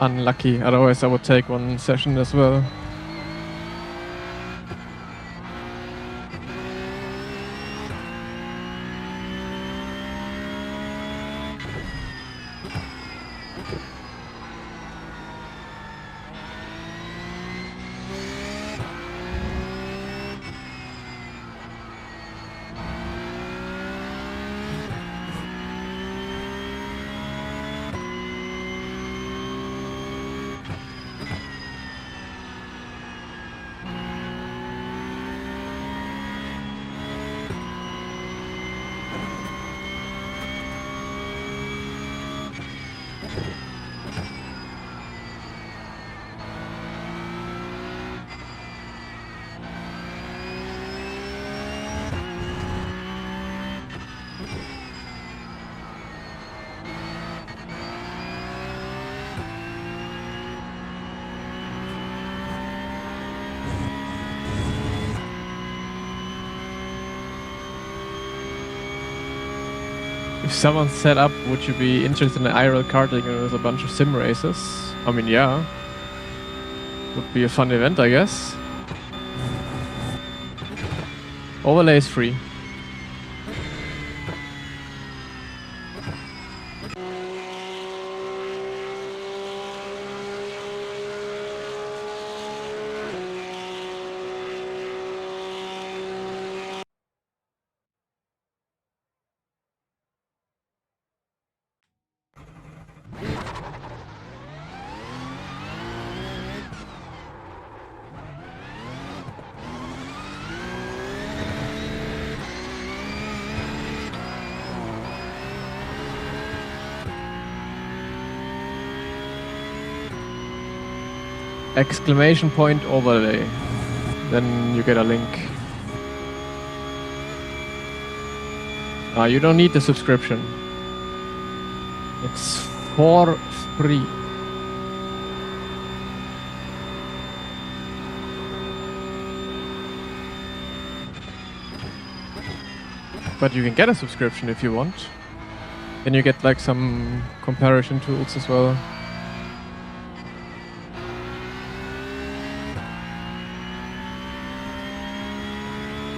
Unlucky. Otherwise I would take one session as well. If someone set up, would you be interested in IRL karting with a bunch of sim races? I mean, yeah. Would be a fun event, I guess. Overlay is free. Exclamation point overlay. Then you get a link. You don't need the subscription. It's for free. But you can get a subscription if you want. Then you get like some comparison tools as well.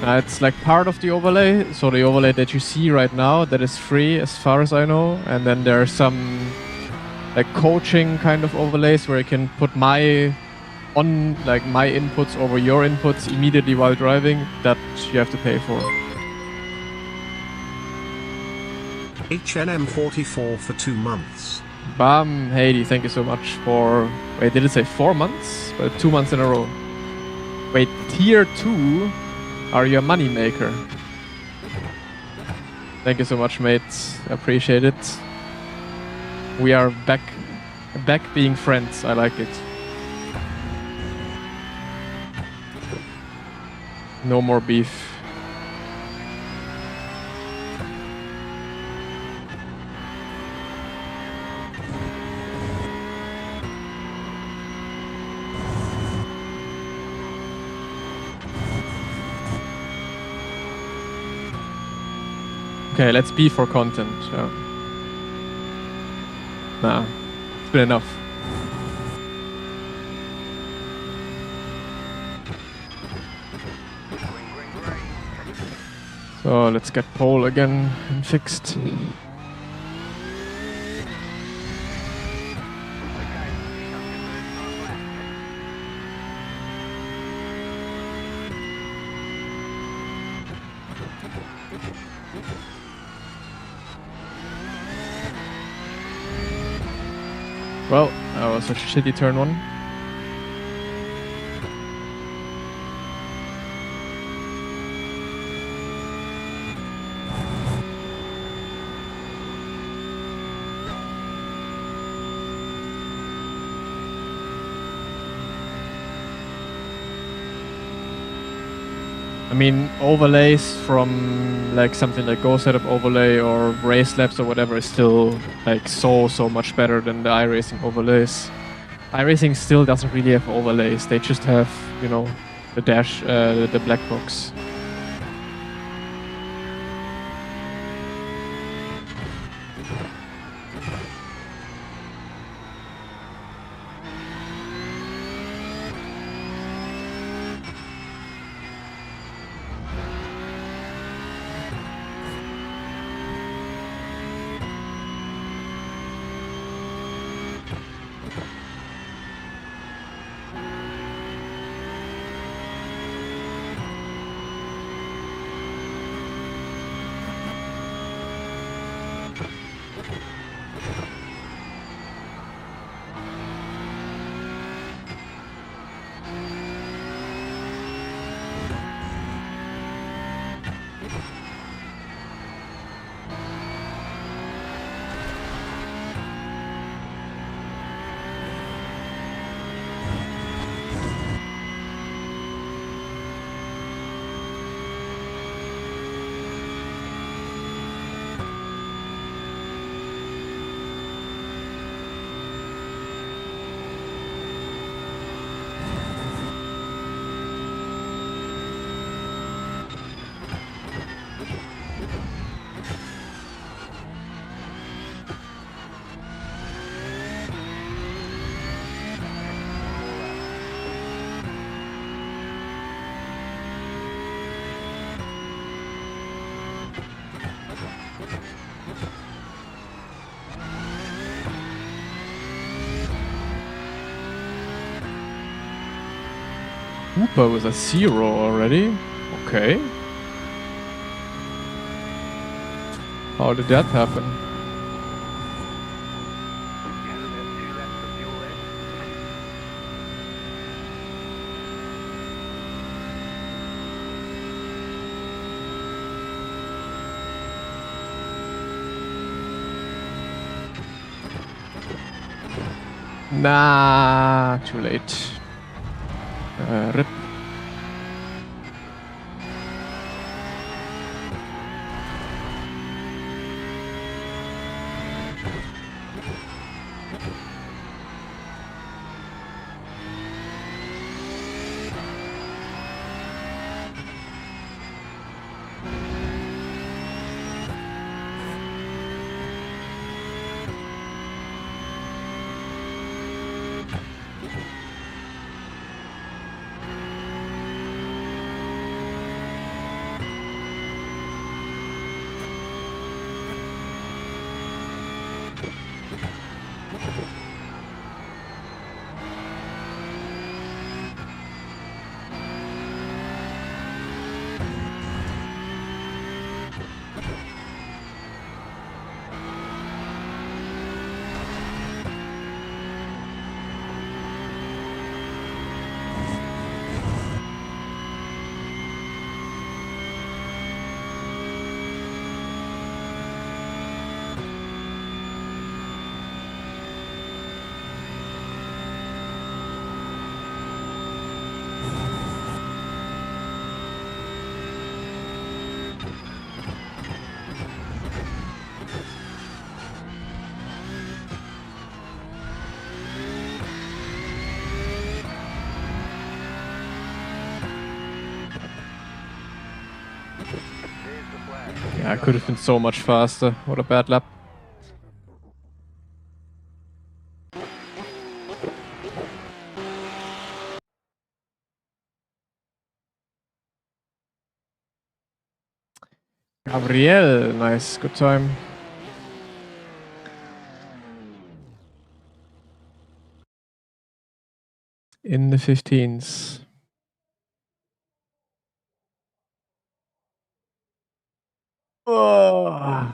It's like part of the overlay. So the overlay that you see right now, that is free as far as I know. And then there are some like coaching kind of overlays where you can put my inputs over your inputs immediately while driving. That you have to pay for. HNM44 for 2 months. Bam, Heidi, thank you so much for... Wait, did it say 4 months? Well, 2 months in a row. Wait, tier 2 are your money maker. Thank you so much, mates. Appreciate it. We are back being friends. I like it. No more beef. Okay, let's be for content. Nah, it's been enough. So let's get pole again and fixed. Well, that was such a shitty turn one. I mean, overlays from like something like Go Setup overlay or Race Labs or whatever is still like so much better than the iRacing overlays. iRacing still doesn't really have overlays. They just have, you know, the dash, the black box. Hooper with a 0 already? Okay. How did that happen? Nah, too late. Rip. Yeah, I could have been so much faster. What a bad lap. Gabriel, nice, good time. In the 15s. Oh.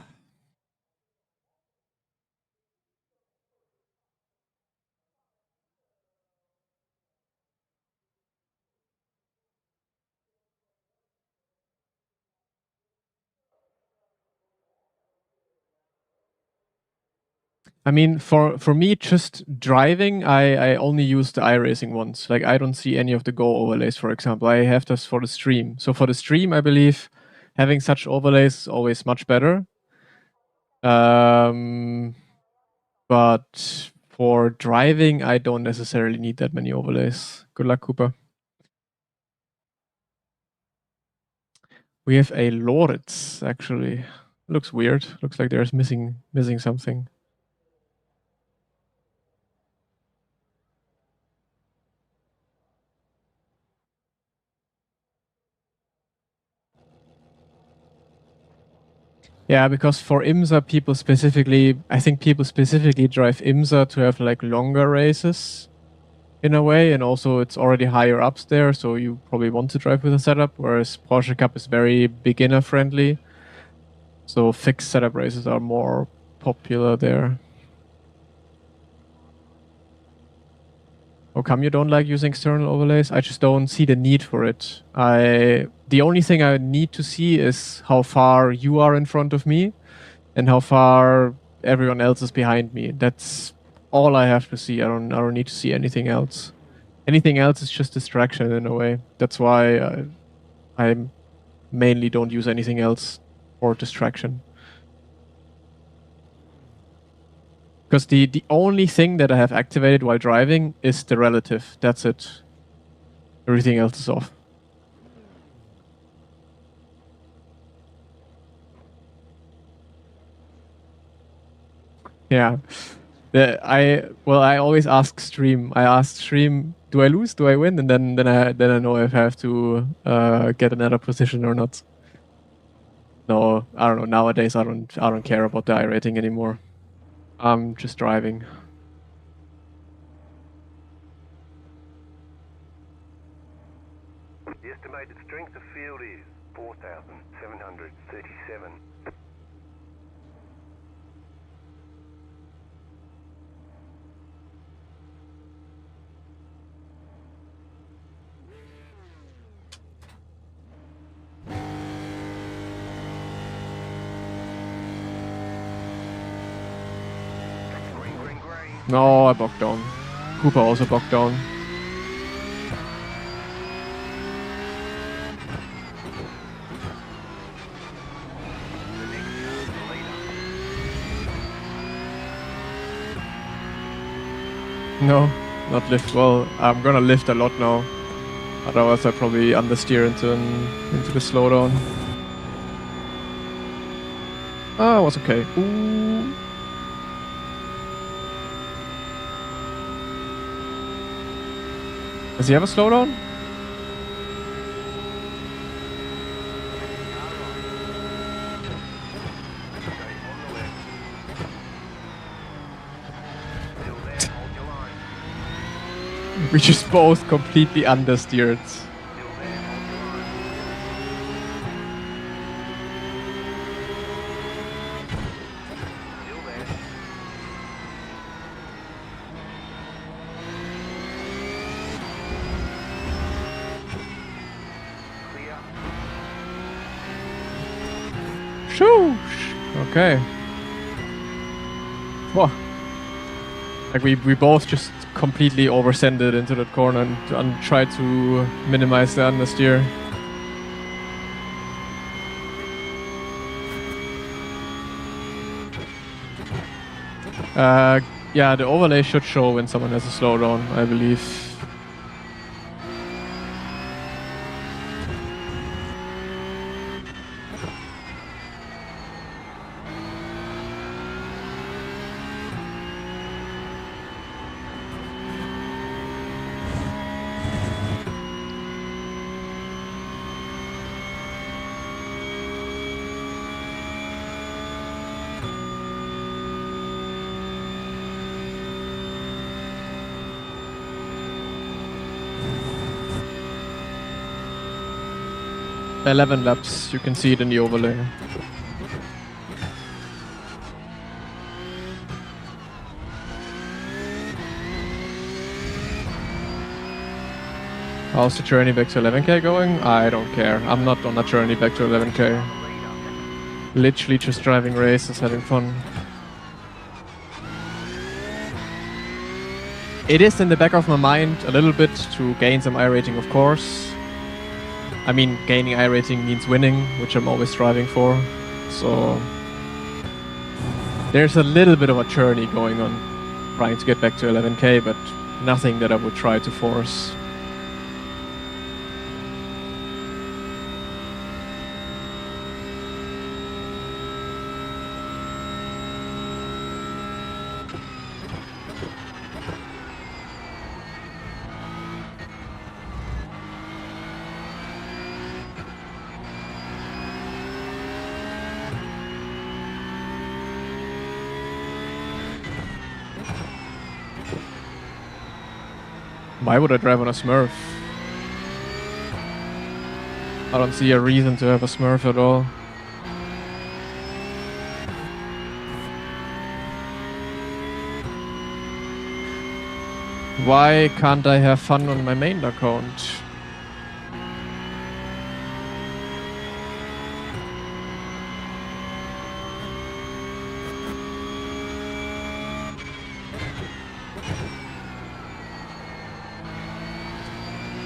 I mean, for me, just driving, I only use the iRacing ones. Like, I don't see any of the Go overlays, for example. I have this for the stream. So for the stream, I believe having such overlays is always much better. But for driving, I don't necessarily need that many overlays. Good luck, Cooper. We have a Loritz, actually. Looks weird. Looks like there's missing something. Yeah, because for IMSA, people specifically, I think people specifically drive IMSA to have like longer races in a way, and also it's already higher ups there, so you probably want to drive with a setup, whereas Porsche Cup is very beginner friendly. So fixed setup races are more popular there. How come you don't like using external overlays? I just don't see the need for it. The only thing I need to see is how far you are in front of me and how far everyone else is behind me. That's all I have to see. I don't need to see anything else. Anything else is just distraction in a way. That's why I mainly don't use anything else for distraction. Because the only thing that I have activated while driving is the relative. That's it. Everything else is off. Yeah. I always ask stream. I ask stream, do I lose? Do I win? And then I know if I have to get another position or not. No, I don't know. Nowadays I don't care about the iRating anymore. I'm just driving. The estimated strength of field is 4,737. Green, green, green. No, I bogged down. Cooper also bogged down. No, not lift well. I'm gonna lift a lot now. Otherwise I probably understeer into the slowdown. Ah, it was okay. Ooh. Does he have a slowdown? We just both completely understeered. Shoosh! Okay. Whoa. Like we both just completely oversended into that corner and tried to minimize the understeer. Yeah, the overlay should show when someone has a slowdown, I believe. 11 laps, you can see it in the overlay. How's the journey back to 11k going? I don't care. I'm not on a journey back to 11k. Literally just driving races, having fun. It is in the back of my mind a little bit to gain some iRating, of course. I mean, gaining iRating means winning, which I'm always striving for. So there's a little bit of a journey going on, trying to get back to 11k, but nothing that I would try to force. Why would I drive on a Smurf? I don't see a reason to have a Smurf at all. Why can't I have fun on my main account?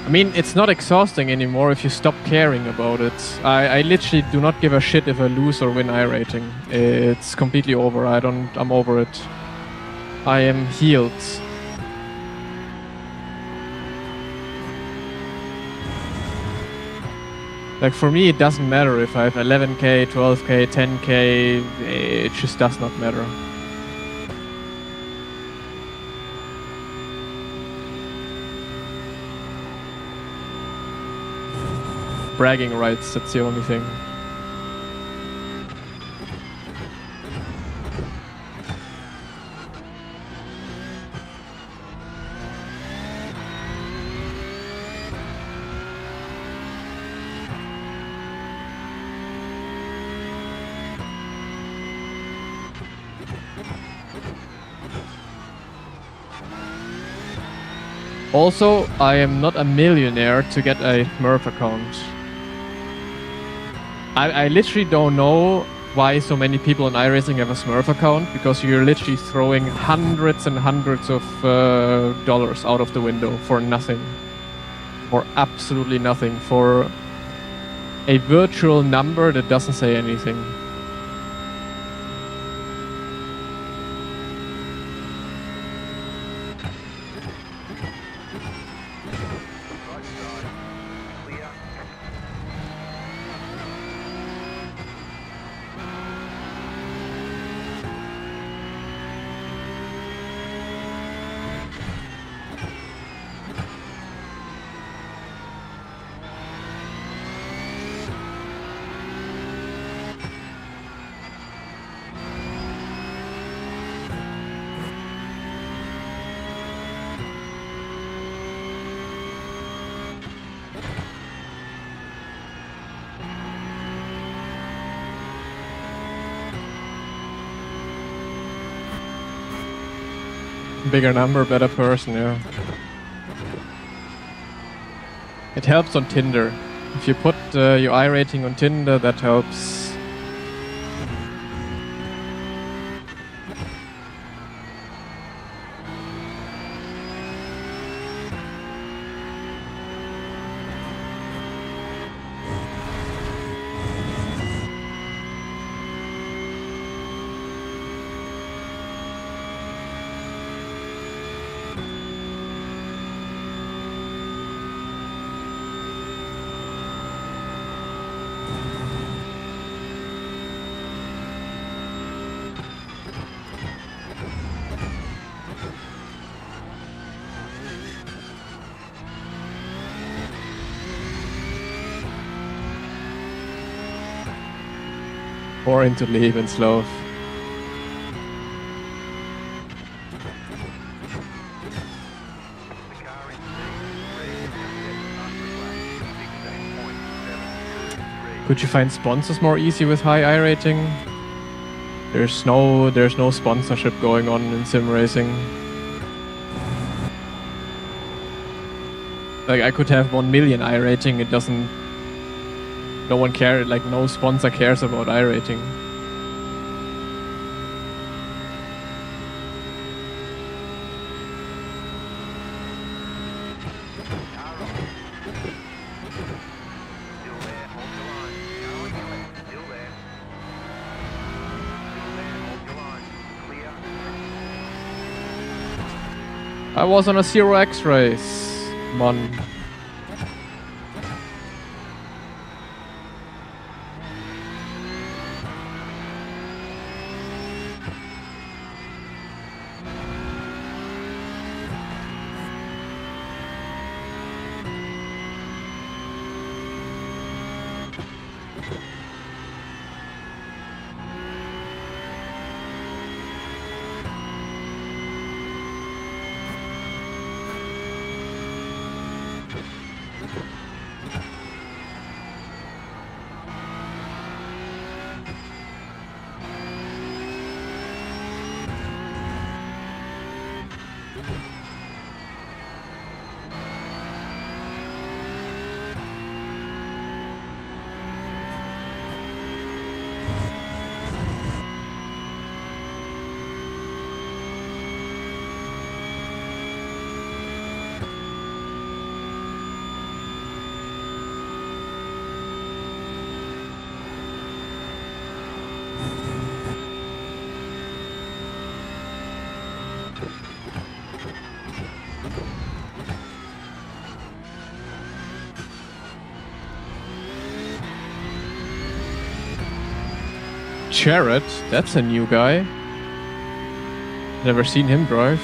I mean, it's not exhausting anymore if you stop caring about it. I literally do not give a shit if I lose or win iRating. It's completely over. I'm over it. I am healed. Like, for me, it doesn't matter if I have 11k, 12k, 10k, it just does not matter. Bragging rights, that's the only thing. Also, I am not a millionaire to get a Smurf account. I literally don't know why so many people on iRacing have a Smurf account, because you're literally throwing hundreds and hundreds of dollars out of the window for nothing. For absolutely nothing. For a virtual number that doesn't say anything. Bigger number, better person, yeah. It helps on Tinder. If you put your iRating on Tinder, that helps. Or into Lebenslauf. Could you find sponsors more easy with high I rating? There's no sponsorship going on in sim racing. Like I could have 1 million I rating, it doesn't. No one cares, like no sponsor cares about I rating. I was on a 0x race, man. Jared, that's a new guy. Never seen him drive.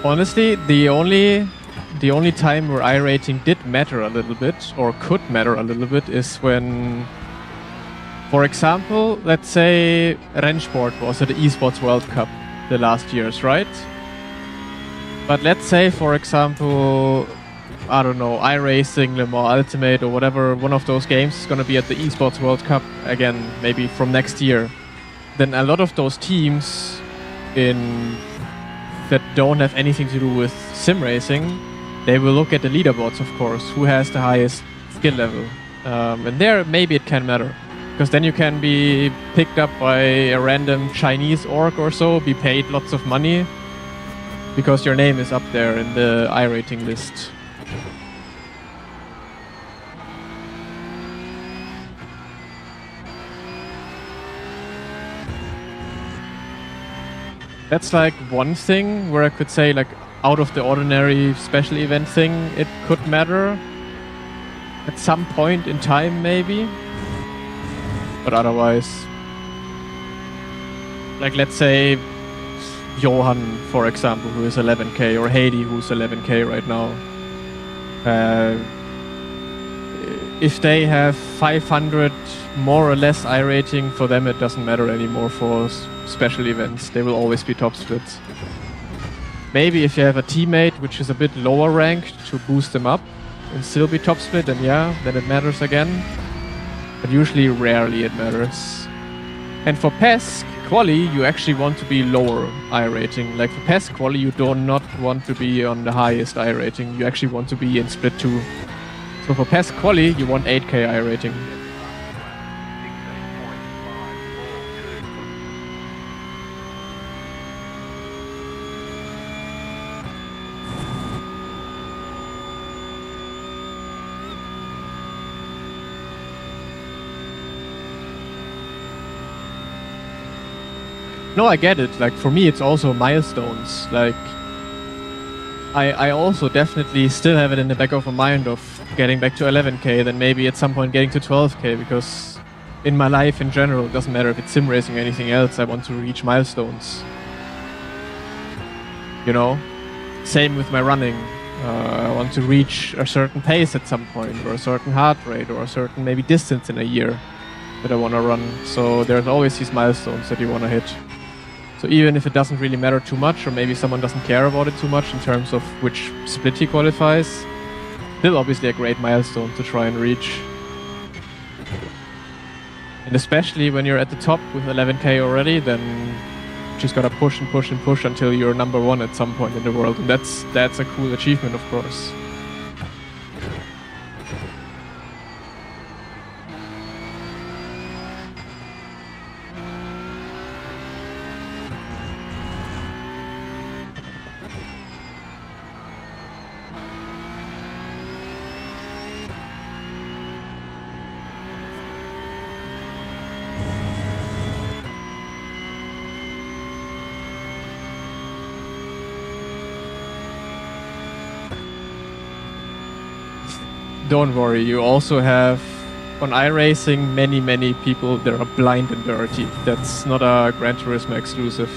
Honestly, the only time where I rating did matter a little bit, or could matter a little bit, is when, for example, let's say Rennsport was at the Esports World Cup the last years, right? But let's say, for example, I don't know, iRacing, Le Mans Ultimate, or whatever, one of those games is going to be at the Esports World Cup again, maybe from next year. Then a lot of those teams that don't have anything to do with sim racing, they will look at the leaderboards, of course, who has the highest skill level. And there, maybe it can matter. Because then you can be picked up by a random Chinese org or so, be paid lots of money, because your name is up there in the iRating list. That's like one thing where I could say, like, out of the ordinary special event thing, it could matter at some point in time, maybe. But otherwise, like, let's say Johan, for example, who is 11k, or Heidi, who's 11k right now. If they have 500 more or less I rating, for them it doesn't matter anymore for special events. They will always be top split. Maybe if you have a teammate which is a bit lower ranked to boost them up and still be top split, then yeah, then it matters again. But usually, rarely it matters. And for PES quali, you actually want to be lower I rating. Like for PES quali, you do not want to be on the highest I rating. You actually want to be in split 2. So for PES quali, you want 8k I rating. No, I get it. Like for me, it's also milestones. Like I also definitely still have it in the back of my mind of getting back to 11k, then maybe at some point getting to 12k, because in my life in general, it doesn't matter if it's sim racing or anything else, I want to reach milestones. You know? Same with my running. I want to reach a certain pace at some point, or a certain heart rate, or a certain maybe distance in a year that I want to run. So there's always these milestones that you want to hit. So even if it doesn't really matter too much, or maybe someone doesn't care about it too much in terms of which split he qualifies, still obviously a great milestone to try and reach. And especially when you're at the top with 11k already, then you just gotta push and push and push until you're number one at some point in the world. And that's a cool achievement, of course. Don't worry, you also have on iRacing many people that are blind and dirty. That's not a Gran Turismo exclusive.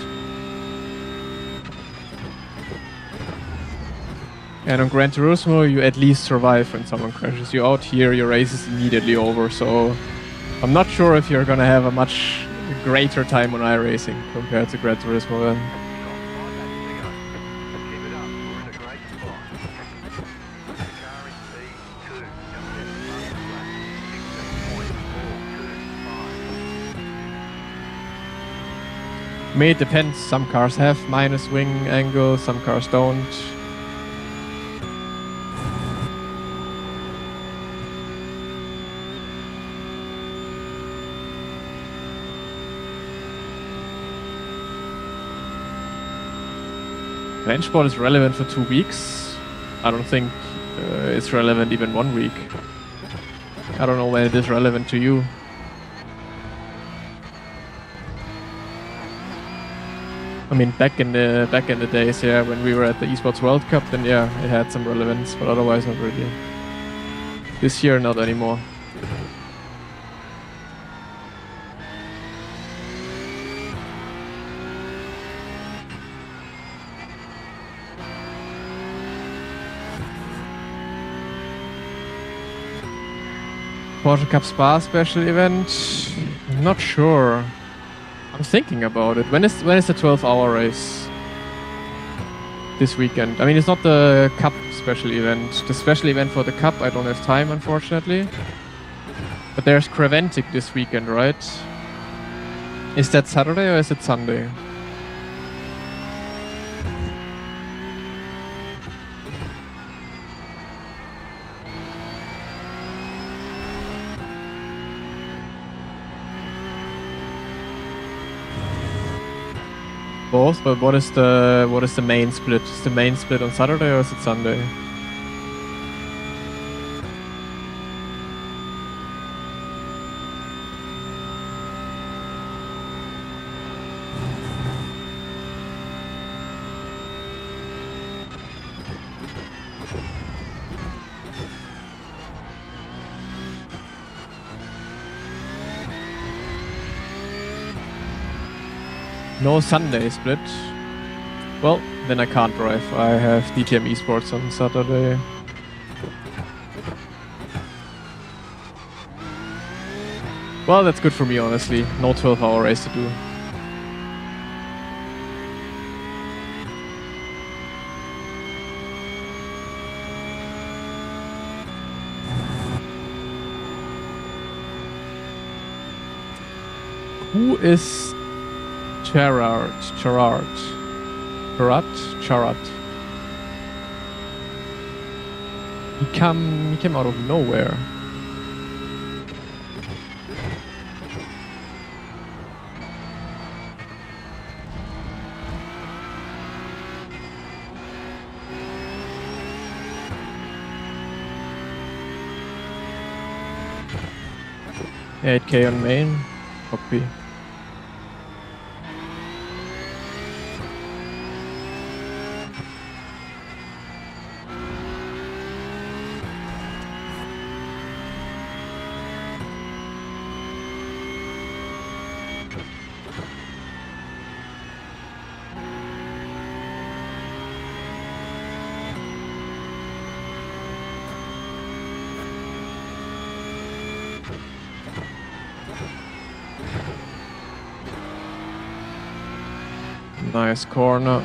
And on Gran Turismo, you at least survive when someone crashes you out. Here, your race is immediately over, so I'm not sure if you're gonna have a much greater time on iRacing compared to Gran Turismo then. Keep it up. We're in a great spot. The car is P2. Just set the lap. 16.425. I mean, it depends. Some cars have minus wing angle, some cars don't. Benchboard is relevant for 2 weeks. I don't think it's relevant even 1 week. I don't know when it is relevant to you. I mean, back in the days, yeah, when we were at the Esports World Cup, then yeah, it had some relevance, but otherwise not really. This year, not anymore. Porsche Cup Spa special event? I'm not sure. I'm thinking about it. When is the 12-hour race? This weekend. I mean, it's not the Cup special event. The special event for the Cup, I don't have time, unfortunately. But there's Creventic this weekend, right? Is that Saturday or is it Sunday? Both, but what is the main split? Is the main split on Saturday or is it Sunday? No Sunday split. Well, then I can't drive. I have DTM Esports on Saturday. Well, that's good for me, honestly. No 12-hour race to do. Who is Charad. He came out of nowhere. Yeah, 8k on main. Copy. Nice corner.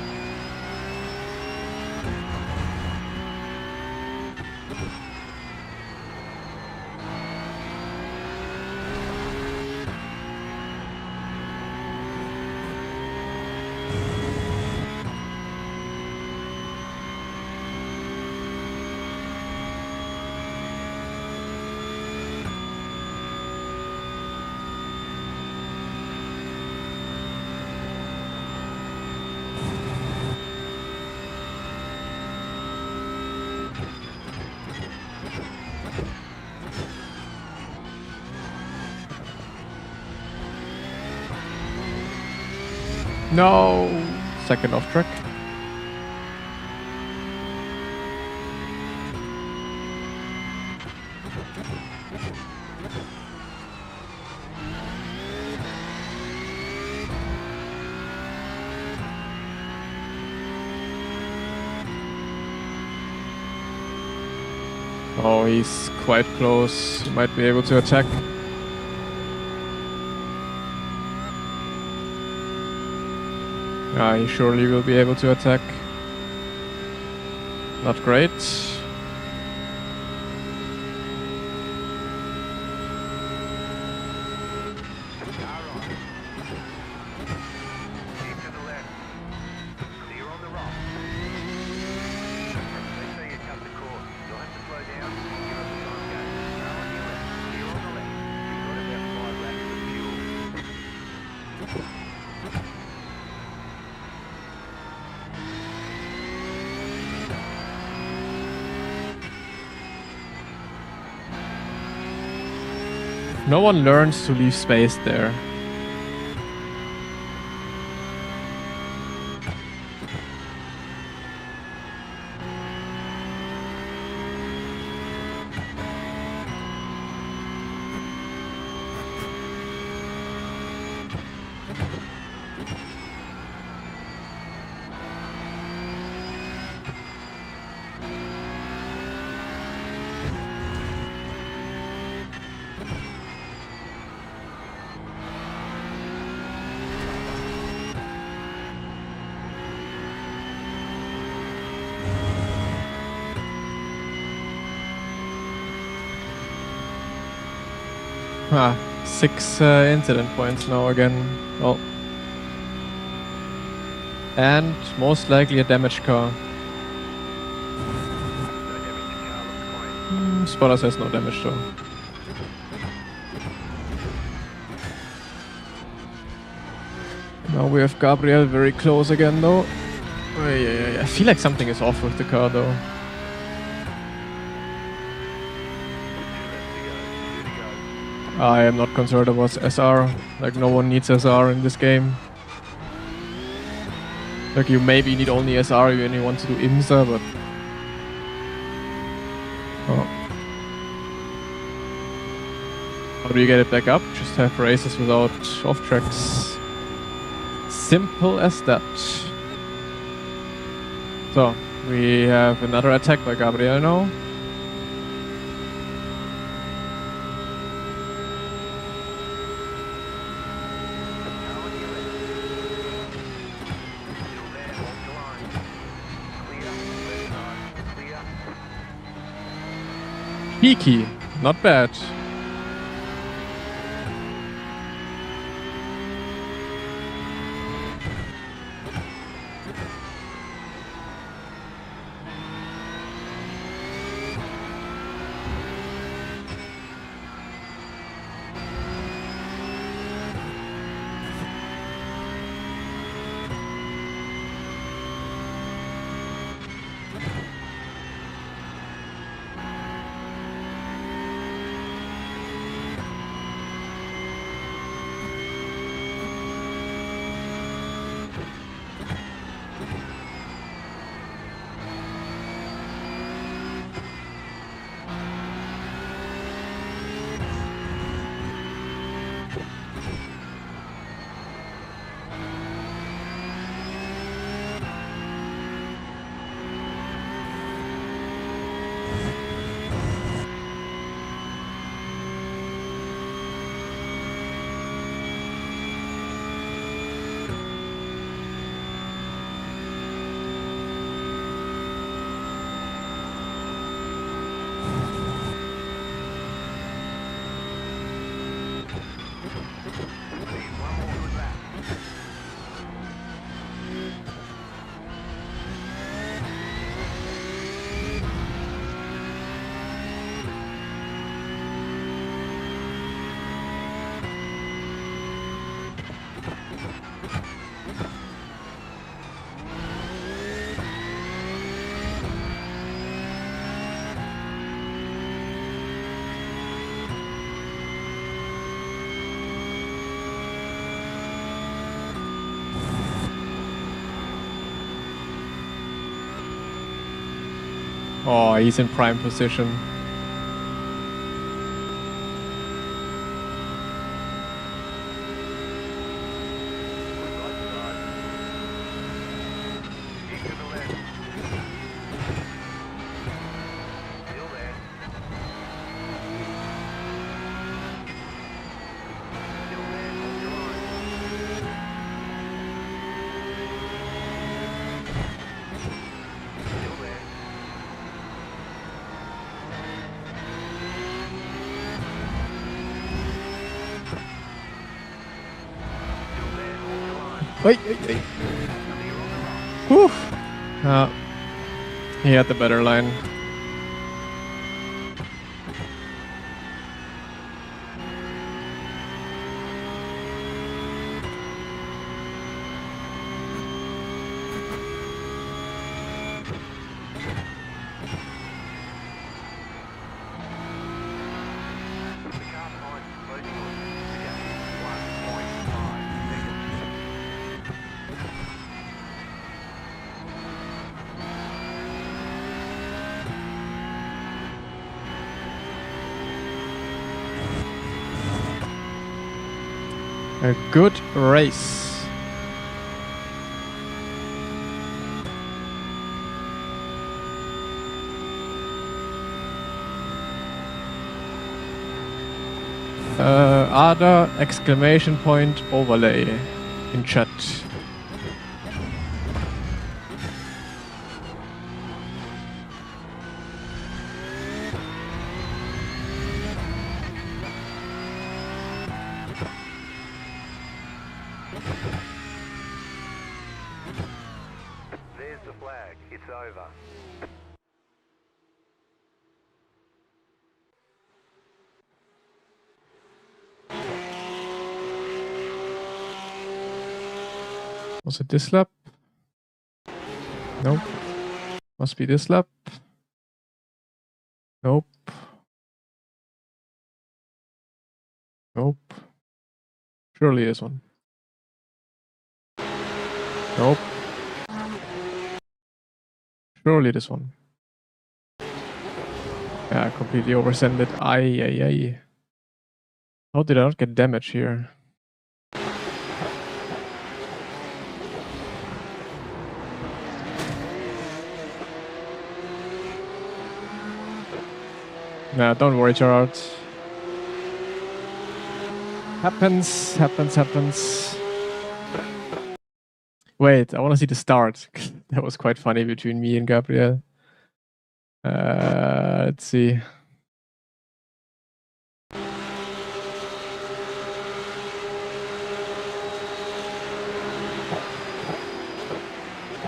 No! Second off track. Oh, he's quite close. He might be able to attack. Yeah, he surely will be able to attack. Not great. Keep to the left. Clear on the right. They say you cut the course. You'll have to slow down and give us a time gauge. Now on your left. Clear on the left. You've got about 5 laps of fuel. No one learns to leave space there. Ah, 6 incident points now again. Oh. And most likely a damaged car. No damage to car, looks clean. Spotter says no damage though. Now we have Gabriel very close again though. I feel like something is off with the car though. I am not concerned about SR. Like, no one needs SR in this game. Like, you maybe need only SR when you want to do IMSA, but... Oh. How do you get it back up? Just have races without off-tracks. Simple as that. So, we have another attack by Gabriel now. Peaky, not bad. Oh, he's in prime position. Keep to the left. Still there. Still there. Hold your line. Still there. Still there. Hold your line. Wait, wait, wait. Clear on the right. Whew. He had the better line. The car behind is closing on you. Reduction 1.5 seconds. A good race. Ada exclamation point overlay in chat. There's the flag. It's over. Was it this lap? Nope. Must be this lap. Nope. Nope. Surely this one. Nope. Surely this one. Yeah, completely oversend it. Aye, aye, aye. How did I not get damage here? Nah, don't worry, Gerard. Happens, happens, happens. Wait, I want to see the start. That was quite funny between me and Gabriel. Let's see.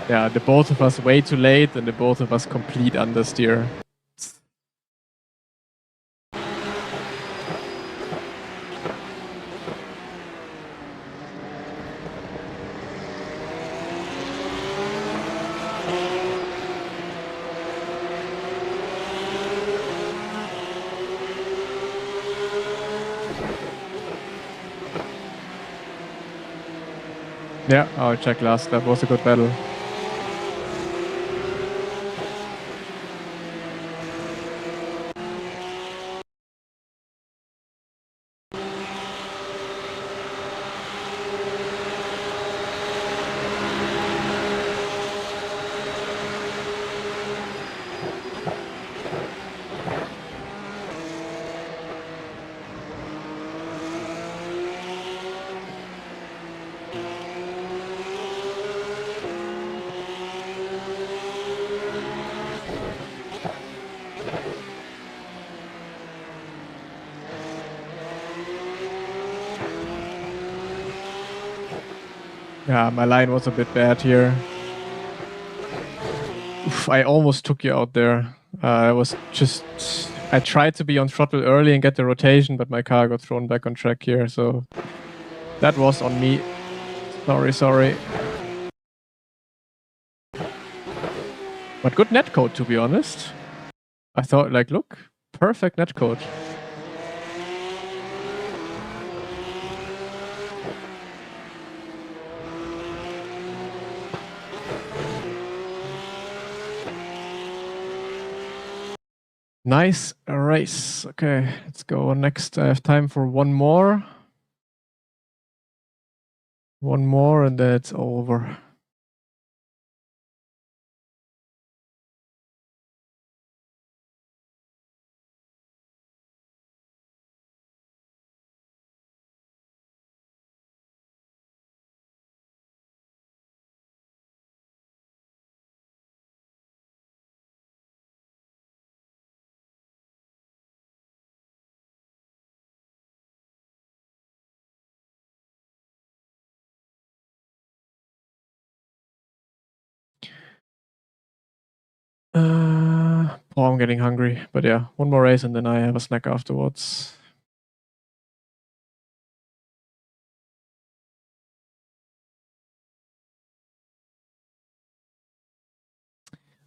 Yeah, the both of us way too late and the both of us complete understeer. Yeah, I'll check last. That was a good battle. Yeah, my line was a bit bad here. Oof, I almost took you out there. I tried to be on throttle early and get the rotation, but my car got thrown back on track here, so that was on me. Sorry. But good netcode, to be honest. I thought, like, look, perfect netcode. Nice race. Okay, let's go next. I have time for one more. One more and then it's over. Oh, I'm getting hungry. But yeah, one more race and then I have a snack afterwards.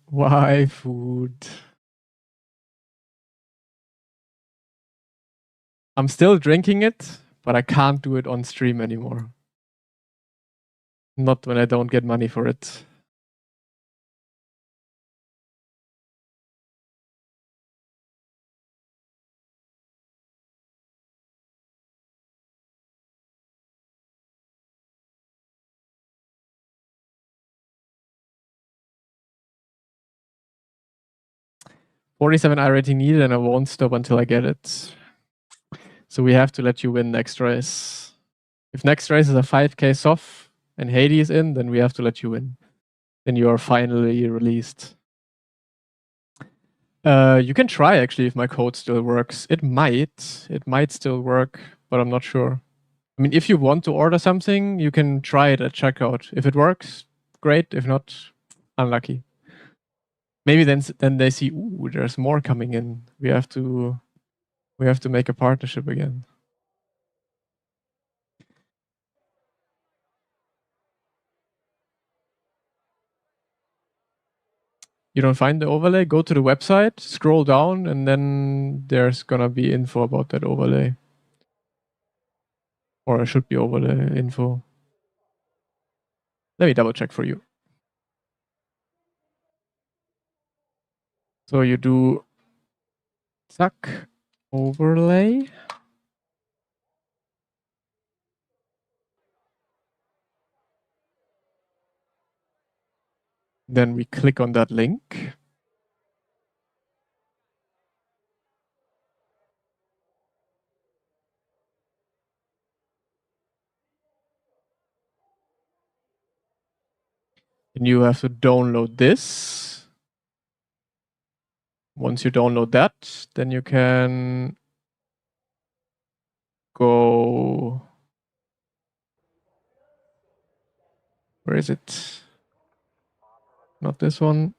Why food? I'm still drinking it, but I can't do it on stream anymore. Not when I don't get money for it. $47 rating needed and I won't stop until I get it. So we have to let you win next race. If next race is a 5k soft and Hades in, then we have to let you win. Then you are finally released. You can try actually if my code still works. It might still work, but I'm not sure. I mean, if you want to order something, you can try it at checkout. If it works, great. If not, unlucky. Maybe then they see, ooh, there's more coming in. We have to make a partnership again. You don't find the overlay? Go to the website, scroll down, and then there's gonna be info about that overlay. Or it should be overlay info. Let me double check for you. So you do zack overlay. Then we click on that link. And you have to download this. Once you download that, then you can go. Where is it? Not this one.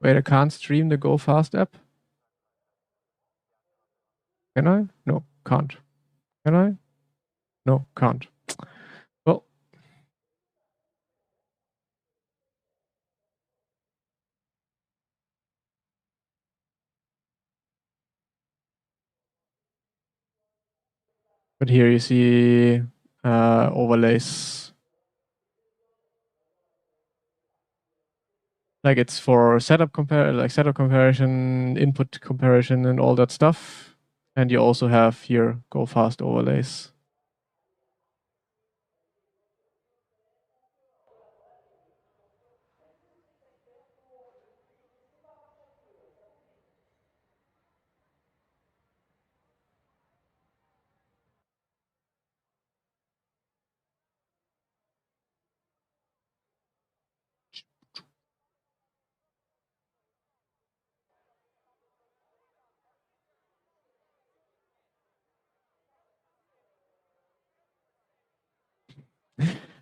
Wait, I can't stream the Go Fast app. Can I? No, can't. Can I? No, can't. Well, but here you see overlays. Like it's for setup comparison, input comparison, and all that stuff. And you also have here Go Fast overlays.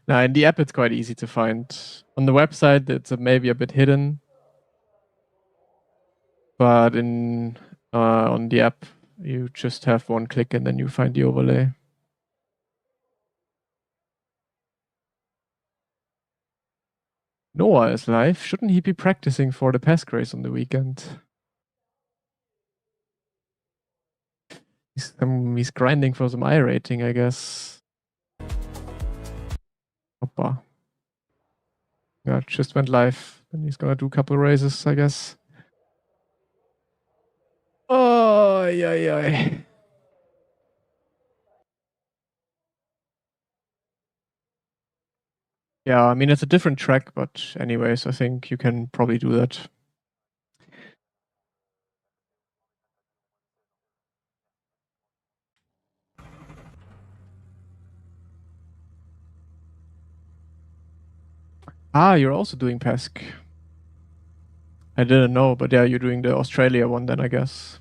Now in the app, it's quite easy to find. On the website, it's maybe a bit hidden, but in on the app, you just have one click and then you find the overlay. Noah is live. Shouldn't he be practicing for the PESC race on the weekend? He's grinding for some I rating, I guess. Hoppa. Yeah, it just went live. and he's gonna do a couple races, I guess. Oh, yeah. Yeah, I mean, it's a different track, but anyways, I think you can probably do that. Ah, you're also doing PESC. I didn't know, but yeah, you're doing the Australia one then, I guess.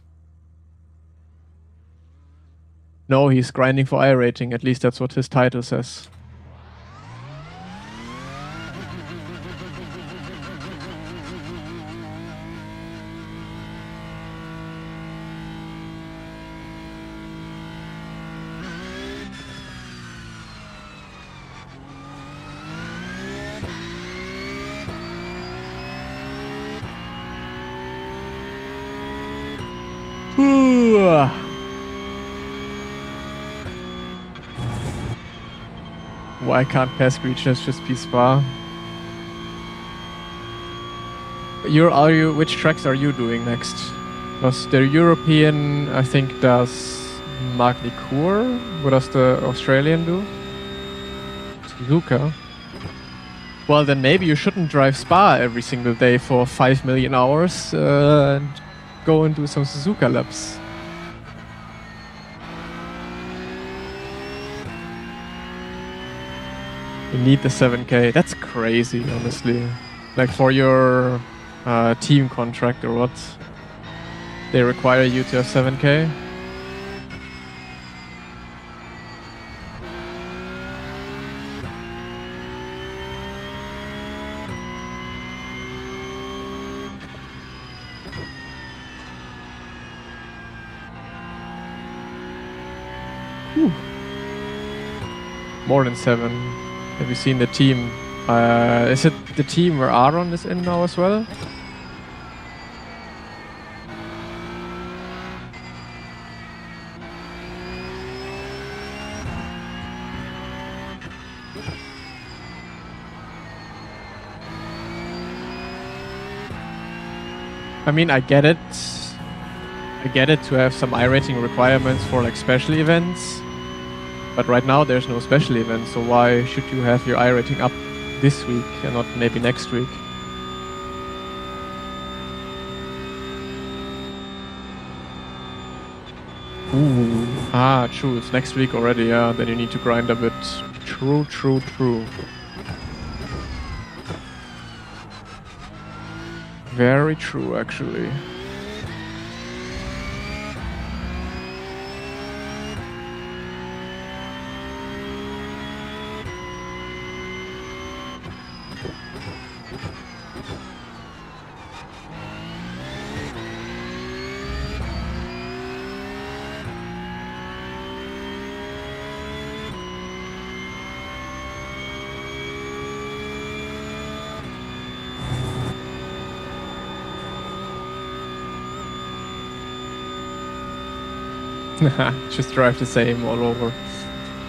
No, he's grinding for iRating. At least that's what his title says. Why can't PESC regions just be Spa? Which tracks are you doing next? Because the European, I think, does Magny-Cours. What does the Australian do? Suzuka. Well, then maybe you shouldn't drive Spa every single day for 5 million hours and go and do some Suzuka laps. You need the 7K. That's crazy, honestly. Like for your team contract or what? They require you to have 7K? Whew. More than 7. Have you seen the team? Is it the team where Aaron is in now as well? I mean, I get it. I get it to have some iRating requirements for like special events. But right now there's no special event, so why should you have your iRating up this week and not maybe next week? Ooh. Ah, true, it's next week already, yeah, then you need to grind a bit. True. Very true, actually. Just drive the same all over.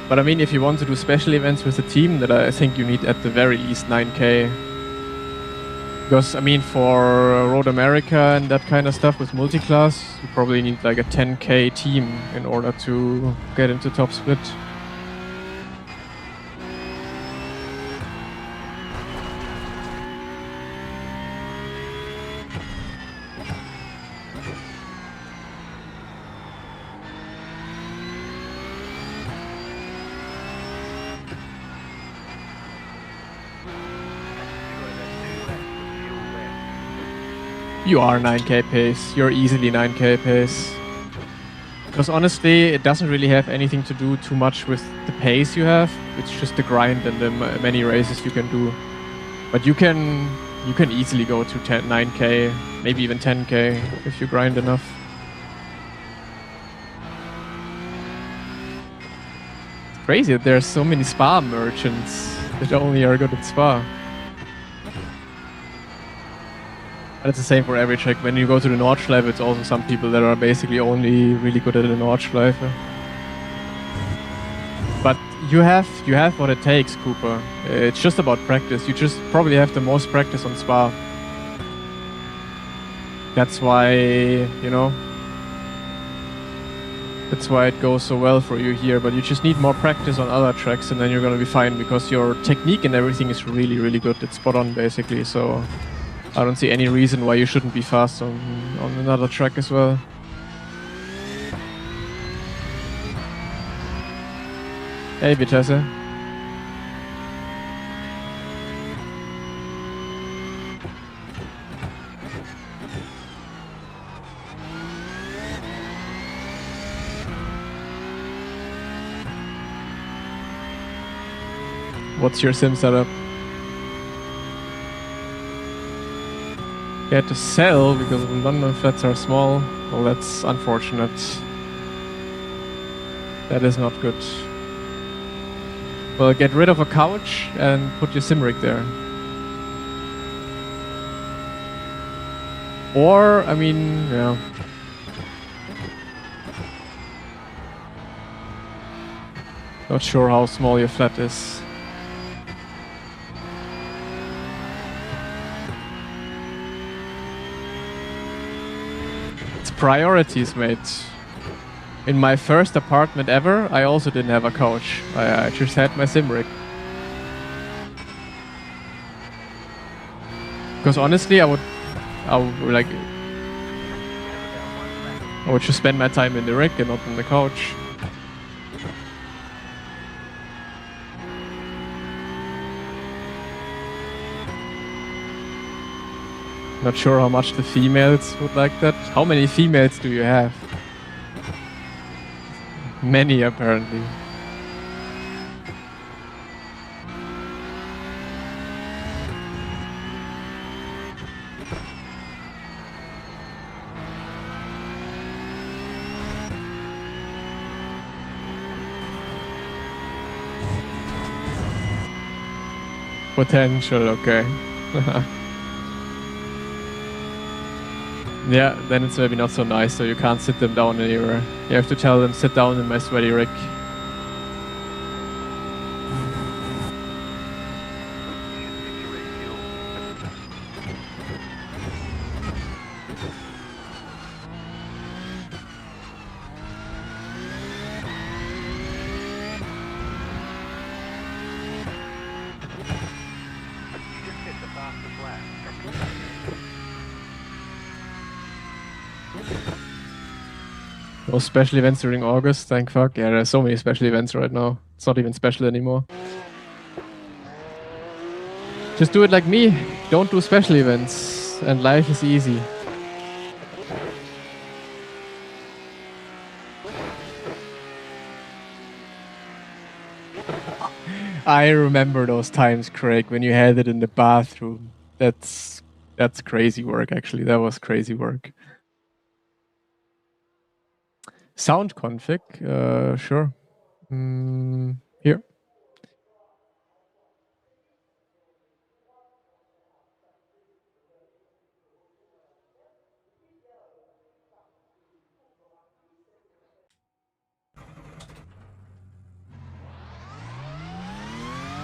But I mean, if you want to do special events with a team, that I think you need at the very least 9K. Because I mean, for Road America and that kind of stuff with multi-class, you probably need like a 10K team in order to get into top split. You are 9K pace. You're easily 9K pace. Because honestly, it doesn't really have anything to do too much with the pace you have. It's just the grind and the many races you can do. But you can easily go to 9K, maybe even 10K if you grind enough. It's crazy that there are so many Spa merchants that only are good at Spa. But it's the same for every track. When you go to the Nordschleife, it's also some people that are basically only really good at the Nordschleife. But you have what it takes, Cooper. It's just about practice. You just probably have the most practice on Spa. That's why, you know, that's why it goes so well for you here. But you just need more practice on other tracks, and then you're gonna be fine because your technique and everything is really, really good. It's spot on, basically. So I don't see any reason why you shouldn't be fast on another track as well. Hey, Vitesse. What's your sim setup? You had to sell because London flats are small. Well, that's unfortunate. That is not good. Well, get rid of a couch and put your sim rig there. Or, I mean, yeah. Not sure how small your flat is. It's priorities, mate. In my first apartment ever, I also didn't have a couch. I just had my sim rig. Because honestly, I would just spend my time in the rig and not on the couch. Not sure how much the females would like that. How many females do you have? Many, apparently. Potential, okay. Yeah, then it's maybe not so nice, so you can't sit them down anywhere. You have to tell them, sit down in my sweaty rig. No special events during August, thank fuck. Yeah, there's so many special events right now. It's not even special anymore. Just do it like me. Don't do special events, and life is easy. I remember those times, Craig, when you had it in the bathroom. That's crazy work, actually. That was crazy work. Sound config, sure. Here.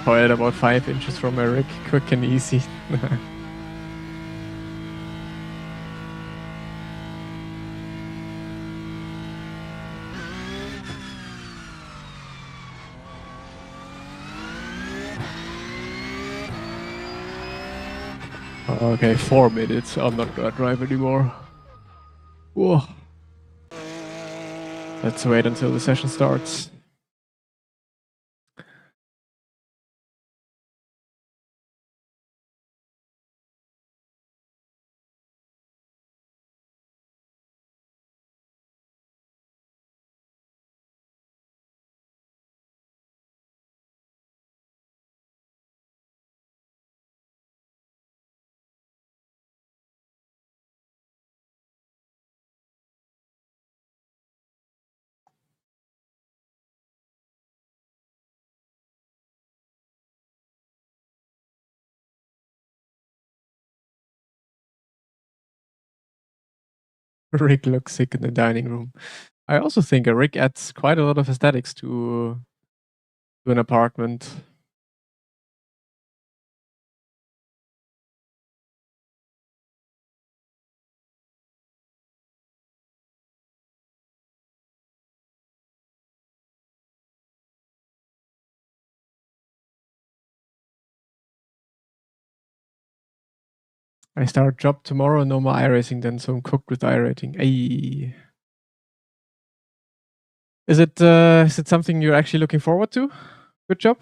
Quiet about 5 inches from my rig, quick and easy. Okay, 4 minutes. I'm not gonna drive anymore. Whoa. Let's wait until the session starts. Rig looks sick in the dining room. I also think a rig adds quite a lot of aesthetics to an apartment. I start job tomorrow, no more iRacing then, so I'm cooked with iRacing. Ayy. Is it something you're actually looking forward to? Good job.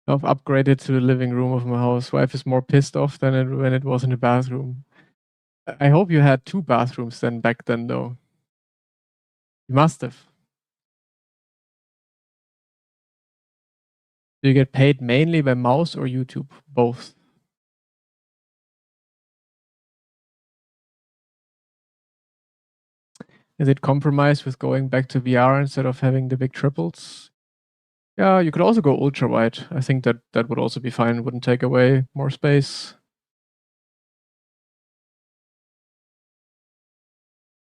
I've upgraded to the living room of my house. Wife is more pissed off than when it was in the bathroom. I hope you had 2 bathrooms then back then though. You must have. Do you get paid mainly by mouse or YouTube? Both. Is it compromised with going back to VR instead of having the big triples? Yeah, you could also go ultra wide. I think that would also be fine. Wouldn't take away more space.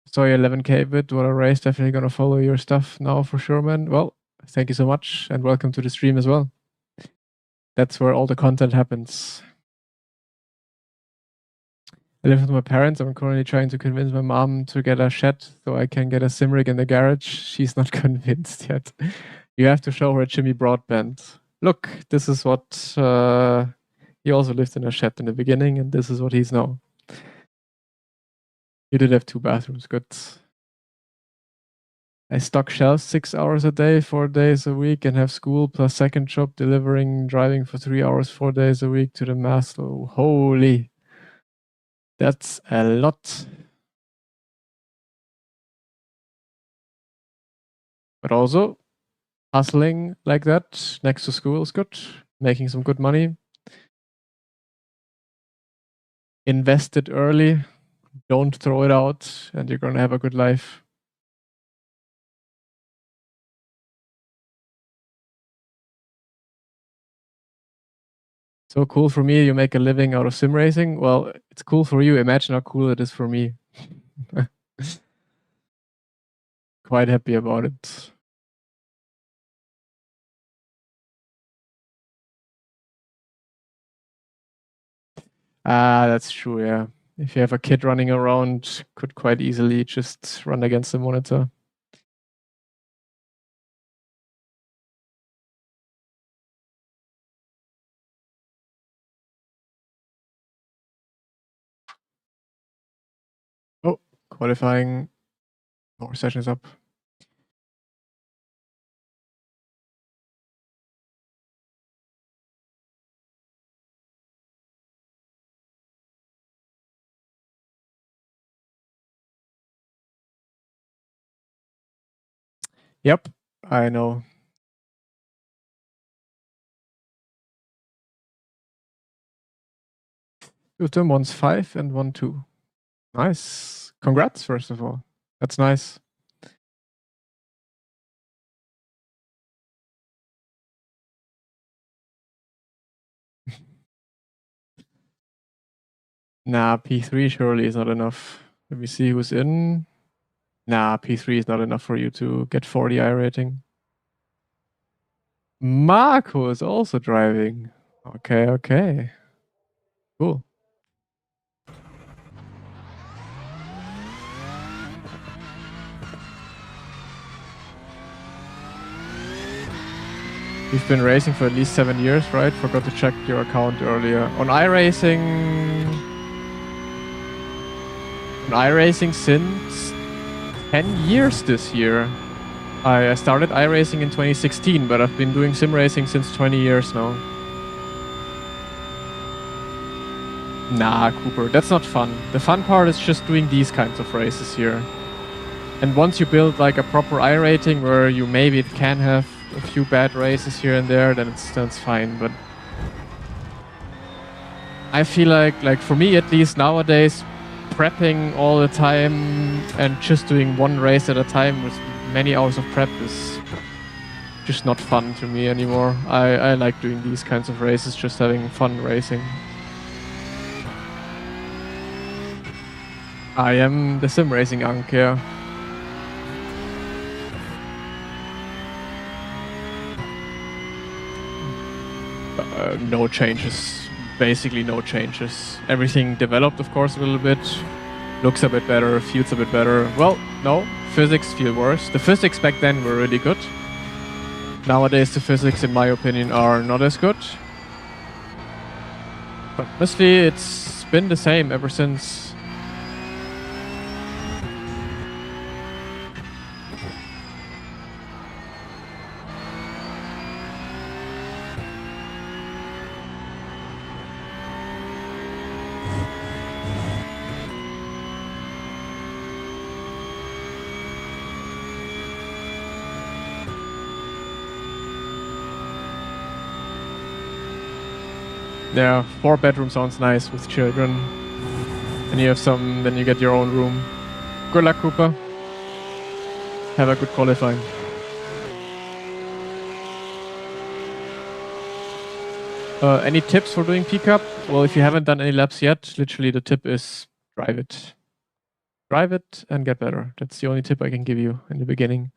So your 11K bit, what a race. Definitely gonna follow your stuff now for sure, man. Well, thank you so much and welcome to the stream as well. That's where all the content happens. I live with my parents. I'm currently trying to convince my mom to get a shed so I can get a sim rig in the garage. She's not convinced yet. You have to show her Jimmy Broadbent. Look, this is what he also lived in a shed in the beginning, and this is what he's now. You did have 2 bathrooms, good. I stock shelves 6 hours a day, 4 days a week, and have school plus second job delivering, driving for 3 hours, 4 days a week to the Maslow. Holy. That's a lot. But also, hustling like that next to school is good. Making some good money. Invest it early. Don't throw it out, and you're gonna have a good life. So cool for me, you make a living out of sim racing. Well, it's cool for you. Imagine how cool it is for me. Quite happy about it. Ah, that's true, yeah. If you have a kid running around, could quite easily just run against the monitor. Oh, qualifying. More sessions up. Yep, I know. Two of them, one's 5 and one 2. Nice. Congrats, first of all. That's nice. Nah, P3 surely is not enough. Let me see who's in. Nah, P3 is not enough for you to get 40 I rating. Marco is also driving. Okay, okay. Cool. You've been racing for at least 7 years, right? Forgot to check your account earlier. On iRacing since 10 years this year. I started iRacing in 2016, but I've been doing sim racing since 20 years now. Nah, Cooper, that's not fun. The fun part is just doing these kinds of races here. And once you build like a proper iRating where you maybe can have a few bad races here and there, then it's fine. But I feel like for me at least nowadays, prepping all the time and just doing one race at a time with many hours of prep is just not fun to me anymore. I like doing these kinds of races, just having fun racing. I am the sim racing Ank, yeah. No changes. Basically no changes. Everything developed, of course, a little bit. Looks a bit better, feels a bit better. Well, no, physics feel worse. The physics back then were really good. Nowadays, the physics, in my opinion, are not as good. But mostly it's been the same ever since. Yeah, 4-bedroom sounds nice with children. And you have some, then you get your own room. Good luck, Cooper. Have a good qualifying. Any tips for doing P-Cup? Well, if you haven't done any laps yet, literally the tip is drive it. Drive it and get better. That's the only tip I can give you in the beginning.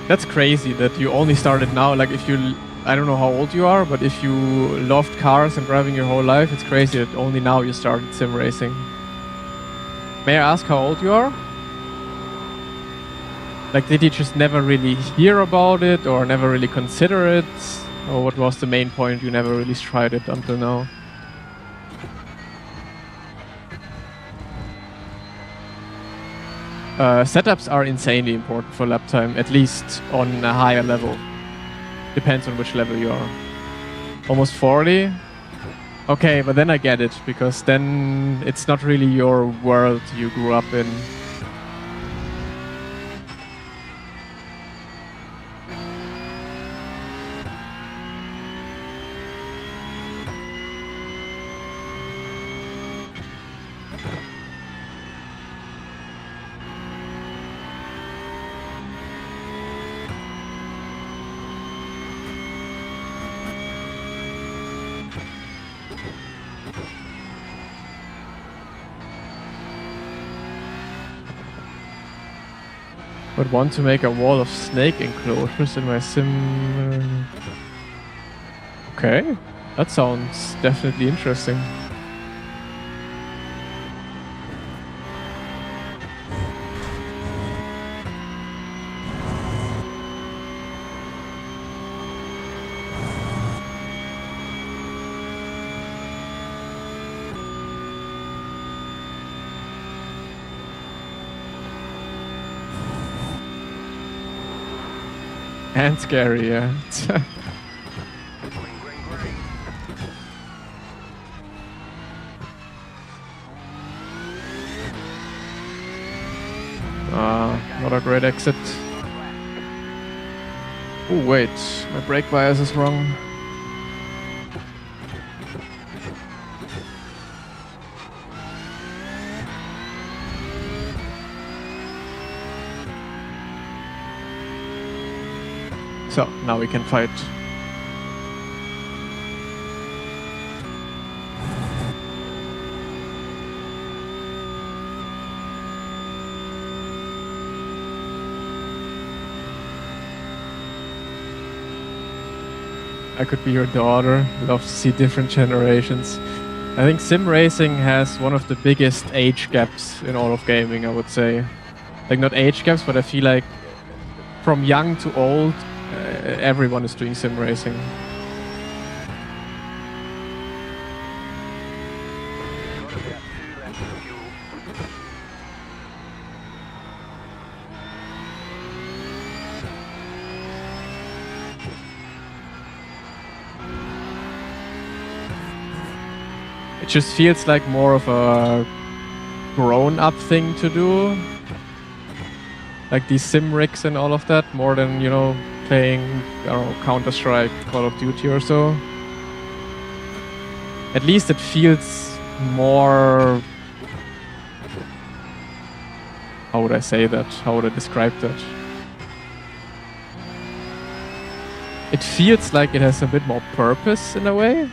That's crazy that you only started now. Like if you, I don't know how old you are, but if you loved cars and driving your whole life, it's crazy that only now you started sim racing. May I ask how old you are? Like did you just never really hear about it or never really consider it? Or what was the main point you never really tried it until now? Setups are insanely important for lap time, at least on a higher level. Depends on which level you are. Almost 40? Okay, but then I get it, because then it's not really your world you grew up in. But want to make a wall of snake enclosures in my sim. Okay, that sounds definitely interesting. And scary, yeah. Not a great exit. Oh wait, my brake bias is wrong. So, now we can fight. I could be your daughter. Love to see different generations. I think sim racing has one of the biggest age gaps in all of gaming, I would say. Like, not age gaps, but I feel like from young to old, everyone is doing sim racing. It just feels like more of a grown-up thing to do. Like these sim rigs and all of that, more than, you know, playing, I don't know, Counter-Strike, Call of Duty or so. At least it feels more... How would I say that? How would I describe that? It feels like it has a bit more purpose in a way.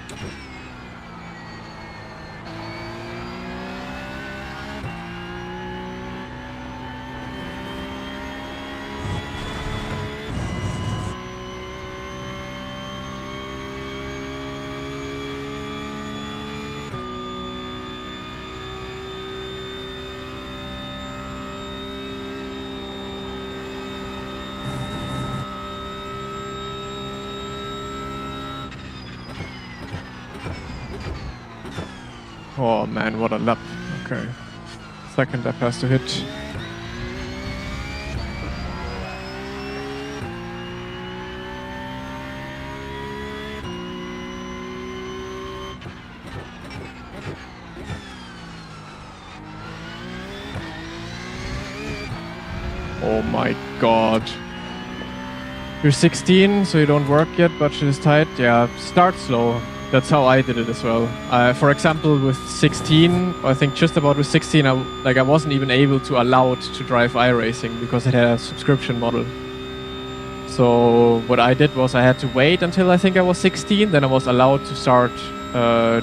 Oh man, what a lap. Okay. Second lap has to hit. Oh my god. You're 16, so you don't work yet, budget is tight. Yeah, start slow. That's how I did it as well. For example, with 16, I think just about with 16, I wasn't even able to allow it to drive iRacing because it had a subscription model. So what I did was I had to wait until I think I was 16, then I was allowed to start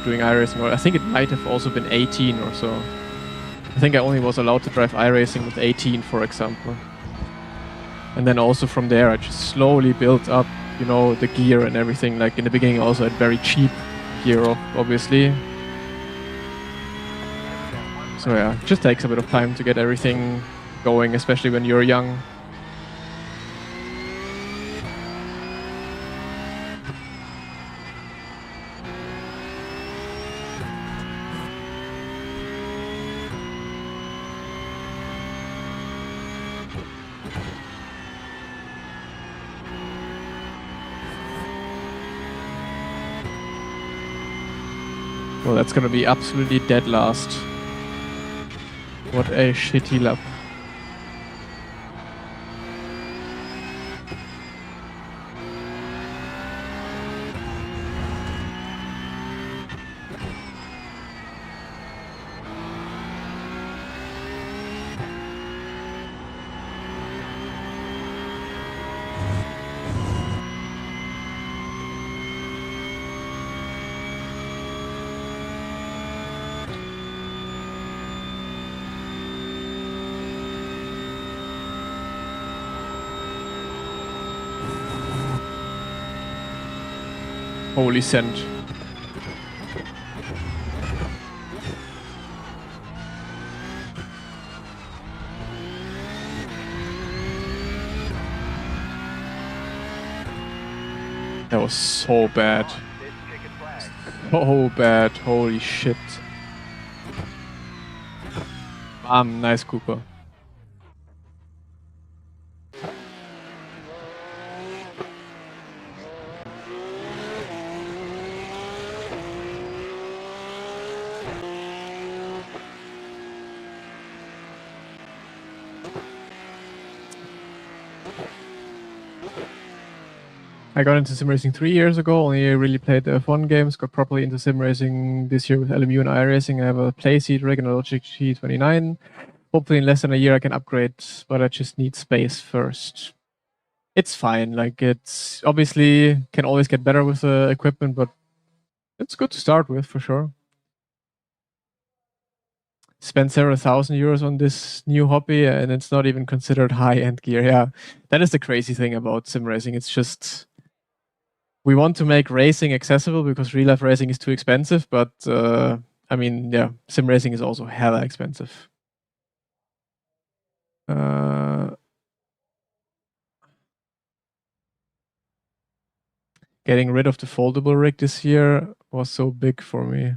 doing iRacing. Or I think it might have also been 18 or so. I think I only was allowed to drive iRacing with 18, for example. And then also from there, I just slowly built up, you know, the gear and everything. Like in the beginning, also had very cheap gear, obviously. So yeah, it just takes a bit of time to get everything going, especially when you're young. Well, that's gonna be absolutely dead last. What a shitty lap. Holy cent. That was so bad. There's checkered flag. So bad. Holy shit. Nice Cooper. I got into sim racing 3 years ago. Only really played the F1 games. Got properly into sim racing this year with LMU and iRacing. I have a playseat rig and a Logic G29. Hopefully, in less than a year, I can upgrade, but I just need space first. It's fine. Like, it's obviously can always get better with the equipment, but it's good to start with for sure. Spent several €1,000 on this new hobby, and it's not even considered high-end gear. Yeah, that is the crazy thing about sim racing. It's just we want to make racing accessible because real life racing is too expensive, but I mean, yeah, sim racing is also hella expensive. Getting rid of the foldable rig this year was so big for me.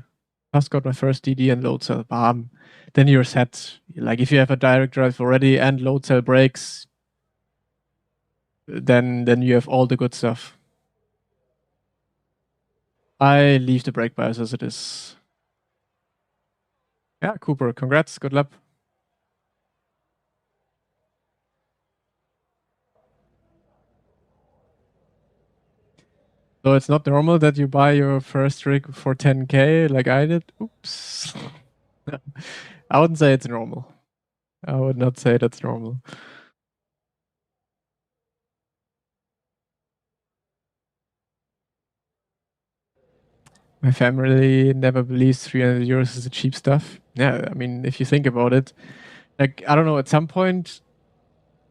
Just got my first DD and load cell. Bam. Then you're set. Like if you have a direct drive already and load cell brakes, then you have all the good stuff. I leave the brake bias as it is. Yeah, Cooper, congrats. Good luck. So it's not normal that you buy your first rig for 10K like I did. Oops. I wouldn't say it's normal. I would not say that's normal. My family never believes €300 is the cheap stuff. Yeah, I mean, if you think about it, like, I don't know, at some point,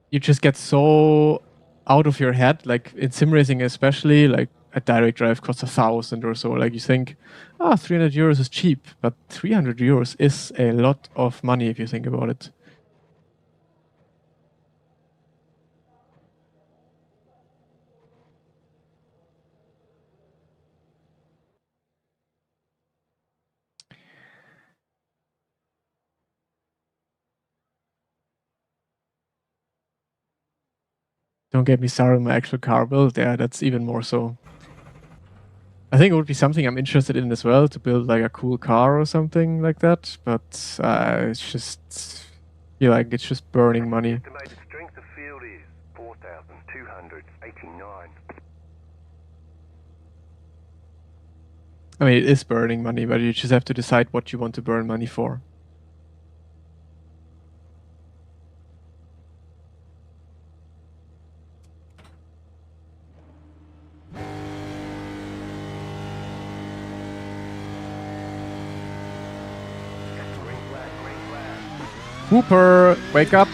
you just get so out of your head, like in sim racing especially, like a direct drive costs 1,000 or so. Like you think, €300 is cheap, but €300 is a lot of money if you think about it. Don't get me started on my actual car build. Yeah, that's even more so. I think it would be something I'm interested in as well, to build like a cool car or something like that. But it's just feel like it's just burning money. Estimated strength of field is 4,289. I mean, it is burning money, but you just have to decide what you want to burn money for. Green flag, green flag. Hooper, wake up!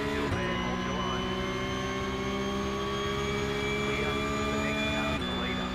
Still there, hold your line. Clear. The next car is the leader.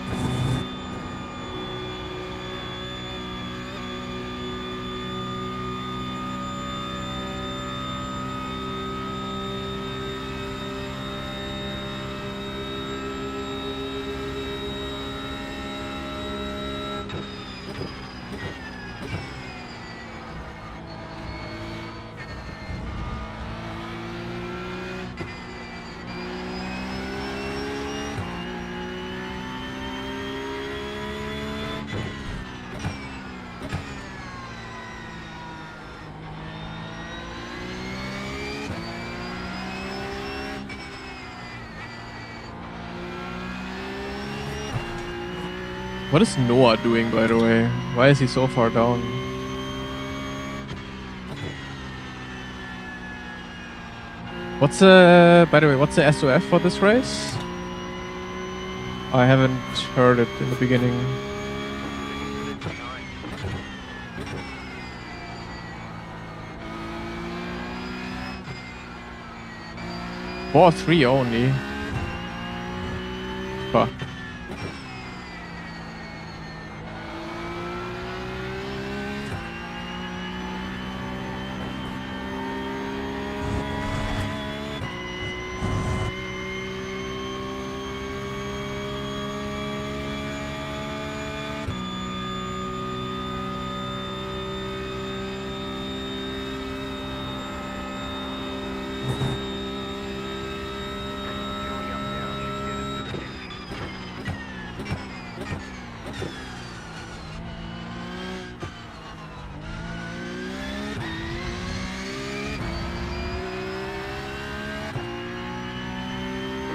What is Noah doing, by the way? Why is he so far down? What's by the way, what's the SOF for this race? I haven't heard it in the beginning. 4-3 only. Fuck. Fueling up now should get us to the finish.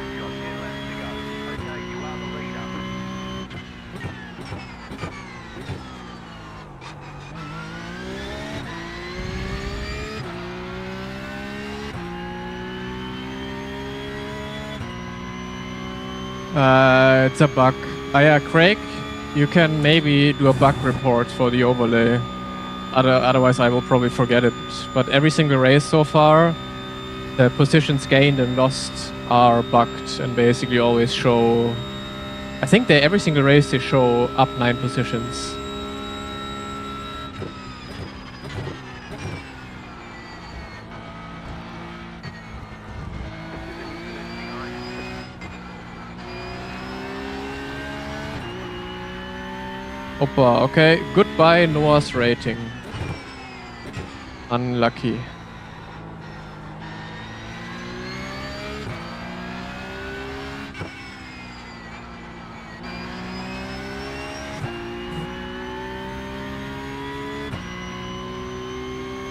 You've got 10 laps to go. Okay, you are the leader. It's a bug. Yeah, Craig, you can maybe do a bug report for the overlay. Otherwise, I will probably forget it. But every single race so far, the positions gained and lost are bugged and basically always show. I think every single race they show up 9 positions. Oppa, okay. Goodbye, Noah's rating. Unlucky.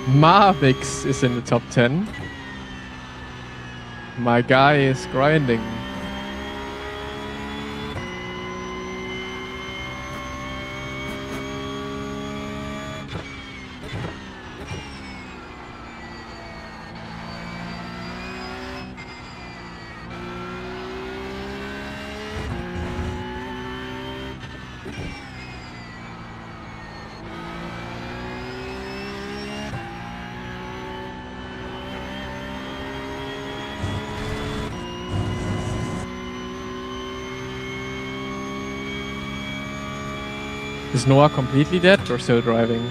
Marvix is in the top 10. My guy is grinding. Is Noah completely dead or still driving?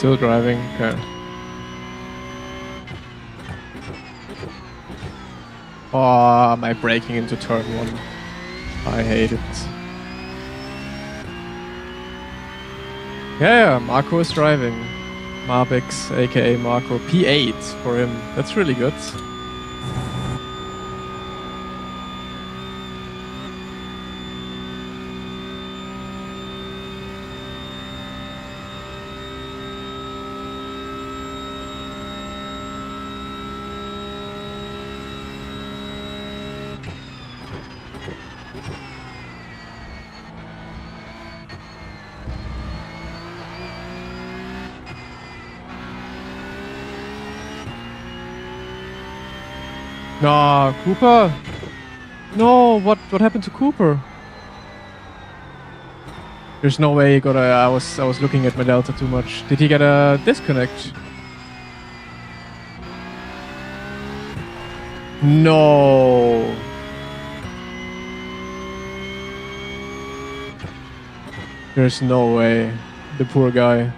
Still driving. Okay. Oh, am I braking into turn 1? I hate it. Yeah, Marco is driving. Marbix, aka Marco. P8 for him. That's really good. No, Cooper. No, what happened to Cooper? There's no way he got a. I was looking at my delta too much. Did he get a disconnect? No. There's no way. The poor guy.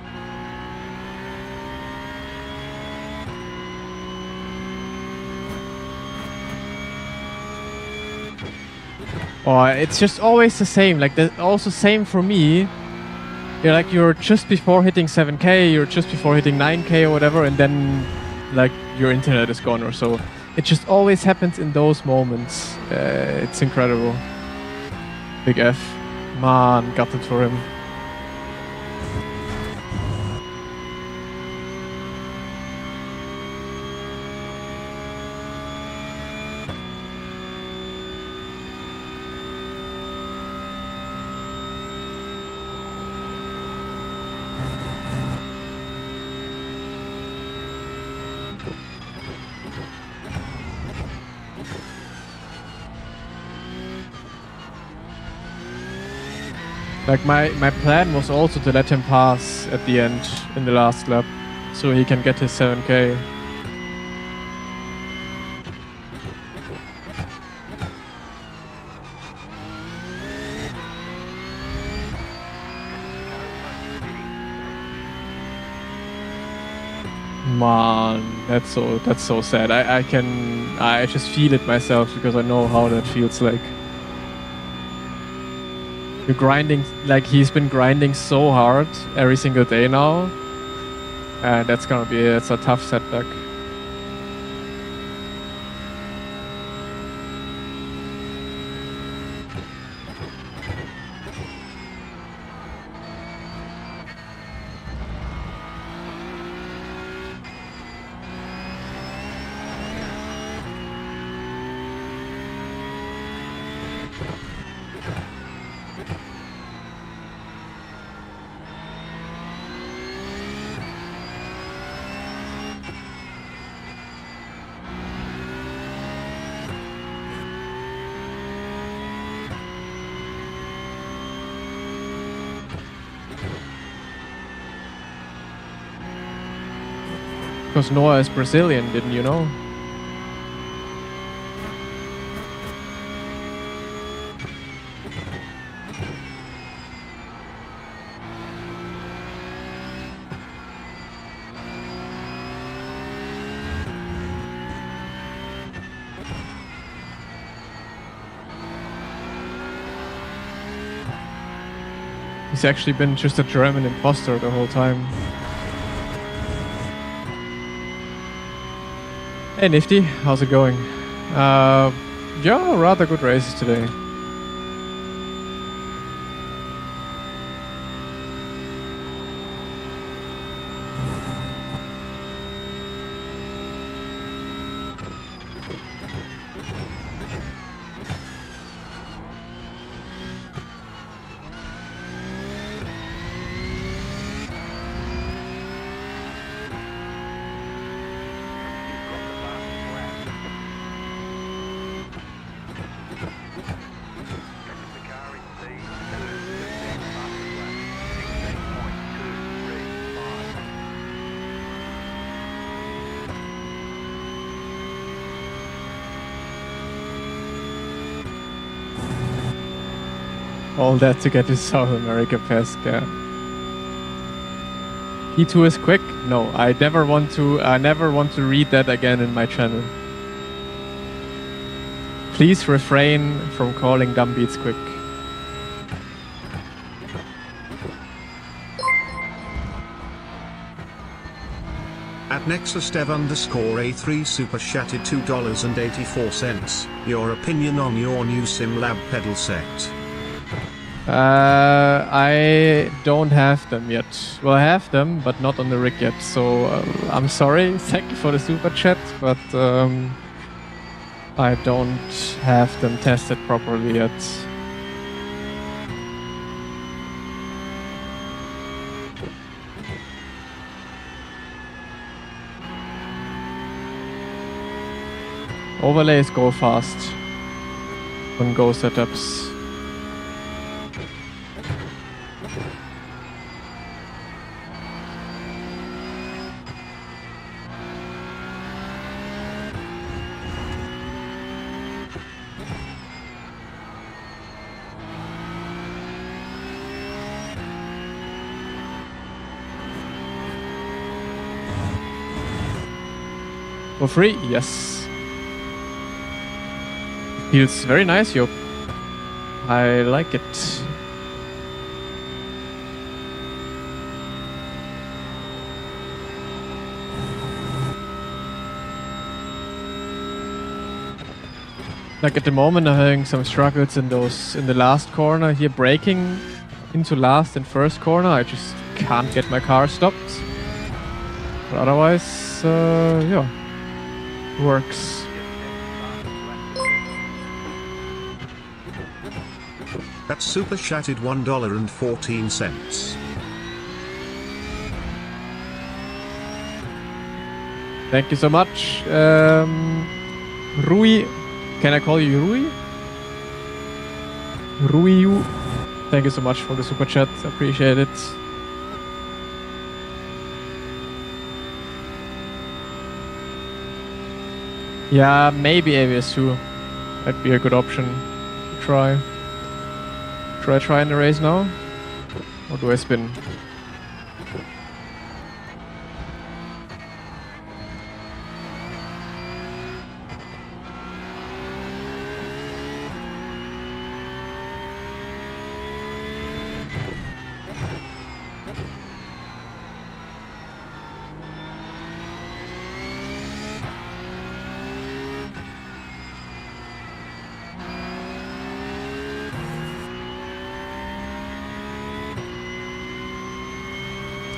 Oh, it's just always the same. Like, also same for me. You're just before hitting 7k, you're just before hitting 9k or whatever, and then, like, your internet is gone or so. It just always happens in those moments. It's incredible. Big F. Man, got it for him. Like, my plan was also to let him pass at the end in the last lap, so he can get his 7k. Man, that's so sad. I just feel it myself because I know how that feels like. You're grinding, like he's been grinding so hard every single day now, and that's a tough setback. Because Noah is Brazilian, didn't you know? He's actually been just a German imposter the whole time. Hey Nifty, how's it going? Yeah, rather good races today. All that to get to South America Pesca. E2 is quick? No, I never want to read that again in my channel. Please refrain from calling dumb beats quick. At NexusDev_A3 super chatted $2.84. Your opinion on your new SimLab pedal set? I don't have them yet. Well, I have them, but not on the rig yet. So I'm sorry. Thank you for the super chat, but I don't have them tested properly yet. Overlays go fast on Go setups. For free? Yes. Feels very nice, Job. I like it. Like at the moment I'm having some struggles in the last corner here, braking into last and first corner. I just can't get my car stopped. But otherwise, yeah, works. That's super chatted $1.14. Thank you so much. Rui, can I call you Rui? Rui, thank you so much for the super chat. Appreciate it. Yeah, maybe ABS 2 might be a good option to try. Should I try in the race now? Or do I spin?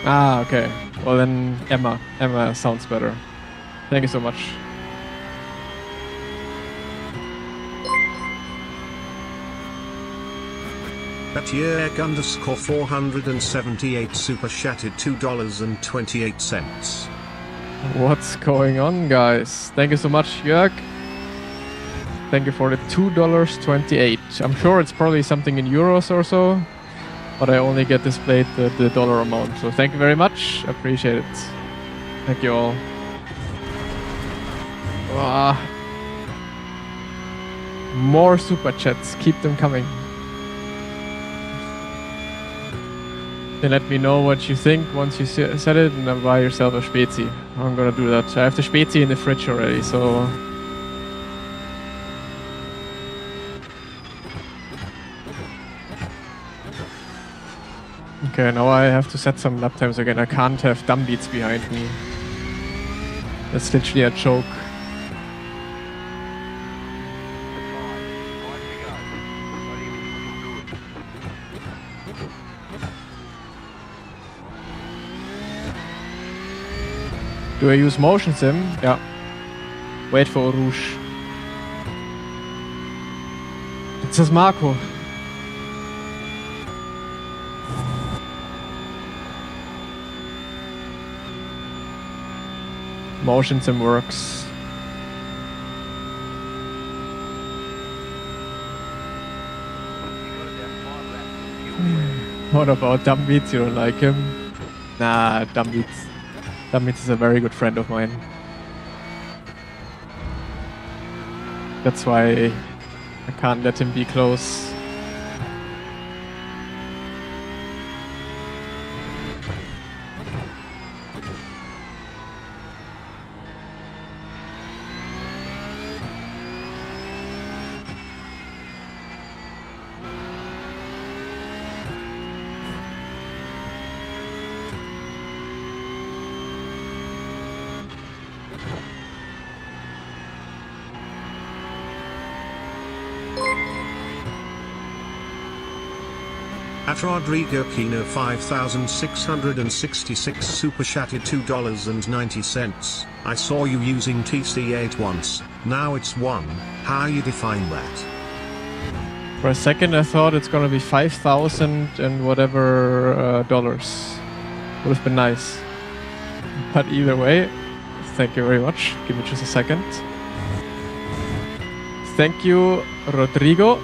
Ah, okay. Well then, Emma. Emma sounds better. Thank you so much. At Yerk_478 super chatted $2.28. What's going on, guys? Thank you so much, Jörg. Thank you for the $2.28. I'm sure it's probably something in euros or so, but I only get displayed the dollar amount. So thank you very much. Appreciate it. Thank you all. More super chats. Keep them coming. Then let me know what you think once you said it, and then buy yourself a Spezi. I'm gonna do that. I have the Spezi in the fridge already, so... Okay, now I have to set some lap times again. I can't have dumb beats behind me. That's literally a joke. Do I use motion sim? Yeah. Wait for Rouge. It says Marco. Motion sim works. What about Dumb Beats? You don't like him? Nah, Dumb Beats. Dumb Beats is a very good friend of mine. That's why I can't let him be close. At Rodrigo Kino 5666 super chatted $2.90. I saw you using TC8 once, now it's 1. How you define that? For a second I thought it's gonna be 5,000 and whatever dollars. Would have been nice. But either way, thank you very much. Give me just a second. Thank you, Rodrigo.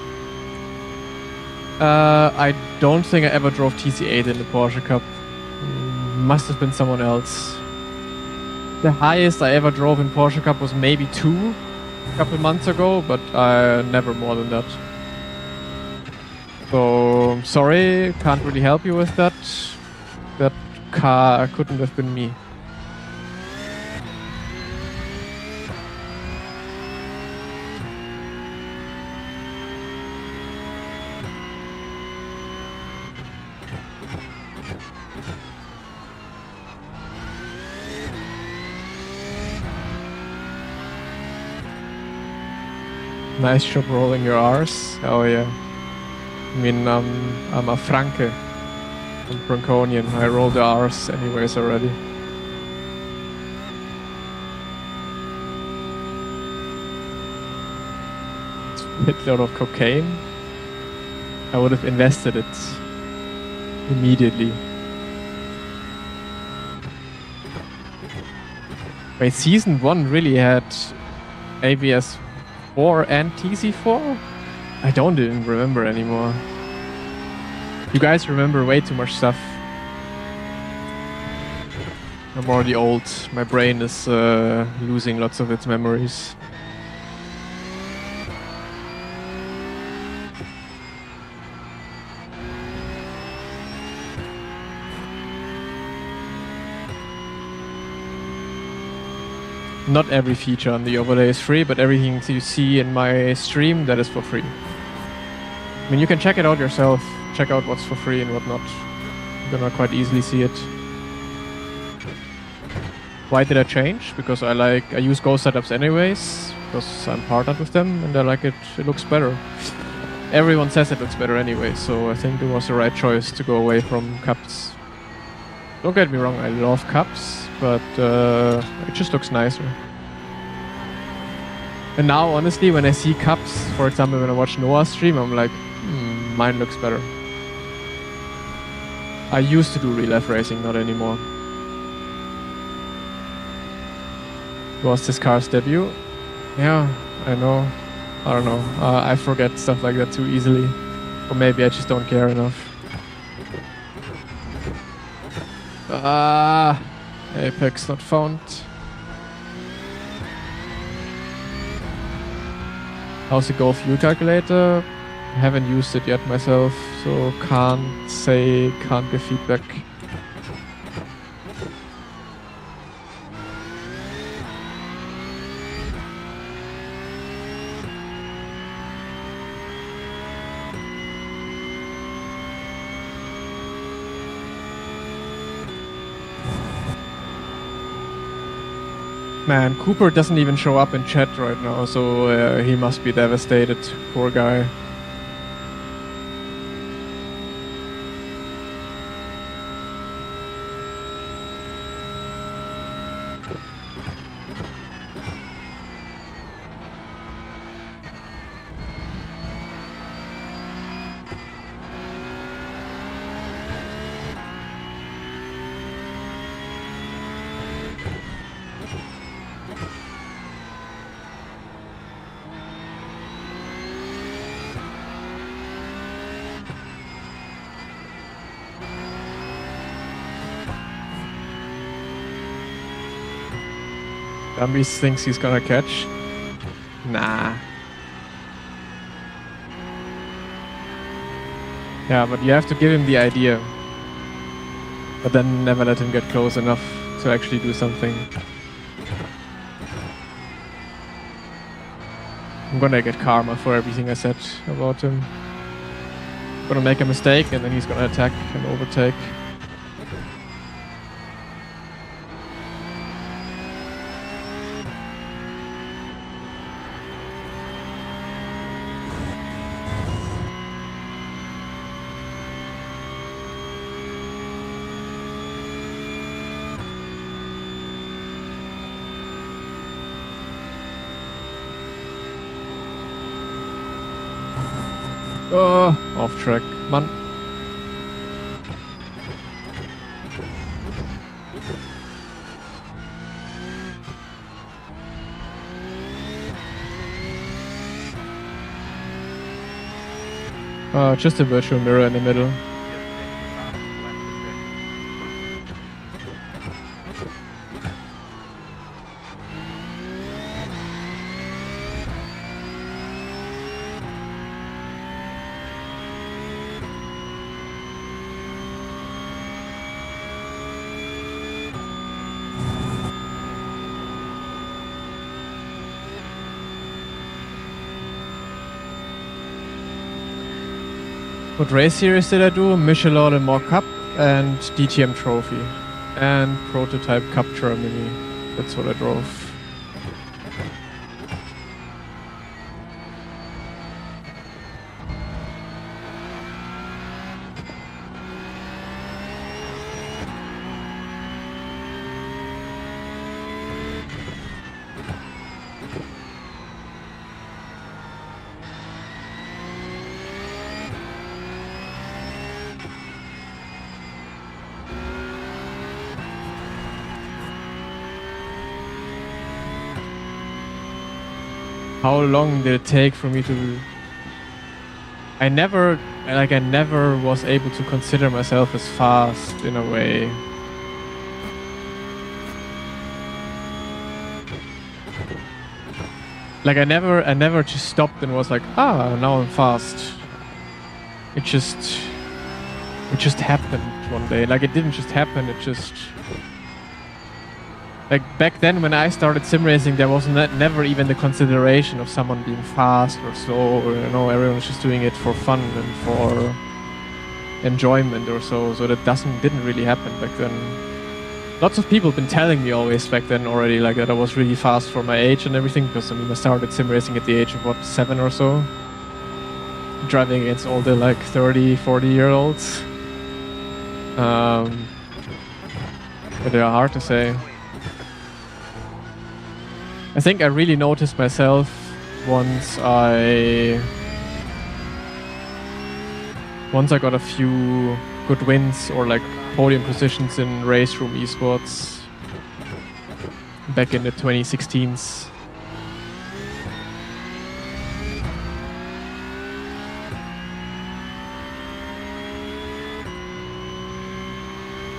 I don't think I ever drove TC8 in the Porsche Cup. Must have been someone else. The highest I ever drove in Porsche Cup was maybe 2 a couple months ago, but never more than that. So, sorry, can't really help you with that. That car couldn't have been me. Nice job rolling your R's. Oh yeah. I mean, I'm a Franke. I'm Franconian. I roll the R's anyways already. Hit a lot of cocaine. I would have invested it immediately. Wait, season 1 really had ABS 4 and TC4? I don't even remember anymore. You guys remember way too much stuff. I'm already old. My brain is losing lots of its memories. Not every feature on the overlay is free, but everything you see in my stream, that is for free. I mean, you can check it out yourself. Check out what's for free and what not. You're gonna quite easily see it. Why did I change? Because I use Ghost setups anyways, because I'm partnered with them and I like it. It looks better. Everyone says it looks better anyway, so I think it was the right choice to go away from cups. Don't get me wrong, I love cups, but it just looks nicer. And now, honestly, when I see cups, for example, when I watch Noah's stream, I'm like, mine looks better. I used to do real life racing, not anymore. Was this car's debut? Yeah, I know. I don't know. I forget stuff like that too easily. Or maybe I just don't care enough. Apex not found. How's the Go fuel calculator? I haven't used it yet myself, so can't give feedback. Man, Cooper doesn't even show up in chat right now, so he must be devastated. Poor guy. Dumbies thinks he's gonna catch. Nah. Yeah, but you have to give him the idea. But then never let him get close enough to actually do something. I'm gonna get karma for everything I said about him. I'm gonna make a mistake and then he's gonna attack and overtake. Off track, man. Just a virtual mirror in the middle. What race series did I do? Michelin Le Mans Cup and DTM Trophy. And Prototype Cup Germany. That's what I drove. How long did it take for me to... I never was able to consider myself as fast in a way. Like I never just stopped and was like, ah, now I'm fast. It just happened one day. Like it didn't just happen, it just... Like back then when I started sim racing, there was never even the consideration of someone being fast or slow, or, you know, everyone was just doing it for fun and for enjoyment or so. So that didn't really happen back then. Lots of people have been telling me always back then already, like that I was really fast for my age and everything, because I mean I started sim racing at the age of what, 7 or so, driving against all the like 30, 40-year-olds. But they are hard to say. I think I really noticed myself once I got a few good wins or like podium positions in race room esports back in the 2016s.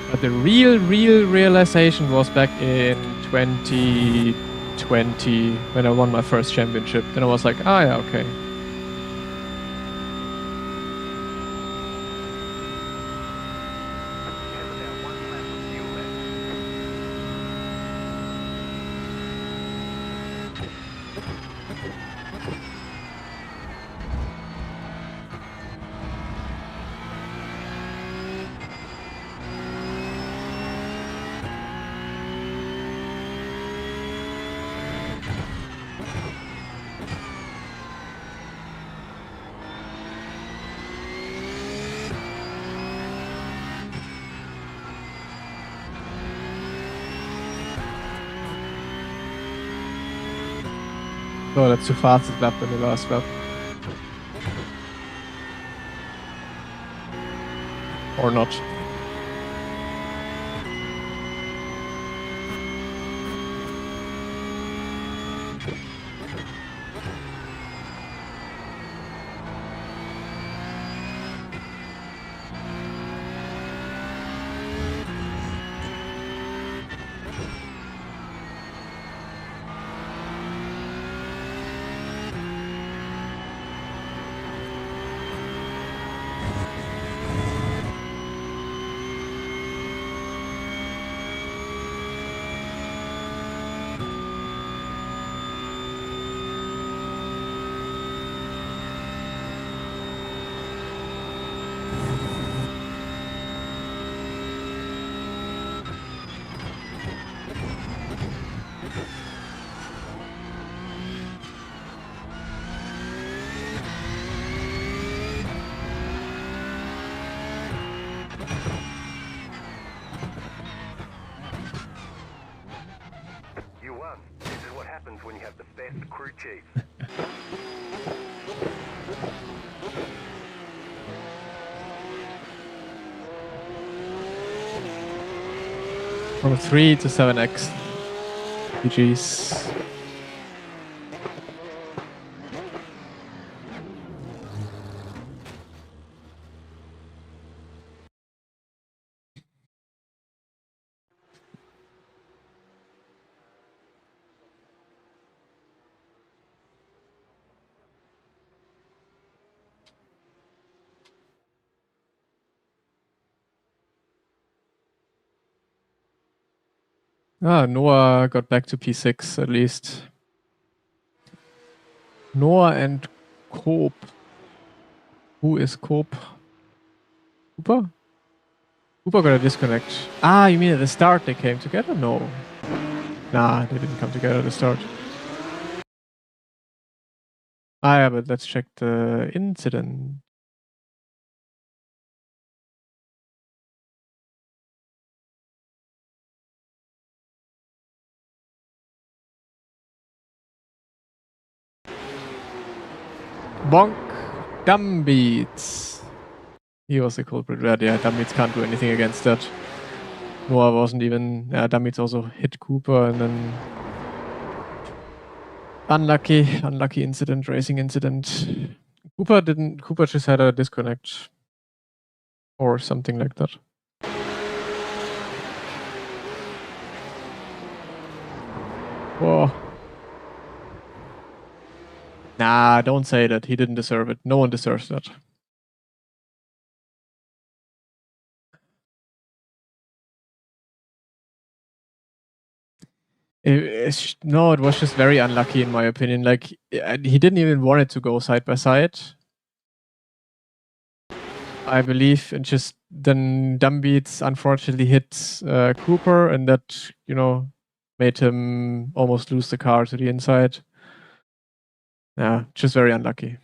But the real realization was back in 2020 when I won my first championship. Then I was like, ah, yeah, okay. Oh, that's too fast a lap in the last lap. Or not. When you have the best crew chief. From 3 to 7x. GG's. Ah, Noah got back to P6 at least. Noah and Coop. Who is Coop? Cooper? Cooper got a disconnect. Ah, you mean at the start they came together? No. Nah, they didn't come together at the start. Ah, yeah, but let's check the incident. Bonk. Dumbbeats. He was the culprit. Yeah, Dumbbeats can't do anything against that. Noah wasn't even. Yeah, Dumbbeats also hit Cooper and then. Unlucky incident, racing incident. Cooper just had a disconnect. Or something like that. Whoa. Nah, don't say that. He didn't deserve it. No one deserves that. No, it was just very unlucky in my opinion. Like, he didn't even want it to go side by side. I believe, and just then Dumbbeats unfortunately hit Cooper, and that, you know, made him almost lose the car to the inside. Yeah, just very unlucky.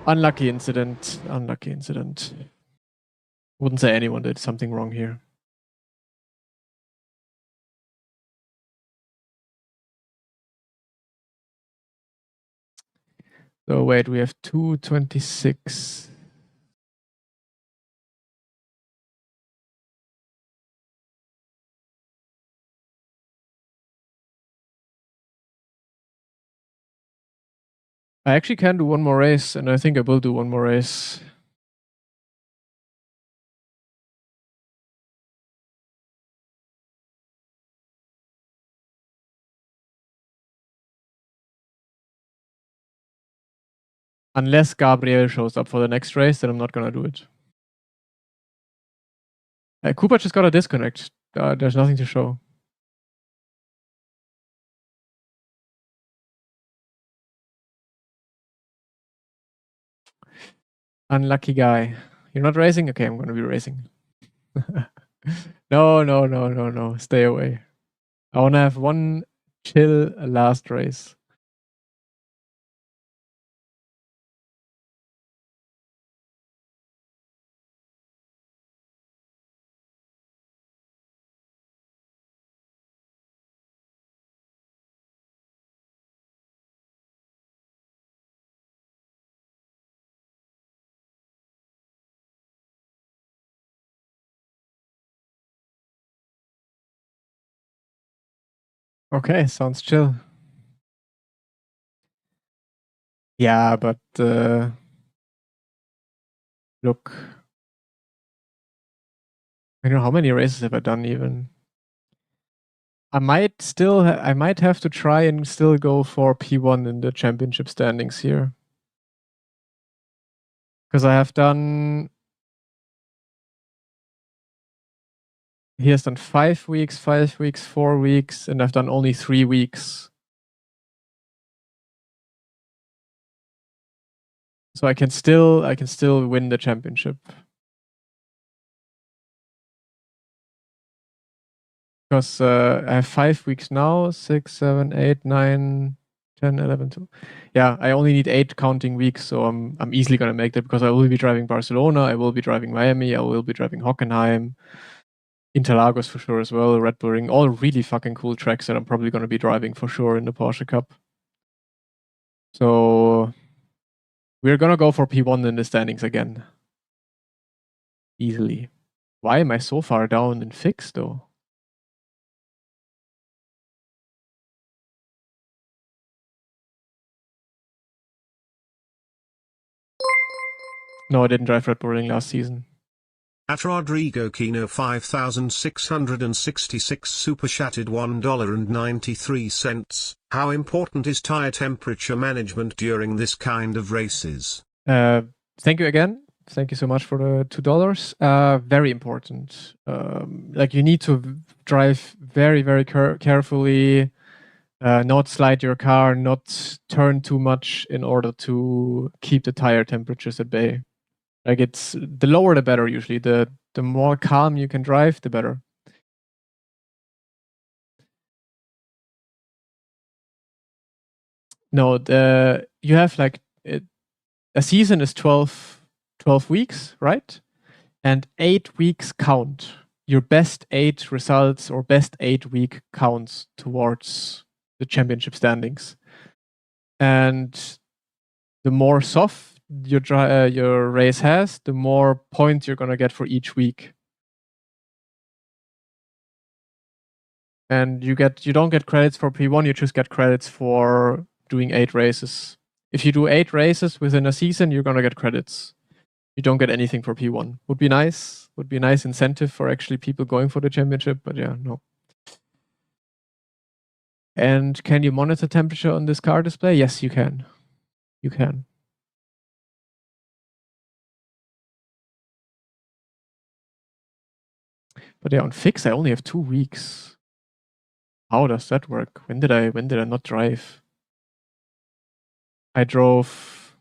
Unlucky incident. Unlucky incident. Wouldn't say anyone did something wrong here. So wait, we have 226. I actually can do one more race, and I think I will do one more race. Unless Gabriel shows up for the next race, then I'm not gonna do it. Cooper just got a disconnect. There's nothing to show. Unlucky guy. You're not racing? Okay, I'm gonna be racing. No. Stay away. I wanna have one chill last race. Okay, sounds chill. Yeah, but look. I don't know how many races have I done even. I might have to try and still go for P1 in the championship standings here. Because I have done. He has done 5 weeks, 4 weeks, and I've done only 3 weeks. So I can still win the championship. Because I have 5 weeks now, 6, 7, 8, 9, 10, 11, 12. Yeah, I only need 8 counting weeks, so I'm easily gonna make that because I will be driving Barcelona, I will be driving Miami, I will be driving Hockenheim, Interlagos for sure as well, Red Bull Ring, all really fucking cool tracks that I'm probably gonna be driving for sure in the Porsche Cup. So we're gonna go for P1 in the standings again. Easily. Why am I so far down in fixed though? No, I didn't drive Red Bull Ring last season. At Rodrigo Kino 5666 super chatted $1.93. How important is tire temperature management during this kind of races? Thank you again. Thank you so much for the $2. Very important. Like you need to drive very, very carefully, not slide your car, not turn too much in order to keep the tire temperatures at bay. Like it's the lower the better usually. The more calm you can drive, the better. No, you have like a season is 12 weeks, right? And 8 weeks count. Your best 8 results or best 8 week counts towards the championship standings. And the more soft your race has, the more points you're gonna get for each week. And you don't get credits for P1, you just get credits for doing 8 races. If you do 8 races within a season, you're gonna get credits. You don't get anything for P1. Would be nice. Would be a nice incentive for actually people going for the championship, but yeah, no. And can you monitor temperature on this car display? Yes, you can. You can. But yeah, on fix I only have 2 weeks. How does that work? When did I not drive? I drove.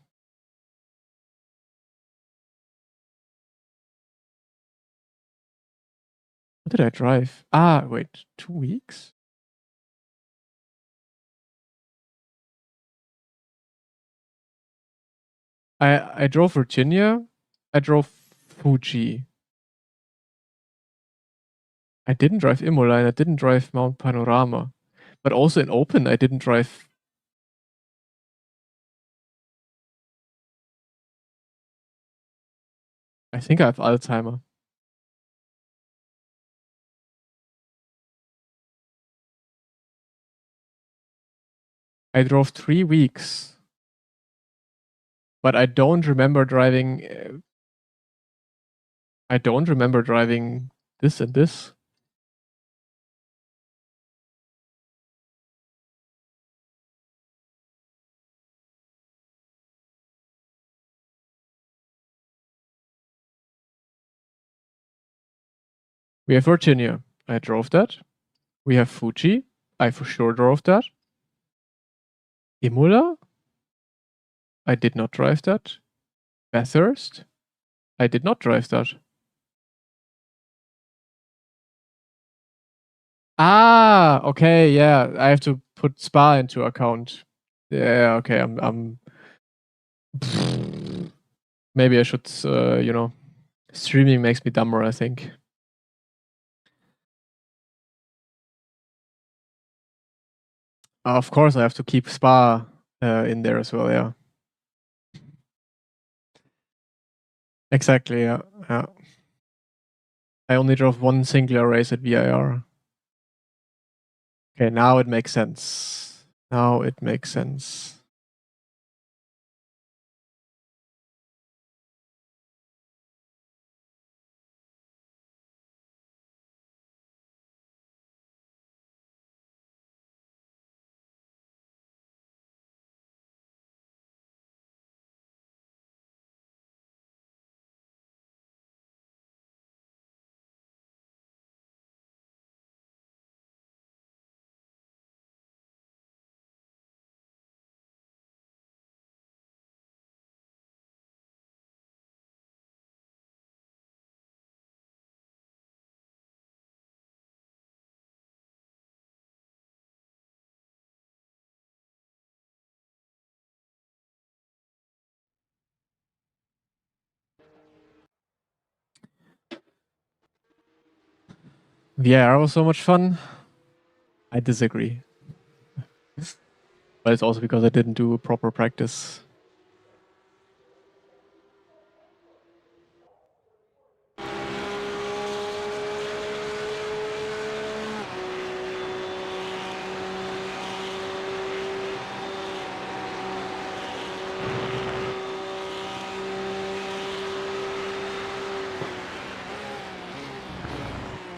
What did I drive? Ah, wait, 2 weeks? I drove Virginia. I drove Fuji. I didn't drive Imola and I didn't drive Mount Panorama. But also in open, I didn't drive. I think I have Alzheimer. I drove 3 weeks. But I don't remember driving. I don't remember driving this and this. We have Virginia. I drove that. We have Fuji. I for sure drove that. Imola. I did not drive that. Bathurst. I did not drive that. Ah, okay, yeah. I have to put Spa into account. Yeah, okay. I'm. Maybe I should, streaming makes me dumber, I think. Of course, I have to keep Spa in there as well, yeah. Exactly, yeah. I only drove one singular race at VIR. Okay, now it makes sense. Now it makes sense. VIR was so much fun. I disagree. But it's also because I didn't do proper practice.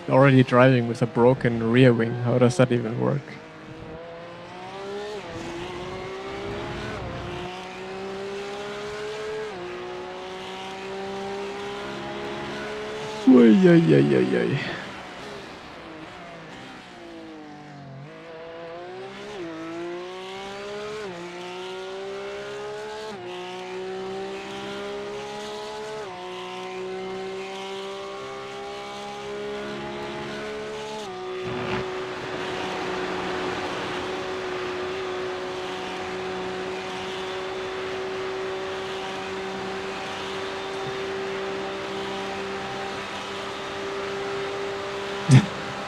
already driving with a broken rear wing. How does that even work? Oy, oy, oy, oy, oy.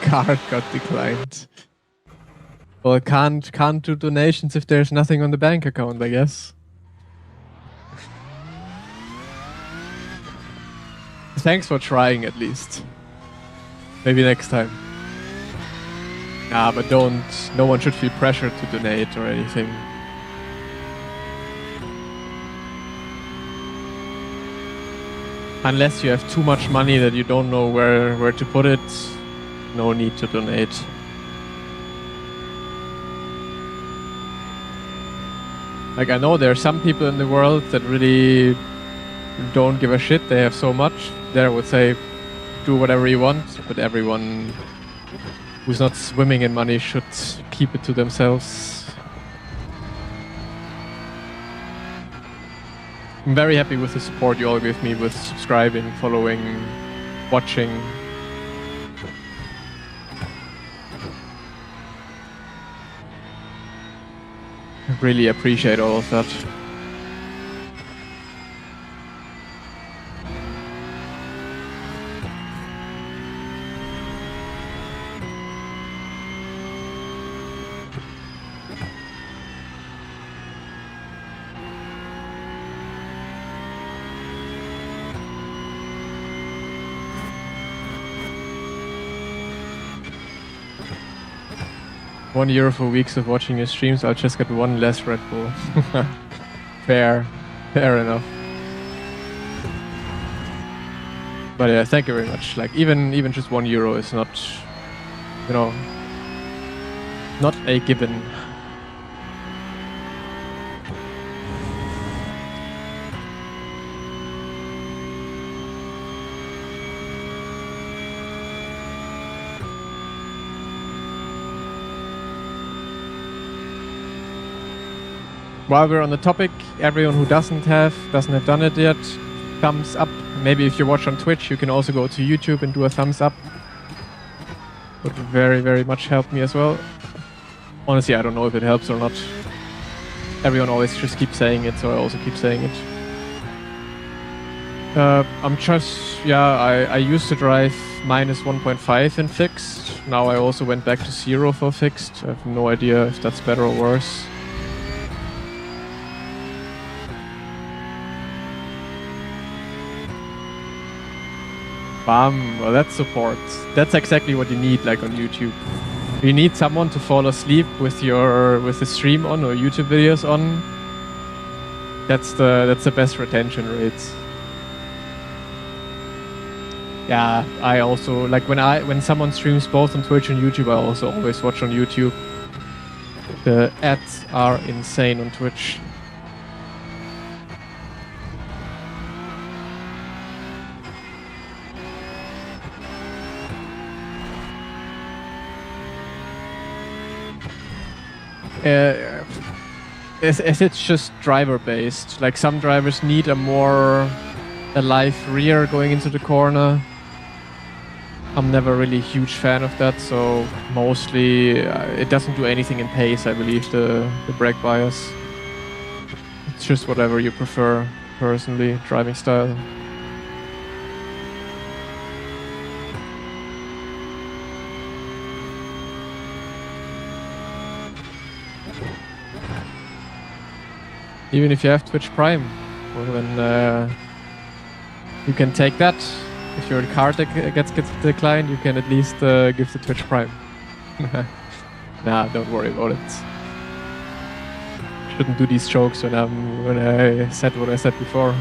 Card got declined. Well, can't do donations if there's nothing on the bank account, I guess. Thanks for trying, at least. Maybe next time. Nah, but don't. No one should feel pressured to donate or anything. Unless you have too much money that you don't know where to put it, no need to donate. Like, I know there are some people in the world that really don't give a shit. They have so much. There I would say, do whatever you want, but everyone who's not swimming in money should keep it to themselves. I'm very happy with the support you all give me with subscribing, following, watching. I really appreciate all of that. €1 for weeks of watching your streams, I'll just get one less Red Bull. Fair enough. But yeah, thank you very much. Like, even just €1 is not, you know, not a given. While we're on the topic, everyone who doesn't have done it yet, thumbs up. Maybe if you watch on Twitch, you can also go to YouTube and do a thumbs up. Would very, very much help me as well. Honestly, I don't know if it helps or not. Everyone always just keeps saying it, so I also keep saying it. I'm just, yeah, I used to drive -1.5 in fixed. Now I also went back to 0 for fixed. I have no idea if that's better or worse. Bam, well, that's support. That's exactly what you need, like on YouTube. You need someone to fall asleep with the stream on or YouTube videos on. That's the best retention rates. Yeah, I also like when someone streams both on Twitch and YouTube, I also always watch on YouTube. The ads are insane on Twitch. As it's just driver based. Like, some drivers need a more alive rear going into the corner. I'm never really a huge fan of that, so mostly it doesn't do anything in pace, I believe, the brake bias. It's just whatever you prefer personally, driving style. Even if you have Twitch Prime, well, then you can take that. If your card gets declined, you can at least give the Twitch Prime. Nah, don't worry about it. Shouldn't do these jokes when I said what I said before.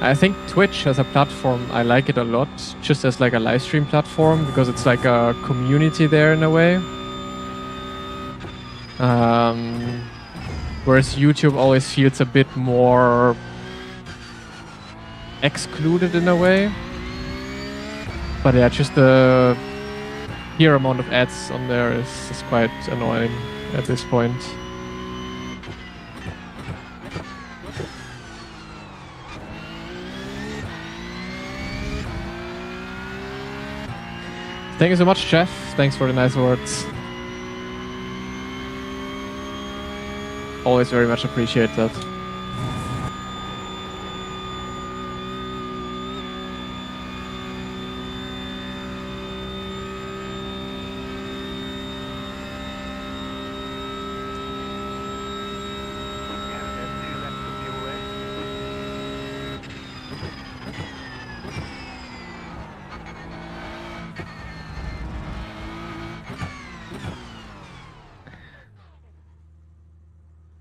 I think Twitch as a platform, I like it a lot, just as like a live stream platform, because it's like a community there in a way. Whereas YouTube always feels a bit more excluded in a way. But yeah, just the sheer amount of ads on there is quite annoying at this point. Thank you so much, Jeff. Thanks for the nice words. Always very much appreciate that.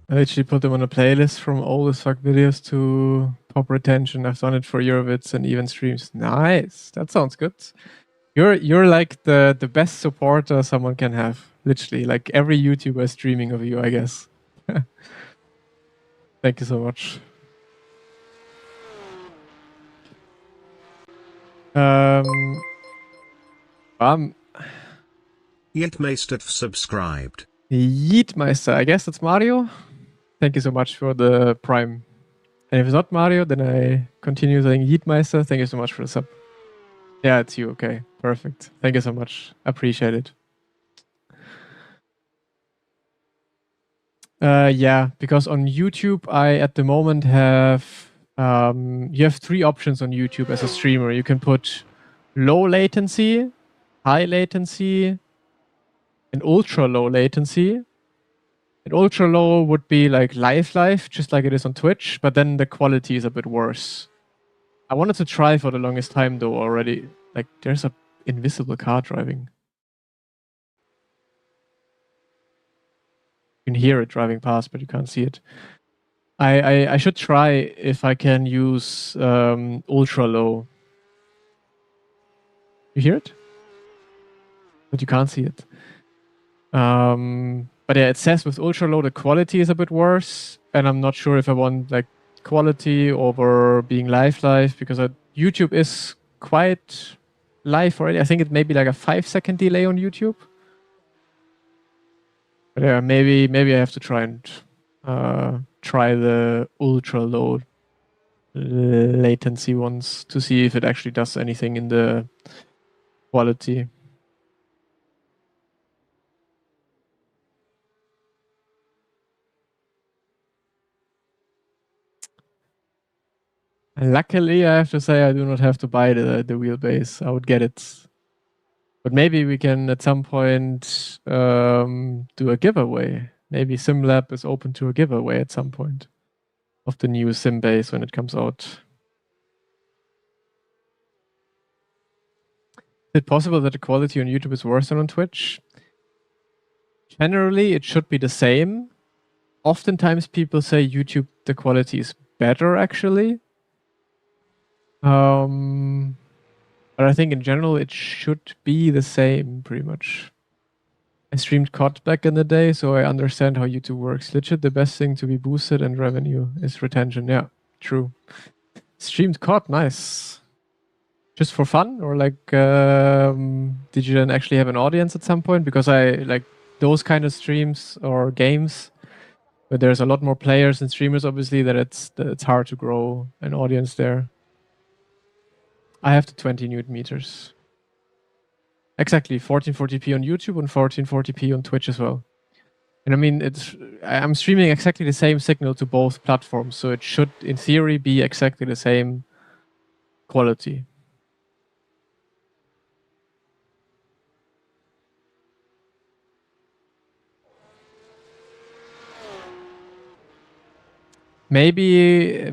I literally put them on a playlist from old as fuck videos to pop retention. I've done it for Eurovids and even streams. Nice. That sounds good. You're like the best supporter someone can have. Literally, like every YouTuber is dreaming of you, I guess. Thank you so much. Yeetmeister subscribed. Yeetmeister, I guess that's Mario. Thank you so much for the Prime. And if it's not Mario, then I continue saying Yeetmeister. Thank you so much for the sub. Yeah, it's you. Okay, perfect. Thank you so much. Appreciate it. Yeah, because on YouTube, I at the moment have you have 3 options on YouTube as a streamer. You can put low latency, high latency, and ultra low latency. And ultra low would be like live, just like it is on Twitch, but then the quality is a bit worse. I wanted to try for the longest time though already. Like there's a invisible car driving. You can hear it driving past, but you can't see it. I should try if I can use ultra low. You hear it? But you can't see it. But yeah, it says with ultra low the quality is a bit worse, and I'm not sure if I want like quality over being live because YouTube is quite live already. I think it may be like a 5-second delay on YouTube. But yeah, maybe I have to try and try the ultra low latency ones to see if it actually does anything in the quality. Luckily, I have to say I do not have to buy the wheelbase. I would get it. But maybe we can at some point do a giveaway. Maybe SimLab is open to a giveaway at some point of the new SimBase when it comes out. Is it possible that the quality on YouTube is worse than on Twitch? Generally, it should be the same. Oftentimes people say YouTube, the quality is better actually. But I think in general it should be the same pretty much. I streamed COD back in the day, so I understand how YouTube works. Legit, the best thing to be boosted and revenue is retention. Yeah, true. Streamed COD, nice. Just for fun, or like, did you then actually have an audience at some point? Because I like those kind of streams or games where there's a lot more players and streamers, obviously, that it's hard to grow an audience there. I have the 20 newton meters. Exactly, 1440p on YouTube and 1440p on Twitch as well. And I mean, I'm streaming exactly the same signal to both platforms, so it should, in theory, be exactly the same quality. Maybe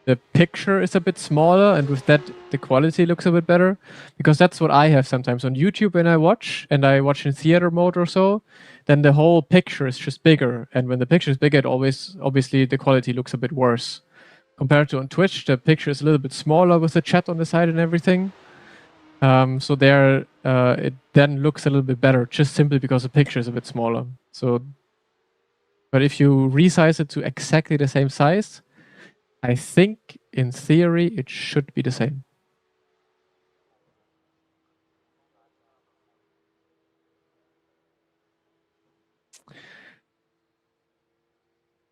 the picture is a bit smaller, and with that the quality looks a bit better, because that's what I have sometimes on YouTube when I watch, and I watch in theater mode or so, then the whole picture is just bigger, and when the picture is bigger, it always, obviously, the quality looks a bit worse compared to on Twitch, the picture is a little bit smaller with the chat on the side and everything. So there, it then looks a little bit better, just simply because the picture is a bit smaller. So, but if you resize it to exactly the same size, I think in theory it should be the same.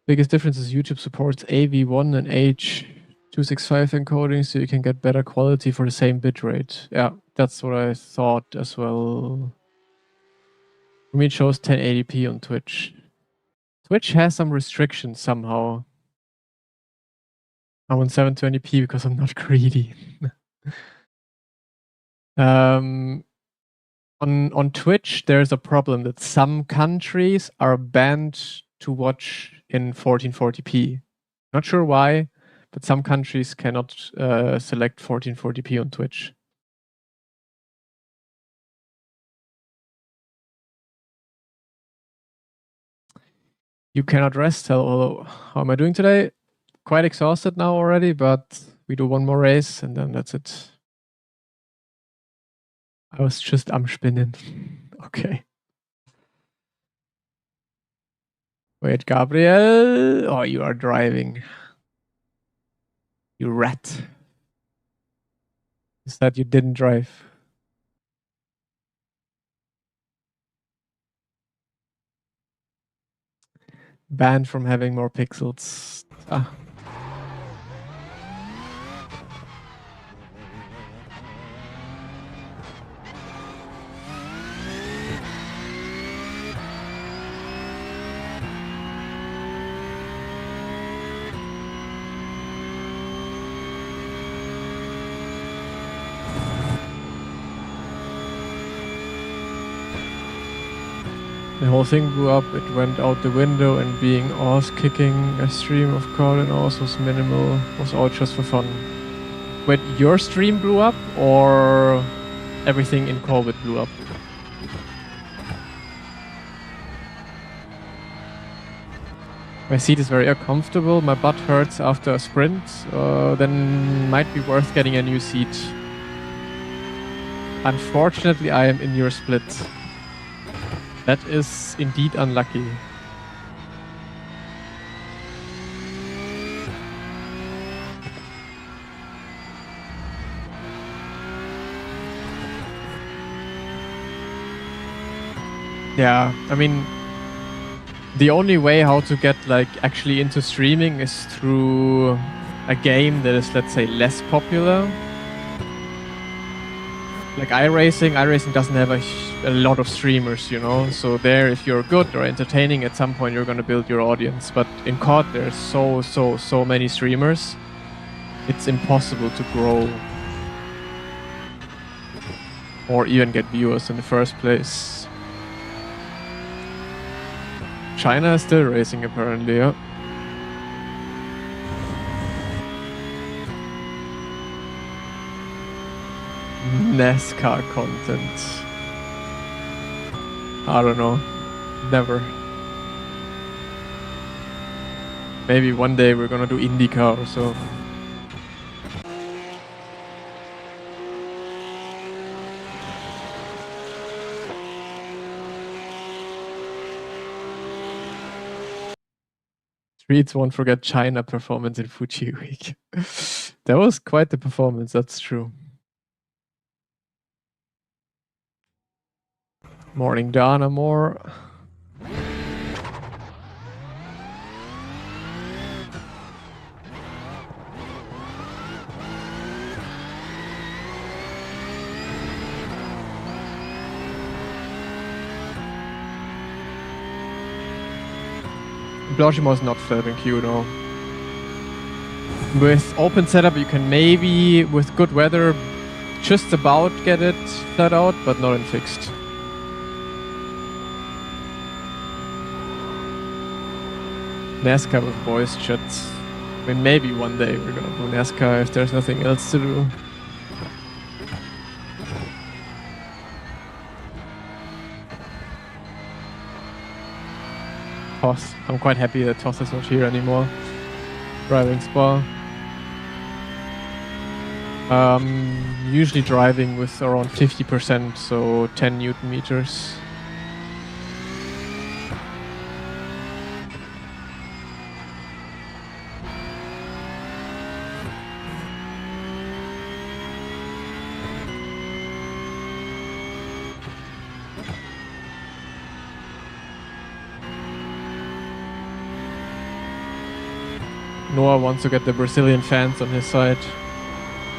Biggest difference is YouTube supports AV1 and H.265 encoding, so you can get better quality for the same bitrate. Yeah, that's what I thought as well. For me, it shows 1080p on Twitch. Twitch has some restrictions somehow. I'm on 720p because I'm not greedy. On Twitch, there's a problem that some countries are banned to watch in 1440p. Not sure why, but some countries cannot select 1440p on Twitch. You cannot rest. Hello, how am I doing today? Quite exhausted now already, but we do one more race and then that's it. I was just am Spinnen. Okay. Wait, Gabriel. Oh, you are driving. You rat. Is that you didn't drive? Banned from having more pixels. Ah. The whole thing blew up, it went out the window, and being ass-kicking a stream of call and also was minimal, was all just for fun. Wait, your stream blew up, or everything in COVID blew up? My seat is very uncomfortable, my butt hurts after a sprint, then might be worth getting a new seat. Unfortunately, I am in your split. That is indeed unlucky. Yeah, I mean, the only way how to get like actually into streaming is through a game that is, let's say, less popular. Like iRacing doesn't have a lot of streamers, you know, so there, if you're good or entertaining, at some point you're going to build your audience. But in COD, there's so many streamers, it's impossible to grow or even get viewers in the first place. China is still racing, apparently, yeah. NASCAR content. I don't know. Never. Maybe one day we're gonna do IndyCar or so. Streets won't forget China performance in Fuji Week. That was quite the performance, that's true. Morning dawn or more. Blanchimont is not flat in queue, no. With open setup, you can maybe, with good weather, just about get it flat out, but not in fixed. NASCAR with voice chats. I mean, maybe one day we're gonna do NASCAR if there's nothing else to do. Toss. I'm quite happy that Toss is not here anymore. Driving Spa. Usually driving with around 50%, so 10 Newton meters. Noah wants to get the Brazilian fans on his side.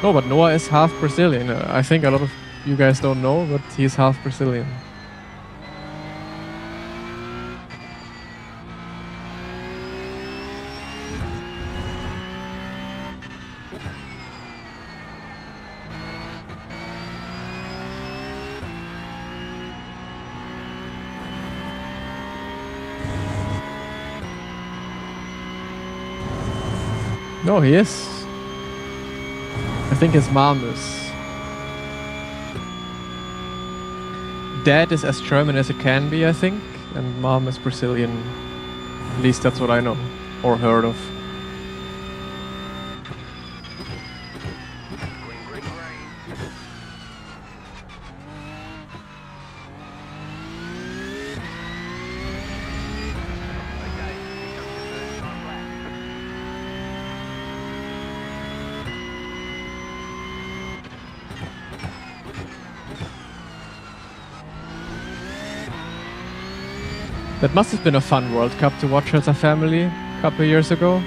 No, but Noah is half Brazilian. I think a lot of you guys don't know, but he's half Brazilian. No, he is. I think his mom is. Dad is as German as it can be, I think, and mom is Brazilian. At least that's what I know or heard of. Green, green, green. Okay, here comes the first time lap. That must have been a fun World Cup to watch as a family a couple of years ago.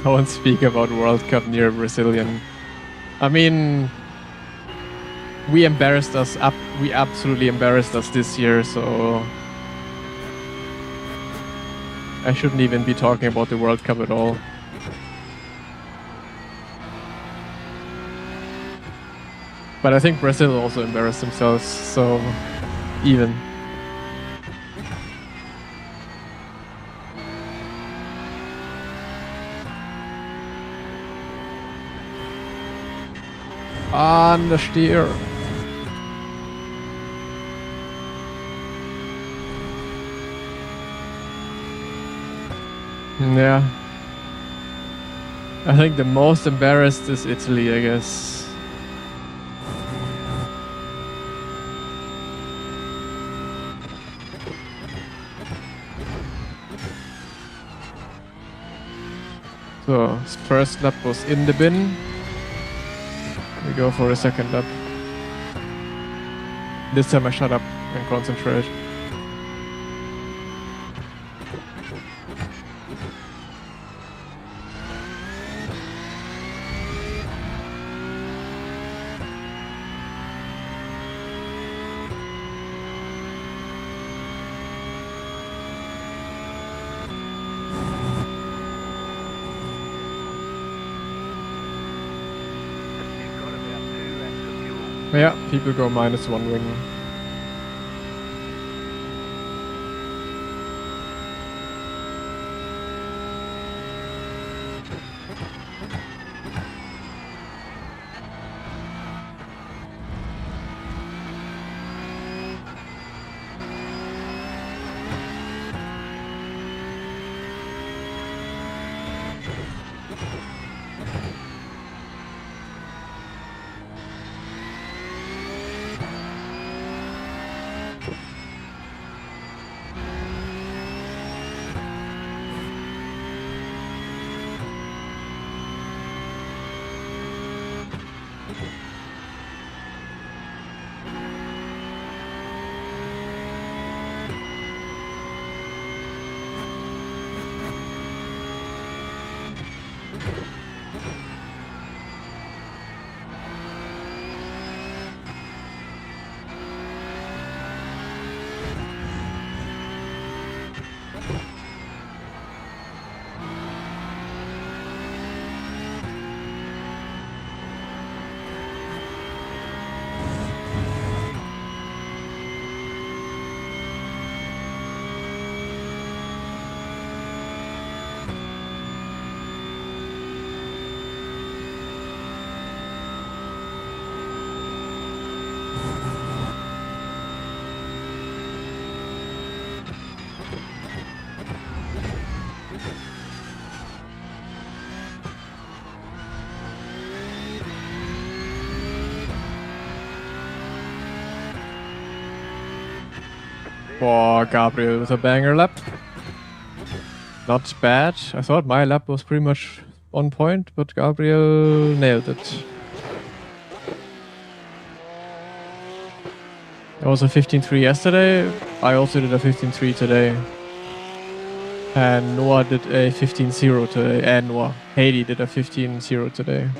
Don't speak about World Cup near a Brazilian. I mean, we embarrassed us up. We absolutely embarrassed us this year, so I shouldn't even be talking about the World Cup at all. But I think Brazil also embarrassed themselves, so even. An der Stier. Yeah. I think the most embarrassed is Italy, I guess. So, first lap was in the bin. We go for a second lap. This time I shut up and concentrate. You've got about 2 laps of fuel. Yeah, people go -1 wing. For Gabriel with a banger lap. Not bad. I thought my lap was pretty much on point, but Gabriel nailed it. I was a 15.3 yesterday. I also did a 15.3 today. And Noah did a 15.0 today. And Noah. Haiti did a 15.0 today.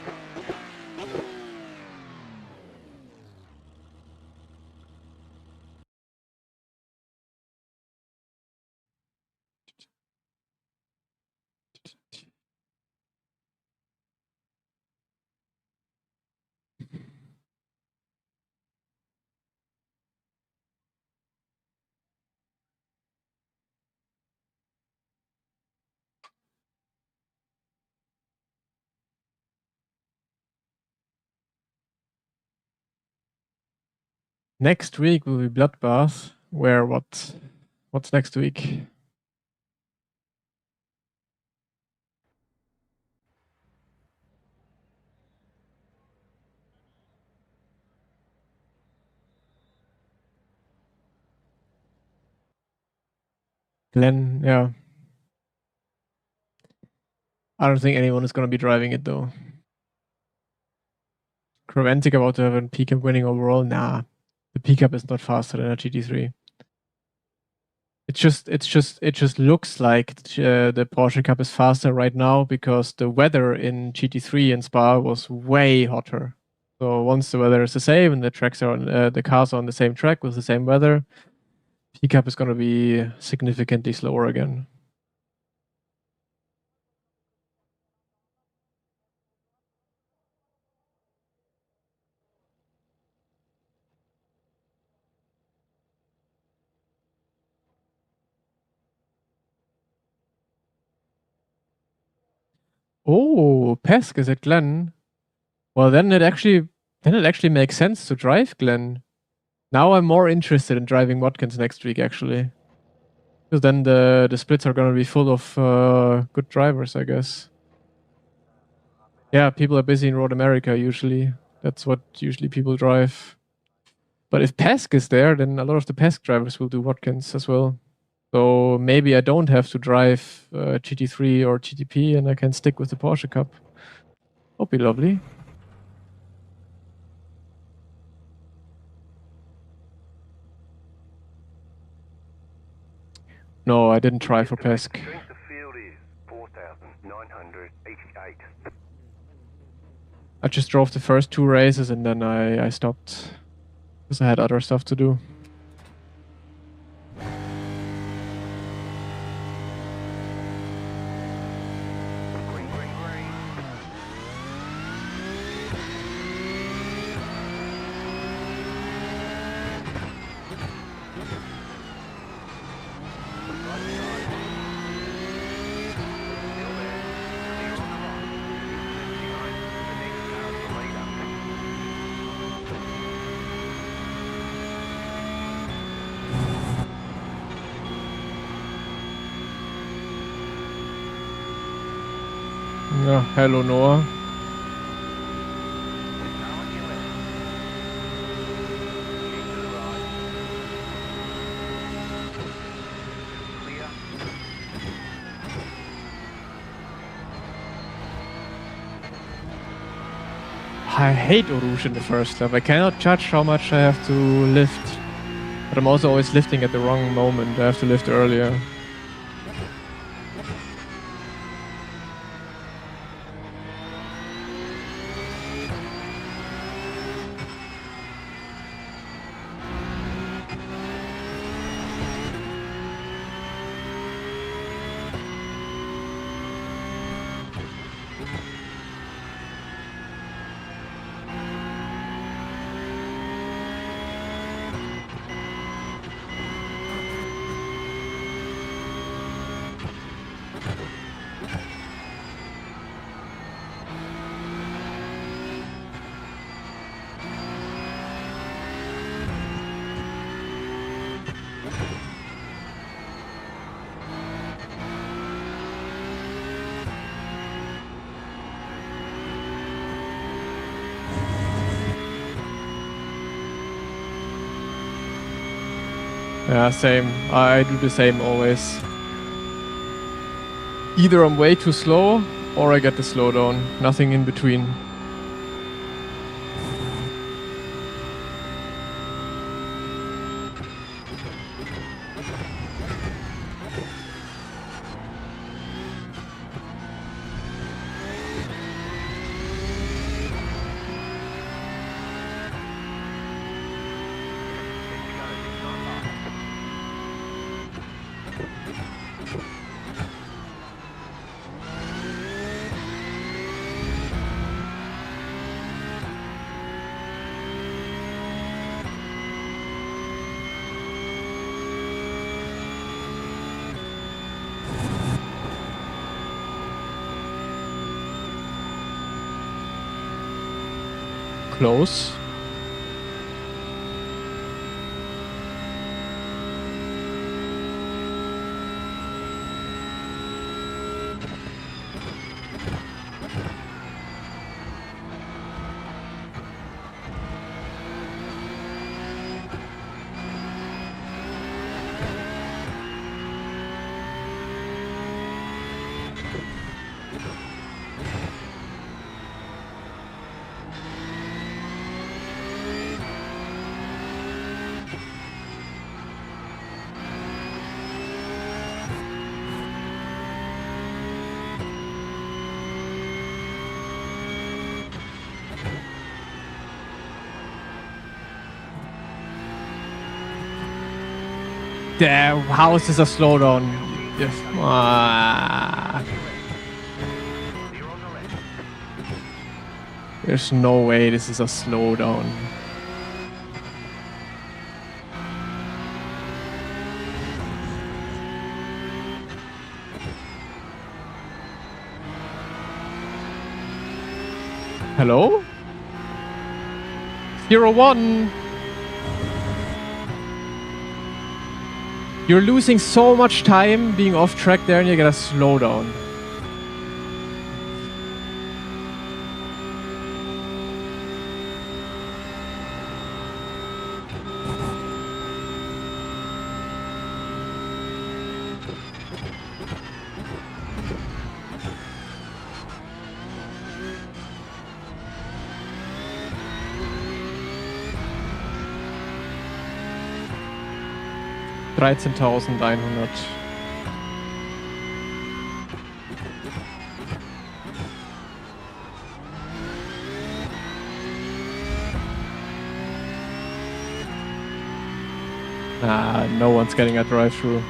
Next week will be Bloodbath. Where what? What's next week? Glenn, yeah. I don't think anyone is going to be driving it though. Creventic about to have a pickup winning overall? Nah. The pickup is not faster than a GT3. It just looks like the Porsche Cup is faster right now because the weather in GT3 in Spa was way hotter. So once the weather is the same and the tracks are on, the cars are on the same track with the same weather, pickup is going to be significantly slower again. Oh, Pesk is at Glen. Well, then it actually makes sense to drive Glen. Now I'm more interested in driving Watkins next week, actually. Because then the splits are going to be full of good drivers, I guess. Yeah, people are busy in Road America usually. That's what usually people drive. But if Pesk is there, then a lot of the Pesk drivers will do Watkins as well. So maybe I don't have to drive GT3 or GTP and I can stick with the Porsche Cup. That'll be lovely. No, I didn't try for Pesk. Strength of field is 4,988. I just drove the first 2 races and then I stopped because I had other stuff to do. Green, green, green. Still there. Clear on the right. Behind the next car's the leader. Ja, hello Noah. Car on your left. Keep to the right. Clear. I hate Orouge in the first lap. I cannot judge how much I have to lift. But I'm also always lifting at the wrong moment. I have to lift earlier. Yeah, same. I do the same always. Either I'm way too slow or I get the slowdown. Nothing in between. Close. Damn, how is this a slowdown? There's no way this is a slowdown. Hello? 01. You're losing so much time being off track there and you get a slowdown. $13.100. No one's getting a drive-through.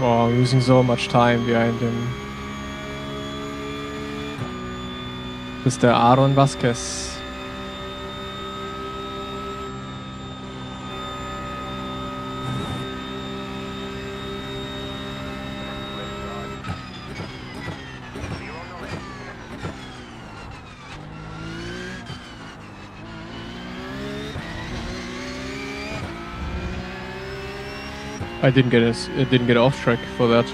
Oh, I'm losing so much time behind him. Mr. Aaron Vasquez. I didn't get it didn't get off track for that.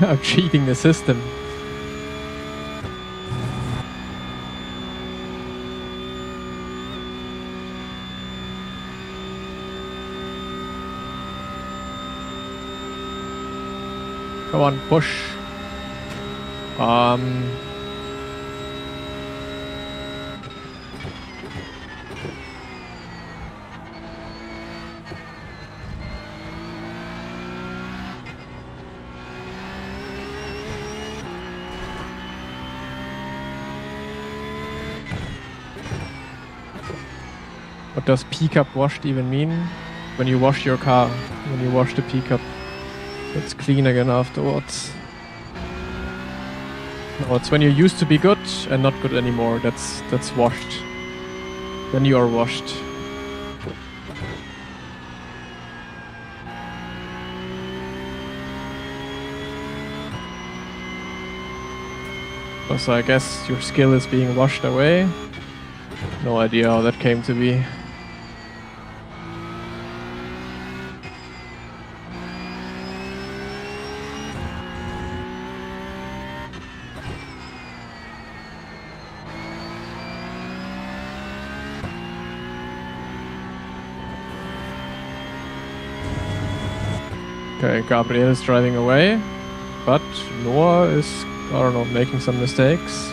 I'm cheating the system. Come on, push. What does pickup washed even mean? When you wash your car, when you wash the pickup, it's clean again afterwards. No, it's when you used to be good and not good anymore. That's washed. Then you are washed. So I guess your skill is being washed away. No idea how that came to be. Okay, Gabriel is driving away, but Noah is, I don't know, making some mistakes.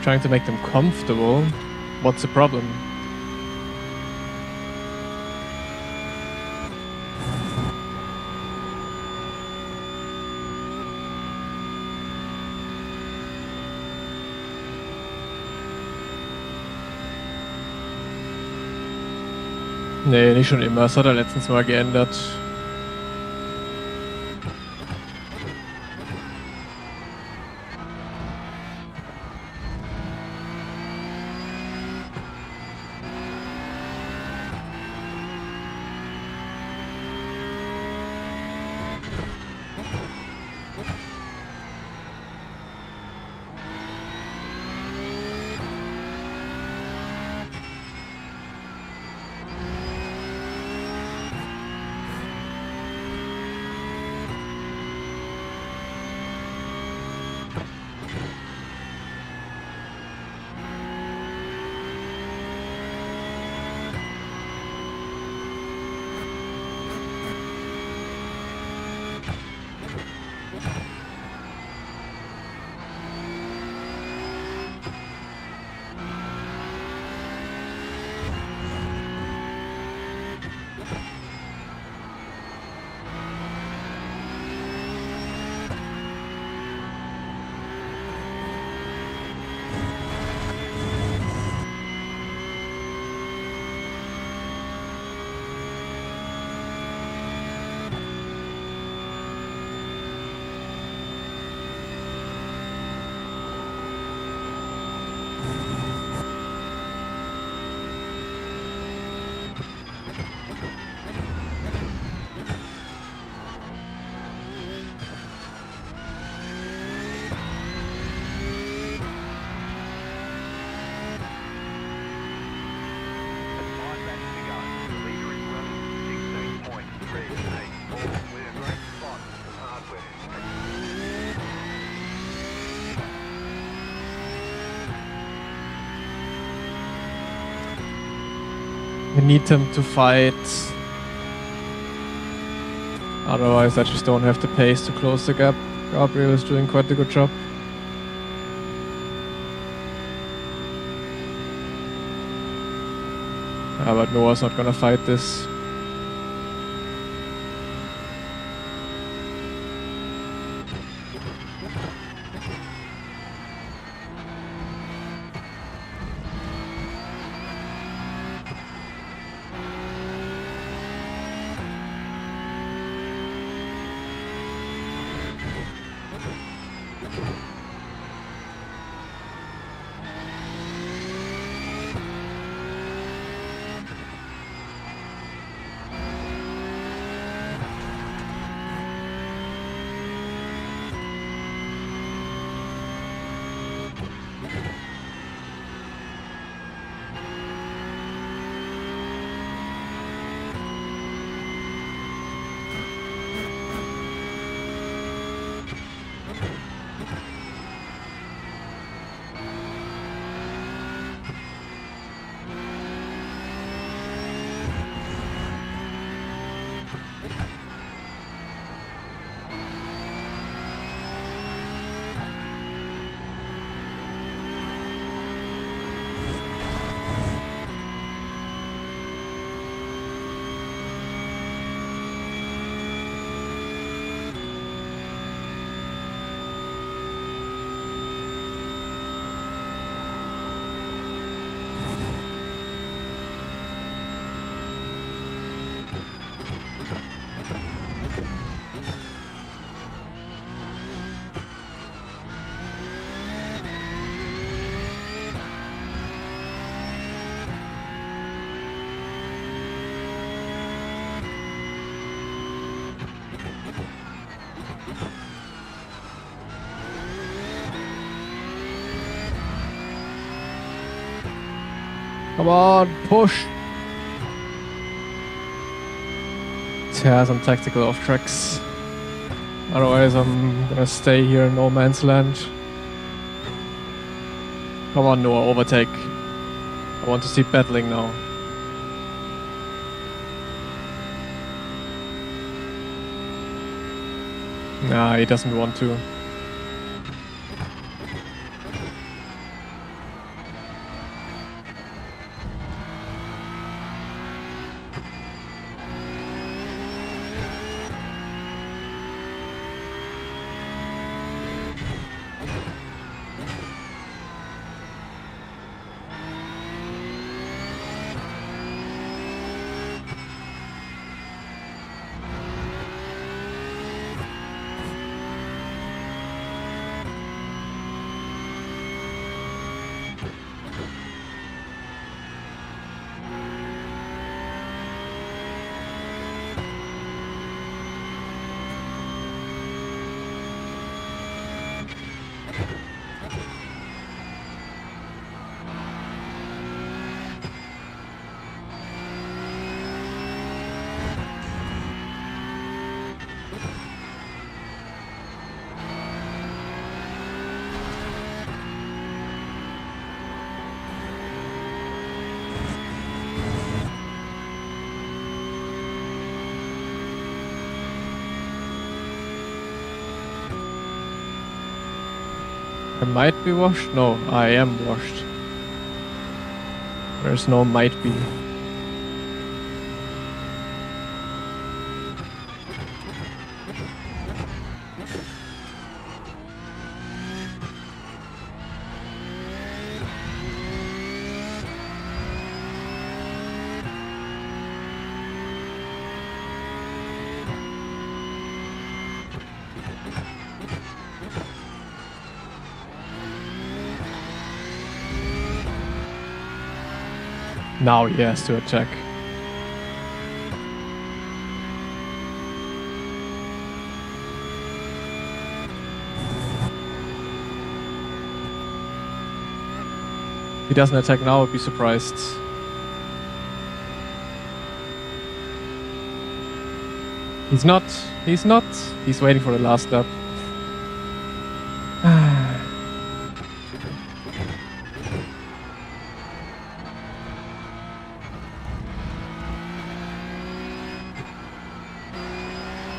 Trying to make them comfortable. What's the problem? Nee, nicht schon immer. Das hat er letztens mal geändert. We need him to fight. Otherwise, I just don't have the pace to close the gap. Gabriel is doing quite a good job. But Noah's not gonna fight this. Come on, push! Yeah, some tactical off tracks. Otherwise, I'm gonna stay here in no man's land. Come on, Noah, overtake. I want to see battling now. Nah, he doesn't want to. I might be washed? No, I am washed. There's no might be. Now he has to attack. If he doesn't attack now, I'd be surprised. He's not. He's not. He's waiting for the last lap.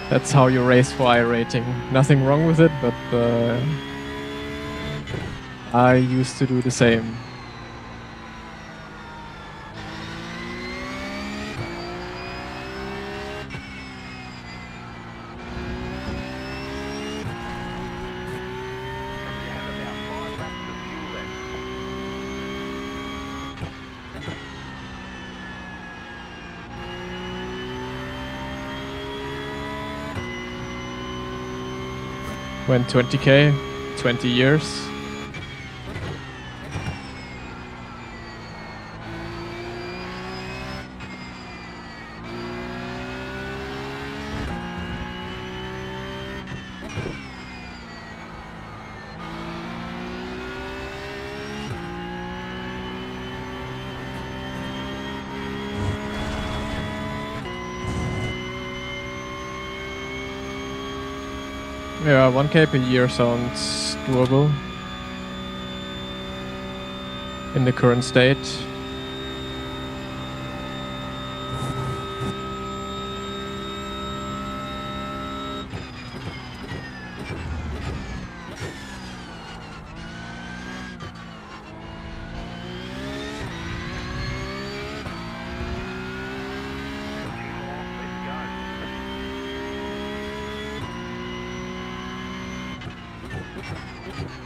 That's how you race for I rating. Nothing wrong with it, but I used to do the same. You have about 5 laps of fuel left. Went 20k, 20 years. Yeah, 1k per year sounds doable in the current state. Let's go.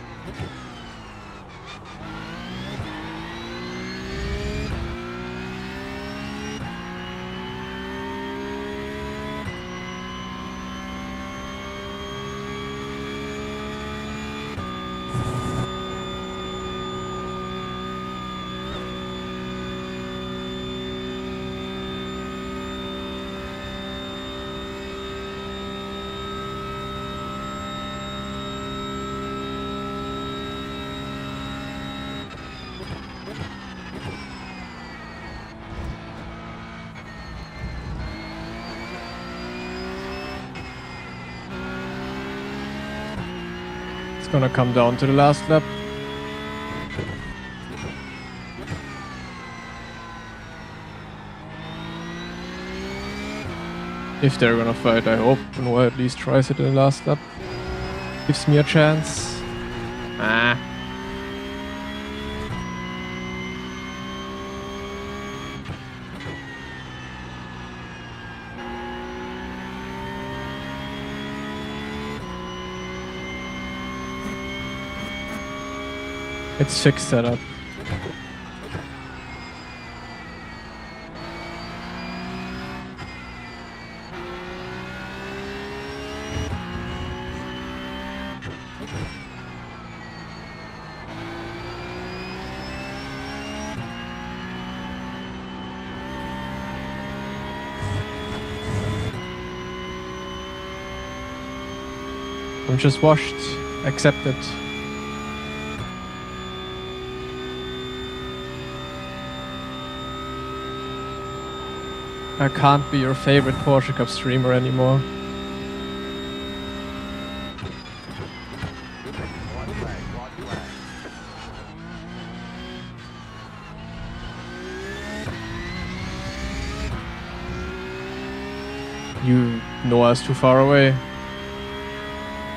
It's gonna come down to the last lap. If they're gonna fight, I hope Noah at least tries it in the last lap. Gives me a chance. Ah. It's fixed setup. I'm just washed. Accept it. I can't be your favorite Porsche Cup streamer anymore. White flag, white flag. Noah's too far away.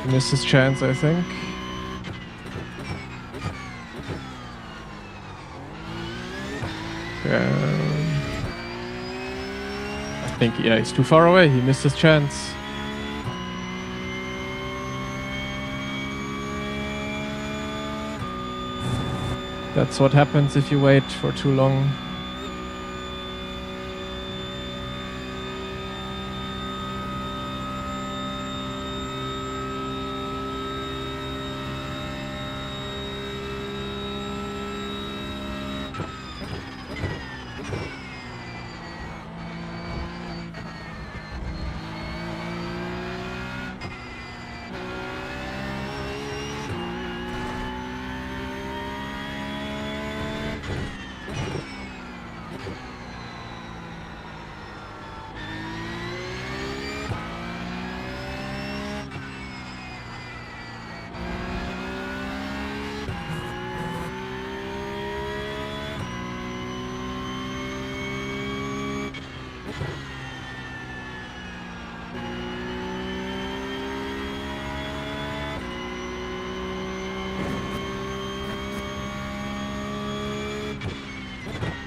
He missed his chance, I think. I think, yeah, he's too far away. He missed his chance. That's what happens if you wait for too long.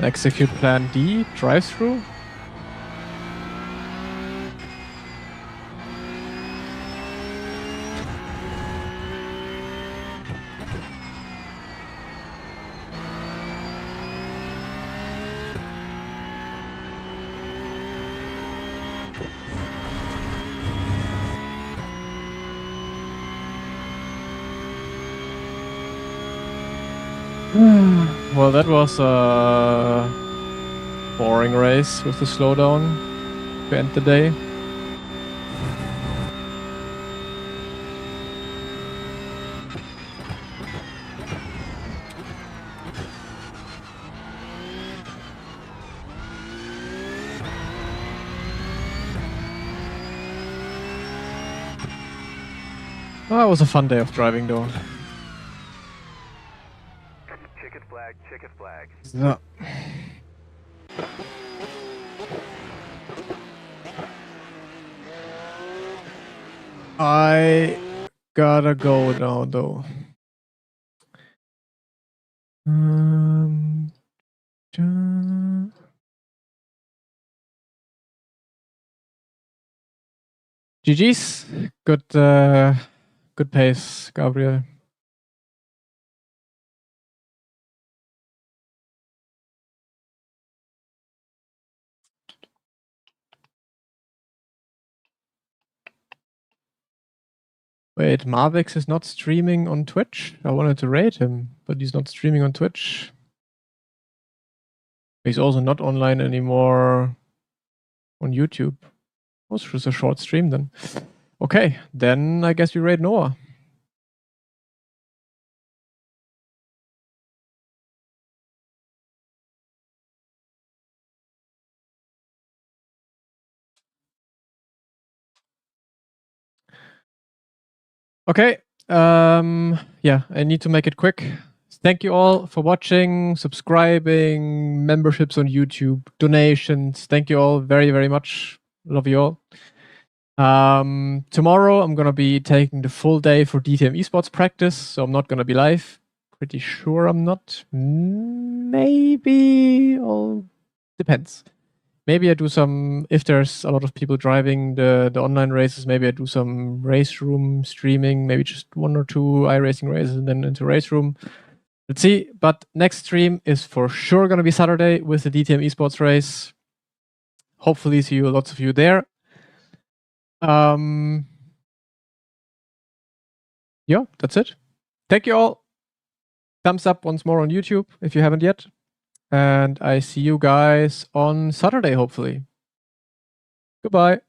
Execute plan D, drive through. Well, that was a boring race with the slowdown to end the day. Oh, it was a fun day of driving though. Checkered flag, checkered flag. So. I gotta go now though. GG's. Good pace, Gabriel. Wait, Marvix is not streaming on Twitch? I wanted to rate him, but he's not streaming on Twitch. He's also not online anymore on YouTube. Was just a short stream then. Okay, then I guess we rate Noah. Okay, yeah, I need to make it quick. Thank you all for watching, subscribing, memberships on YouTube, donations. Thank you all very, very much. Love you all. Tomorrow I'm gonna be taking the full day for DTM esports practice, so I'm not gonna be live. Pretty sure I'm not. Maybe, all depends. Maybe I do some, if there's a lot of people driving the online races, maybe I do some race room streaming, maybe just 1 or 2 iRacing races and then into race room. Let's see. But next stream is for sure going to be Saturday with the DTM esports race. Hopefully see you, lots of you there. Yeah, that's it. Thank you all. Thumbs up once more on YouTube if you haven't yet. And I see you guys on Saturday, hopefully. Goodbye.